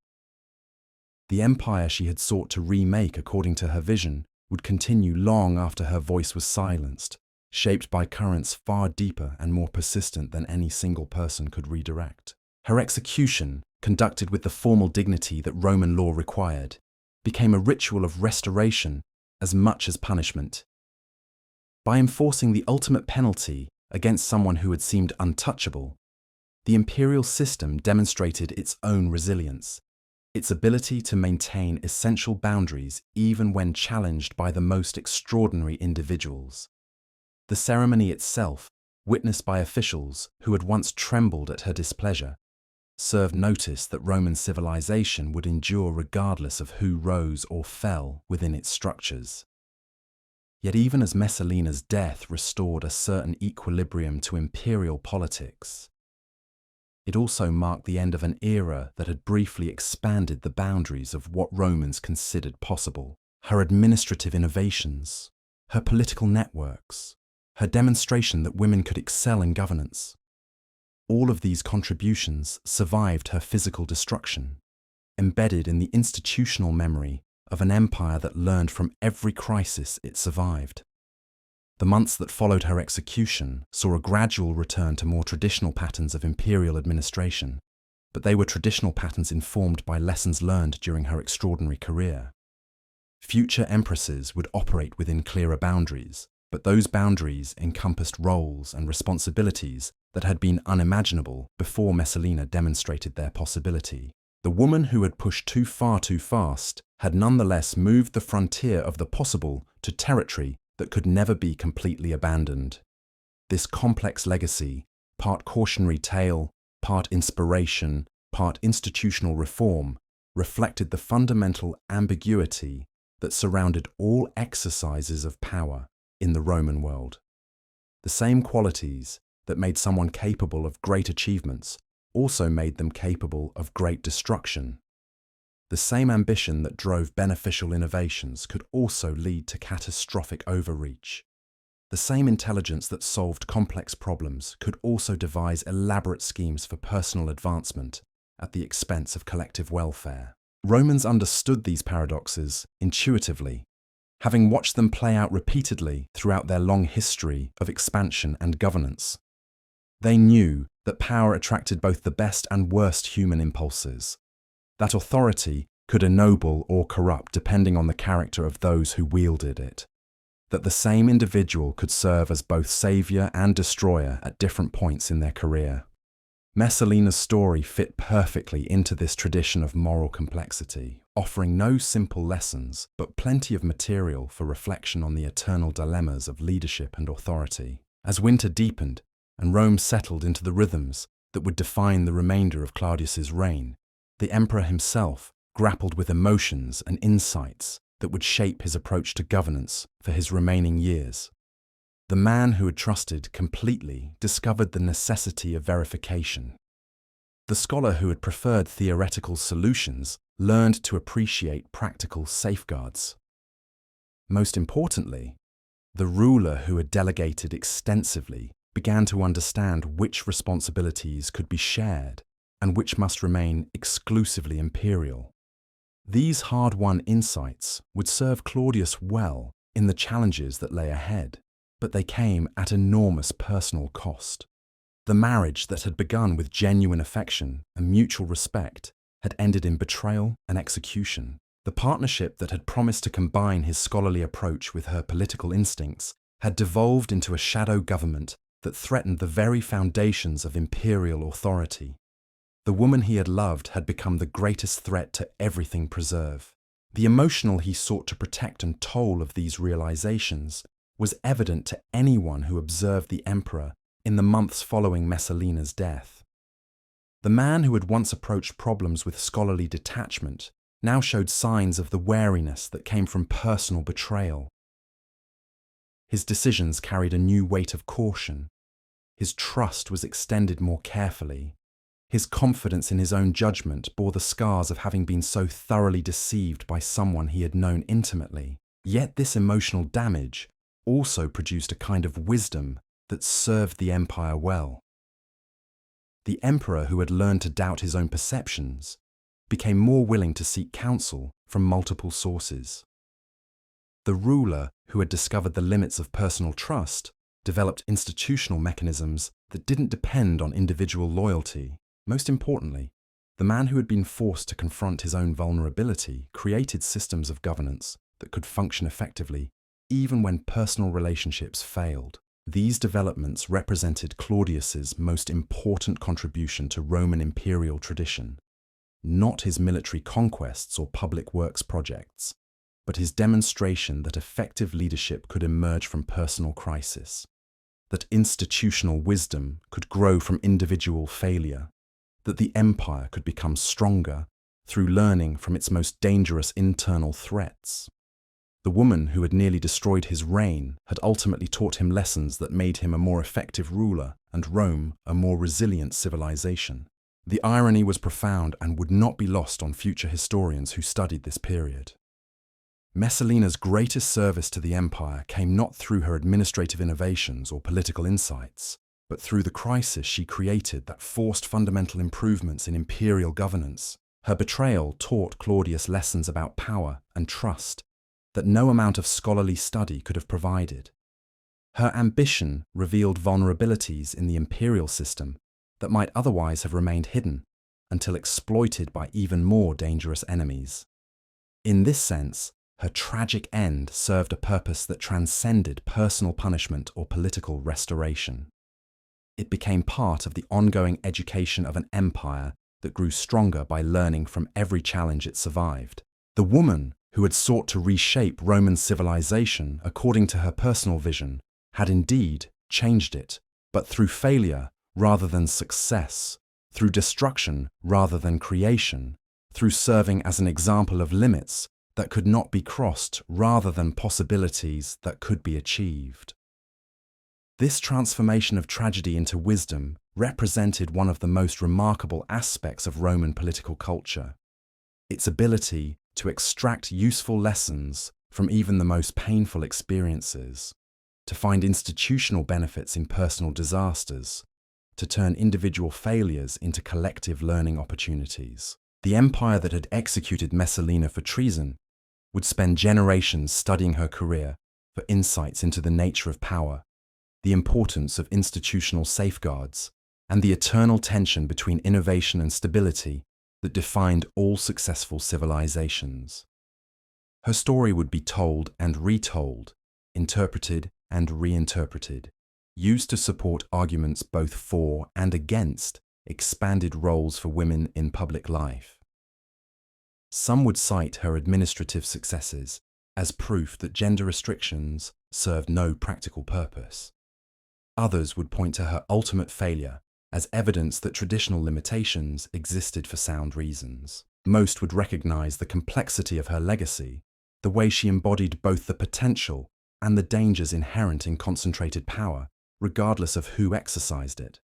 The empire she had sought to remake according to her vision would continue long after her voice was silenced, shaped by currents far deeper and more persistent than any single person could redirect. Her execution, conducted with the formal dignity that Roman law required, became a ritual of restoration as much as punishment. By enforcing the ultimate penalty against someone who had seemed untouchable, the imperial system demonstrated its own resilience, its ability to maintain essential boundaries even when challenged by the most extraordinary individuals. The ceremony itself, witnessed by officials who had once trembled at her displeasure, served notice that Roman civilization would endure regardless of who rose or fell within its structures. Yet even as Messalina's death restored a certain equilibrium to imperial politics, it also marked the end of an era that had briefly expanded the boundaries of what Romans considered possible. Her administrative innovations, her political networks, her demonstration that women could excel in governance, all of these contributions survived her physical destruction, embedded in the institutional memory of an empire that learned from every crisis it survived. The months that followed her execution saw a gradual return to more traditional patterns of imperial administration, but they were traditional patterns informed by lessons learned during her extraordinary career. Future empresses would operate within clearer boundaries, but those boundaries encompassed roles and responsibilities that had been unimaginable before Messalina demonstrated their possibility. The woman who had pushed too far too fast had nonetheless moved the frontier of the possible to territory that could never be completely abandoned. This complex legacy, part cautionary tale, part inspiration, part institutional reform, reflected the fundamental ambiguity that surrounded all exercises of power in the Roman world. The same qualities that made someone capable of great achievements also made them capable of great destruction. The same ambition that drove beneficial innovations could also lead to catastrophic overreach. The same intelligence that solved complex problems could also devise elaborate schemes for personal advancement at the expense of collective welfare. Romans understood these paradoxes intuitively, having watched them play out repeatedly throughout their long history of expansion and governance. They knew that power attracted both the best and worst human impulses, that authority could ennoble or corrupt depending on the character of those who wielded it, that the same individual could serve as both savior and destroyer at different points in their career. Messalina's story fit perfectly into this tradition of moral complexity, offering no simple lessons, but plenty of material for reflection on the eternal dilemmas of leadership and authority. As winter deepened and Rome settled into the rhythms that would define the remainder of Claudius's reign, the emperor himself grappled with emotions and insights that would shape his approach to governance for his remaining years. The man who had trusted completely discovered the necessity of verification. The scholar who had preferred theoretical solutions learned to appreciate practical safeguards. Most importantly, the ruler who had delegated extensively began to understand which responsibilities could be shared and which must remain exclusively imperial. These hard-won insights would serve Claudius well in the challenges that lay ahead, but they came at enormous personal cost. The marriage that had begun with genuine affection and mutual respect had ended in betrayal and execution. The partnership that had promised to combine his scholarly approach with her political instincts had devolved into a shadow government that threatened the very foundations of imperial authority. The woman he had loved had become the greatest threat to everything preserve. The emotional he sought to protect and toll of these realizations was evident to anyone who observed the emperor in the months following Messalina's death. The man who had once approached problems with scholarly detachment now showed signs of the wariness that came from personal betrayal. His decisions carried a new weight of caution. His trust was extended more carefully. His confidence in his own judgment bore the scars of having been so thoroughly deceived by someone he had known intimately. Yet this emotional damage also produced a kind of wisdom that served the empire well. The emperor who had learned to doubt his own perceptions became more willing to seek counsel from multiple sources. The ruler who had discovered the limits of personal trust developed institutional mechanisms that didn't depend on individual loyalty. Most importantly, the man who had been forced to confront his own vulnerability created systems of governance that could function effectively even when personal relationships failed. These developments represented Claudius's most important contribution to Roman imperial tradition, not his military conquests or public works projects, but his demonstration that effective leadership could emerge from personal crisis. that institutional wisdom could grow from individual failure, that the empire could become stronger through learning from its most dangerous internal threats. The woman who had nearly destroyed his reign had ultimately taught him lessons that made him a more effective ruler and Rome a more resilient civilization. The irony was profound and would not be lost on future historians who studied this period. Messalina's greatest service to the empire came not through her administrative innovations or political insights, but through the crisis she created that forced fundamental improvements in imperial governance. Her betrayal taught Claudius lessons about power and trust that no amount of scholarly study could have provided. Her ambition revealed vulnerabilities in the imperial system that might otherwise have remained hidden until exploited by even more dangerous enemies. In this sense, her tragic end served a purpose that transcended personal punishment or political restoration. It became part of the ongoing education of an empire that grew stronger by learning from every challenge it survived. The woman who had sought to reshape Roman civilization according to her personal vision had indeed changed it, but through failure rather than success, through destruction rather than creation, through serving as an example of limits that could not be crossed rather than possibilities that could be achieved. This transformation of tragedy into wisdom represented one of the most remarkable aspects of Roman political culture, its ability to extract useful lessons from even the most painful experiences, to find institutional benefits in personal disasters, to turn individual failures into collective learning opportunities. The empire that had executed Messalina for treason would spend generations studying her career for insights into the nature of power, the importance of institutional safeguards, and the eternal tension between innovation and stability that defined all successful civilizations. Her story would be told and retold, interpreted and reinterpreted, used to support arguments both for and against expanded roles for women in public life. Some would cite her administrative successes as proof that gender restrictions served no practical purpose. Others would point to her ultimate failure as evidence that traditional limitations existed for sound reasons. Most would recognize the complexity of her legacy, the way she embodied both the potential and the dangers inherent in concentrated power, regardless of who exercised it.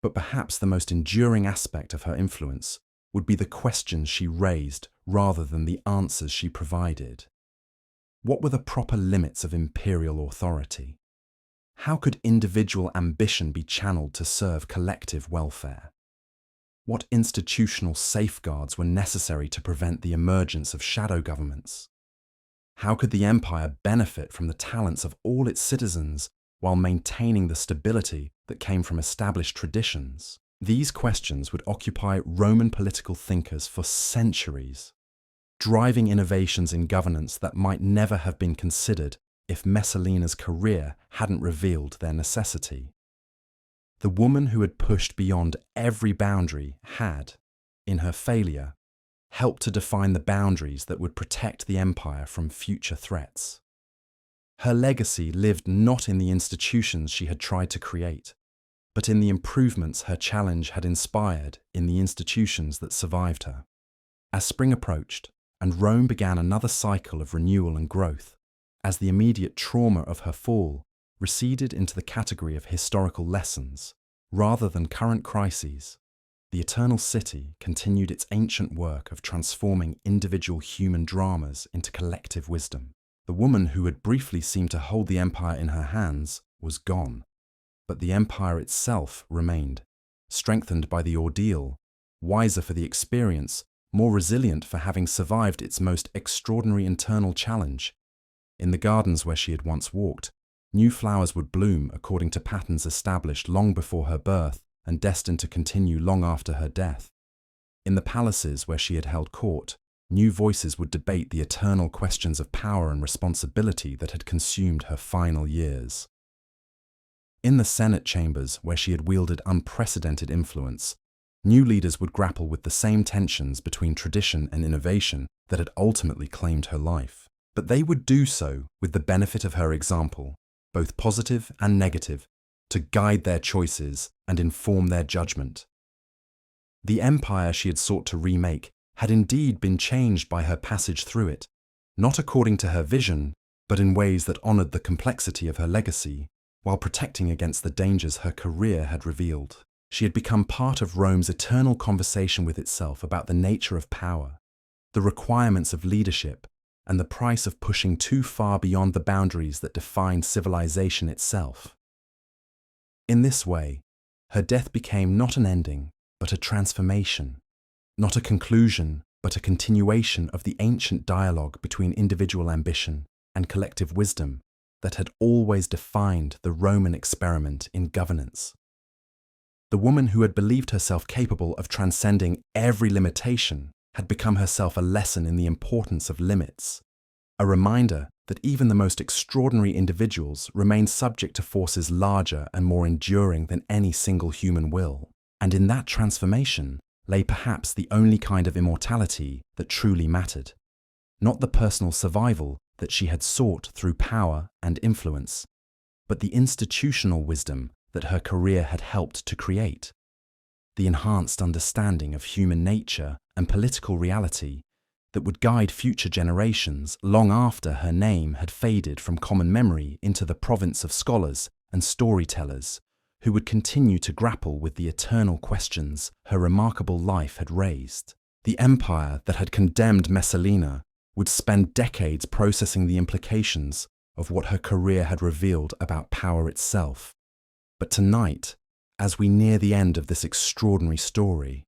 But perhaps the most enduring aspect of her influence would be the questions she raised rather than the answers she provided. What were the proper limits of imperial authority? How could individual ambition be channeled to serve collective welfare? What institutional safeguards were necessary to prevent the emergence of shadow governments? How could the empire benefit from the talents of all its citizens while maintaining the stability that came from established traditions? These questions would occupy Roman political thinkers for centuries, driving innovations in governance that might never have been considered if Messalina's career hadn't revealed their necessity. The woman who had pushed beyond every boundary had, in her failure, helped to define the boundaries that would protect the empire from future threats. Her legacy lived not in the institutions she had tried to create, but in the improvements her challenge had inspired in the institutions that survived her. As spring approached, and Rome began another cycle of renewal and growth, as the immediate trauma of her fall receded into the category of historical lessons, rather than current crises, the Eternal City continued its ancient work of transforming individual human dramas into collective wisdom. The woman who had briefly seemed to hold the empire in her hands was gone, but the empire itself remained, strengthened by the ordeal, wiser for the experience, more resilient for having survived its most extraordinary internal challenge. In the gardens where she had once walked, new flowers would bloom according to patterns established long before her birth and destined to continue long after her death. In the palaces where she had held court, new voices would debate the eternal questions of power and responsibility that had consumed her final years. In the Senate chambers where she had wielded unprecedented influence, new leaders would grapple with the same tensions between tradition and innovation that had ultimately claimed her life. But they would do so with the benefit of her example, both positive and negative, to guide their choices and inform their judgment. The empire she had sought to remake had indeed been changed by her passage through it, not according to her vision, but in ways that honored the complexity of her legacy, while protecting against the dangers her career had revealed. She had become part of Rome's eternal conversation with itself about the nature of power, the requirements of leadership, and the price of pushing too far beyond the boundaries that defined civilization itself. In this way, her death became not an ending, but a transformation, not a conclusion, but a continuation of the ancient dialogue between individual ambition and collective wisdom that had always defined the Roman experiment in governance. The woman who had believed herself capable of transcending every limitation had become herself a lesson in the importance of limits, a reminder that even the most extraordinary individuals remain subject to forces larger and more enduring than any single human will. And in that transformation lay perhaps the only kind of immortality that truly mattered, not the personal survival that she had sought through power and influence, but the institutional wisdom that her career had helped to create, the enhanced understanding of human nature and political reality that would guide future generations long after her name had faded from common memory into the province of scholars and storytellers who would continue to grapple with the eternal questions her remarkable life had raised. The empire that had condemned Messalina would spend decades processing the implications of what her career had revealed about power itself. But tonight, as we near the end of this extraordinary story,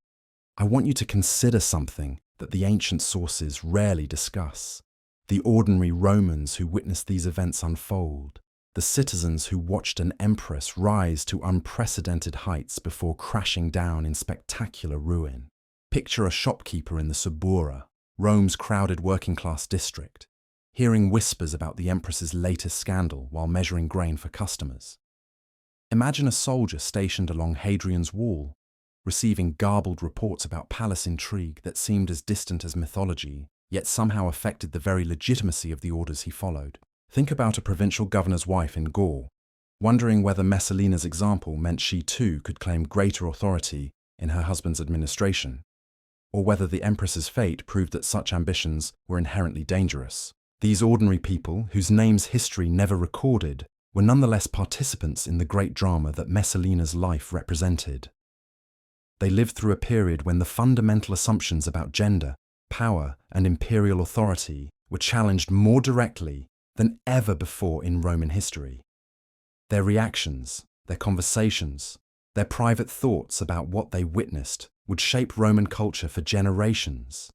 I want you to consider something that the ancient sources rarely discuss: the ordinary Romans who witnessed these events unfold, the citizens who watched an empress rise to unprecedented heights before crashing down in spectacular ruin. Picture a shopkeeper in the Suburra, Rome's crowded working-class district, hearing whispers about the empress's latest scandal while measuring grain for customers. Imagine a soldier stationed along Hadrian's Wall, receiving garbled reports about palace intrigue that seemed as distant as mythology, yet somehow affected the very legitimacy of the orders he followed. Think about a provincial governor's wife in Gaul, wondering whether Messalina's example meant she too could claim greater authority in her husband's administration, or whether the empress's fate proved that such ambitions were inherently dangerous. These ordinary people, whose names history never recorded, were nonetheless participants in the great drama that Messalina's life represented. They lived through a period when the fundamental assumptions about gender, power, and imperial authority were challenged more directly than ever before in Roman history. Their reactions, their conversations, their private thoughts about what they witnessed would shape Roman culture for generations,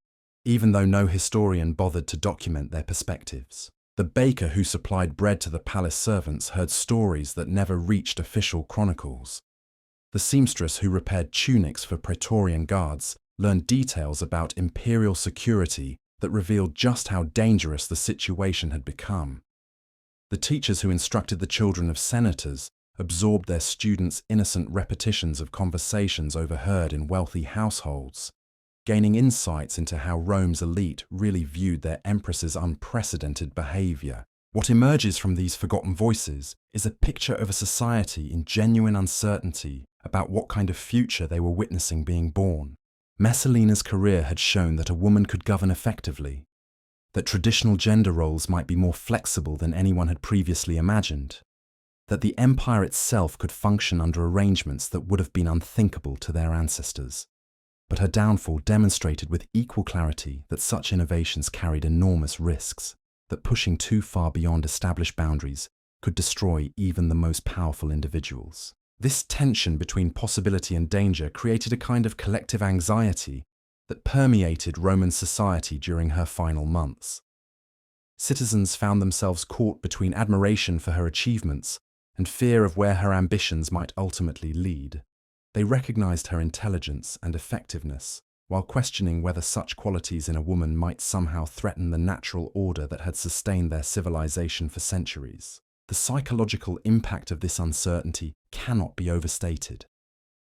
even though no historian bothered to document their perspectives. The baker who supplied bread to the palace servants heard stories that never reached official chronicles. The seamstress who repaired tunics for Praetorian guards learned details about imperial security that revealed just how dangerous the situation had become. The teachers who instructed the children of senators absorbed their students' innocent repetitions of conversations overheard in wealthy households, gaining insights into how Rome's elite really viewed their empress's unprecedented behavior. What emerges from these forgotten voices is a picture of a society in genuine uncertainty about what kind of future they were witnessing being born. Messalina's career had shown that a woman could govern effectively, that traditional gender roles might be more flexible than anyone had previously imagined, that the empire itself could function under arrangements that would have been unthinkable to their ancestors. But her downfall demonstrated with equal clarity that such innovations carried enormous risks, that pushing too far beyond established boundaries could destroy even the most powerful individuals. This tension between possibility and danger created a kind of collective anxiety that permeated Roman society during her final months. Citizens found themselves caught between admiration for her achievements and fear of where her ambitions might ultimately lead. They recognized her intelligence and effectiveness, while questioning whether such qualities in a woman might somehow threaten the natural order that had sustained their civilization for centuries. The psychological impact of this uncertainty cannot be overstated.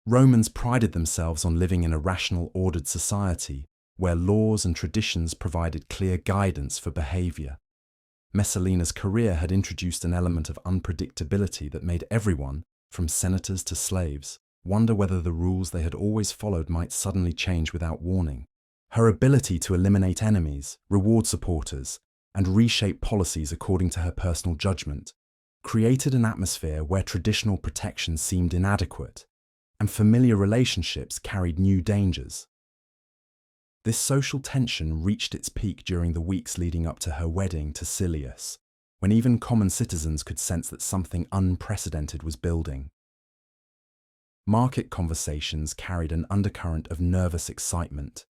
Romans prided themselves on living in a rational, ordered society where laws and traditions provided clear guidance for behavior. Messalina's career had introduced an element of unpredictability that made everyone, from senators to slaves, wonder whether the rules they had always followed might suddenly change without warning. Her ability to eliminate enemies, reward supporters, and reshape policies according to her personal judgment created an atmosphere where traditional protection seemed inadequate, and familiar relationships carried new dangers. This social tension reached its peak during the weeks leading up to her wedding to Silius, when even common citizens could sense that something unprecedented was building. Market conversations carried an undercurrent of nervous excitement,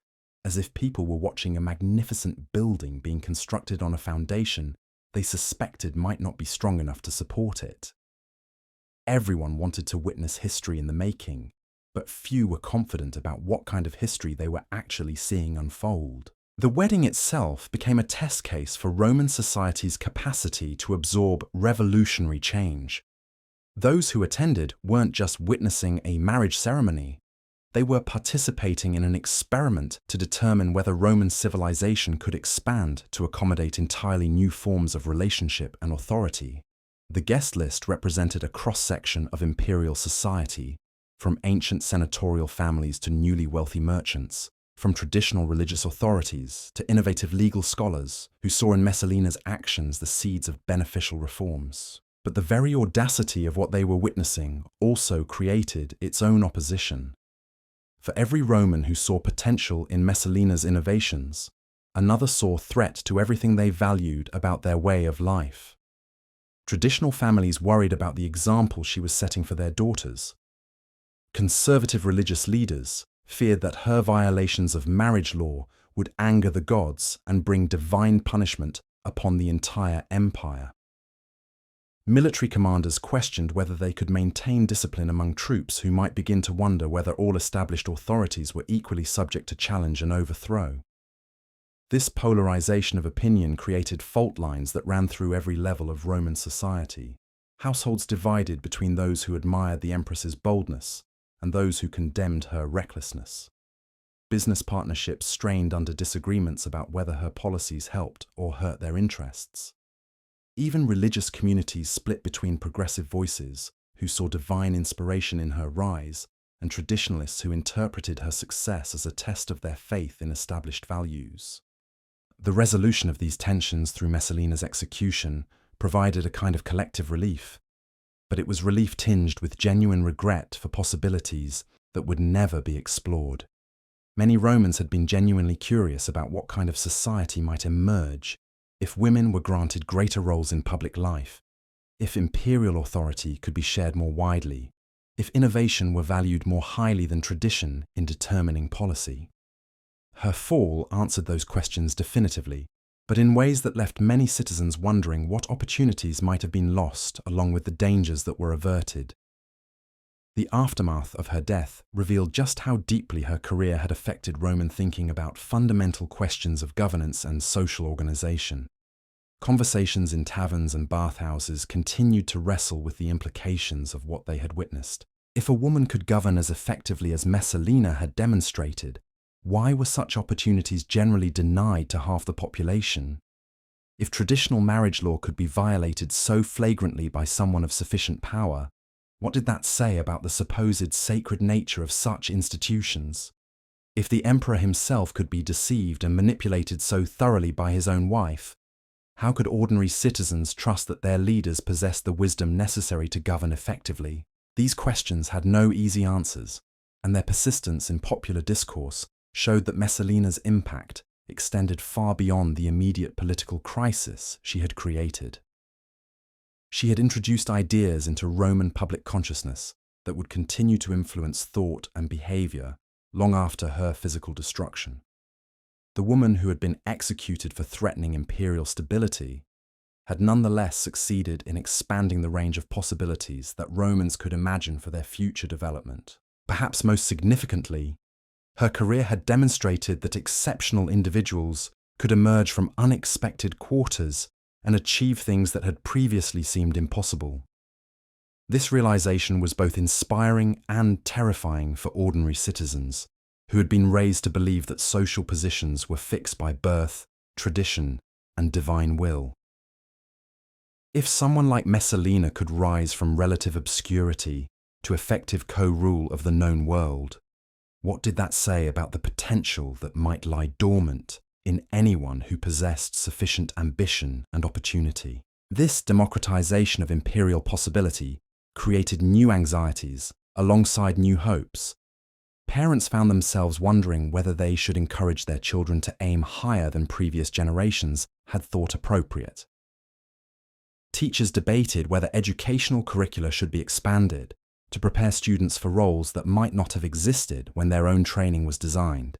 as if people were watching a magnificent building being constructed on a foundation they suspected might not be strong enough to support it. Everyone wanted to witness history in the making, but few were confident about what kind of history they were actually seeing unfold. The wedding itself became a test case for Roman society's capacity to absorb revolutionary change. Those who attended weren't just witnessing a marriage ceremony, they were participating in an experiment to determine whether Roman civilization could expand to accommodate entirely new forms of relationship and authority. The guest list represented a cross-section of imperial society, from ancient senatorial families to newly wealthy merchants, from traditional religious authorities to innovative legal scholars who saw in Messalina's actions the seeds of beneficial reforms. But the very audacity of what they were witnessing also created its own opposition. For every Roman who saw potential in Messalina's innovations, another saw threat to everything they valued about their way of life. Traditional families worried about the example she was setting for their daughters. Conservative religious leaders feared that her violations of marriage law would anger the gods and bring divine punishment upon the entire empire. Military commanders questioned whether they could maintain discipline among troops who might begin to wonder whether all established authorities were equally subject to challenge and overthrow. This polarization of opinion created fault lines that ran through every level of Roman society. Households divided between those who admired the Empress's boldness and those who condemned her recklessness. Business partnerships strained under disagreements about whether her policies helped or hurt their interests. Even religious communities split between progressive voices who saw divine inspiration in her rise and traditionalists who interpreted her success as a test of their faith in established values. The resolution of these tensions through Messalina's execution provided a kind of collective relief, but it was relief tinged with genuine regret for possibilities that would never be explored. Many Romans had been genuinely curious about what kind of society might emerge if women were granted greater roles in public life, if imperial authority could be shared more widely, if innovation were valued more highly than tradition in determining policy. Her fall answered those questions definitively, but in ways that left many citizens wondering what opportunities might have been lost along with the dangers that were averted. The aftermath of her death revealed just how deeply her career had affected Roman thinking about fundamental questions of governance and social organization. Conversations in taverns and bathhouses continued to wrestle with the implications of what they had witnessed. If a woman could govern as effectively as Messalina had demonstrated, why were such opportunities generally denied to half the population? If traditional marriage law could be violated so flagrantly by someone of sufficient power, what did that say about the supposed sacred nature of such institutions? If the emperor himself could be deceived and manipulated so thoroughly by his own wife, how could ordinary citizens trust that their leaders possessed the wisdom necessary to govern effectively? These questions had no easy answers, and their persistence in popular discourse showed that Messalina's impact extended far beyond the immediate political crisis she had created. She had introduced ideas into Roman public consciousness that would continue to influence thought and behavior long after her physical destruction. The woman who had been executed for threatening imperial stability had nonetheless succeeded in expanding the range of possibilities that Romans could imagine for their future development. Perhaps most significantly, her career had demonstrated that exceptional individuals could emerge from unexpected quarters and achieve things that had previously seemed impossible. This realization was both inspiring and terrifying for ordinary citizens, who had been raised to believe that social positions were fixed by birth, tradition, and divine will. If someone like Messalina could rise from relative obscurity to effective co-rule of the known world, what did that say about the potential that might lie dormant in anyone who possessed sufficient ambition and opportunity? This democratization of imperial possibility created new anxieties alongside new hopes. Parents found themselves wondering whether they should encourage their children to aim higher than previous generations had thought appropriate. Teachers debated whether educational curricula should be expanded to prepare students for roles that might not have existed when their own training was designed.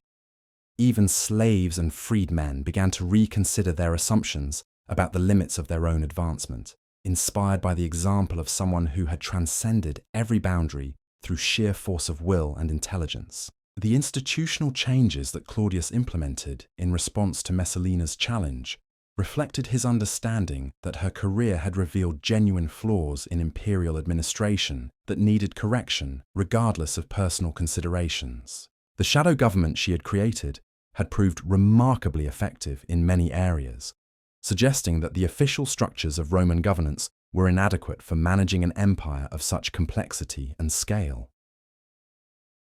Even slaves and freedmen began to reconsider their assumptions about the limits of their own advancement, inspired by the example of someone who had transcended every boundary through sheer force of will and intelligence. The institutional changes that Claudius implemented in response to Messalina's challenge reflected his understanding that her career had revealed genuine flaws in imperial administration that needed correction regardless of personal considerations. The shadow government she had created had proved remarkably effective in many areas, suggesting that the official structures of Roman governance were inadequate for managing an empire of such complexity and scale.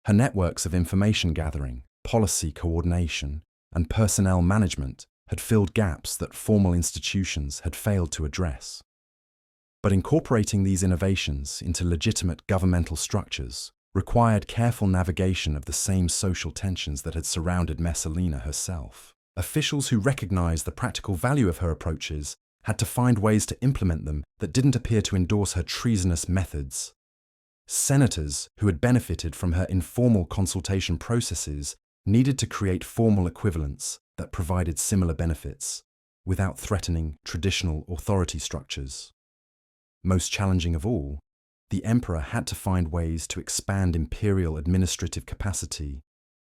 Her networks of information gathering, policy coordination, and personnel management had filled gaps that formal institutions had failed to address. But incorporating these innovations into legitimate governmental structures required careful navigation of the same social tensions that had surrounded Messalina herself. Officials who recognized the practical value of her approaches had to find ways to implement them that didn't appear to endorse her treasonous methods. Senators who had benefited from her informal consultation processes needed to create formal equivalents that provided similar benefits without threatening traditional authority structures. Most challenging of all, the emperor had to find ways to expand imperial administrative capacity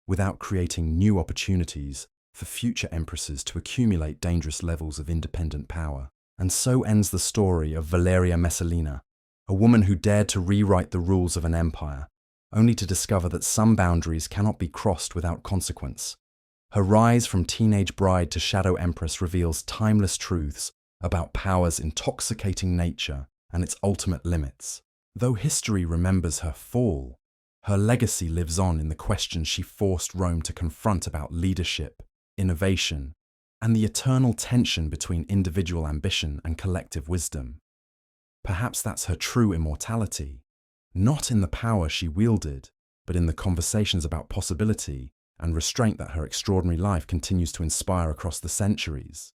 without creating new opportunities for future empresses to accumulate dangerous levels of independent power. And so ends the story of Valeria Messalina, a woman who dared to rewrite the rules of an empire, only to discover that some boundaries cannot be crossed without consequence. Her rise from teenage bride to shadow empress reveals timeless truths about power's intoxicating nature and its ultimate limits. Though history remembers her fall, her legacy lives on in the questions she forced Rome to confront about leadership, innovation, and the eternal tension between individual ambition and collective wisdom. Perhaps that's her true immortality, not in the power she wielded, but in the conversations about possibility and restraint that her extraordinary life continues to inspire across the centuries.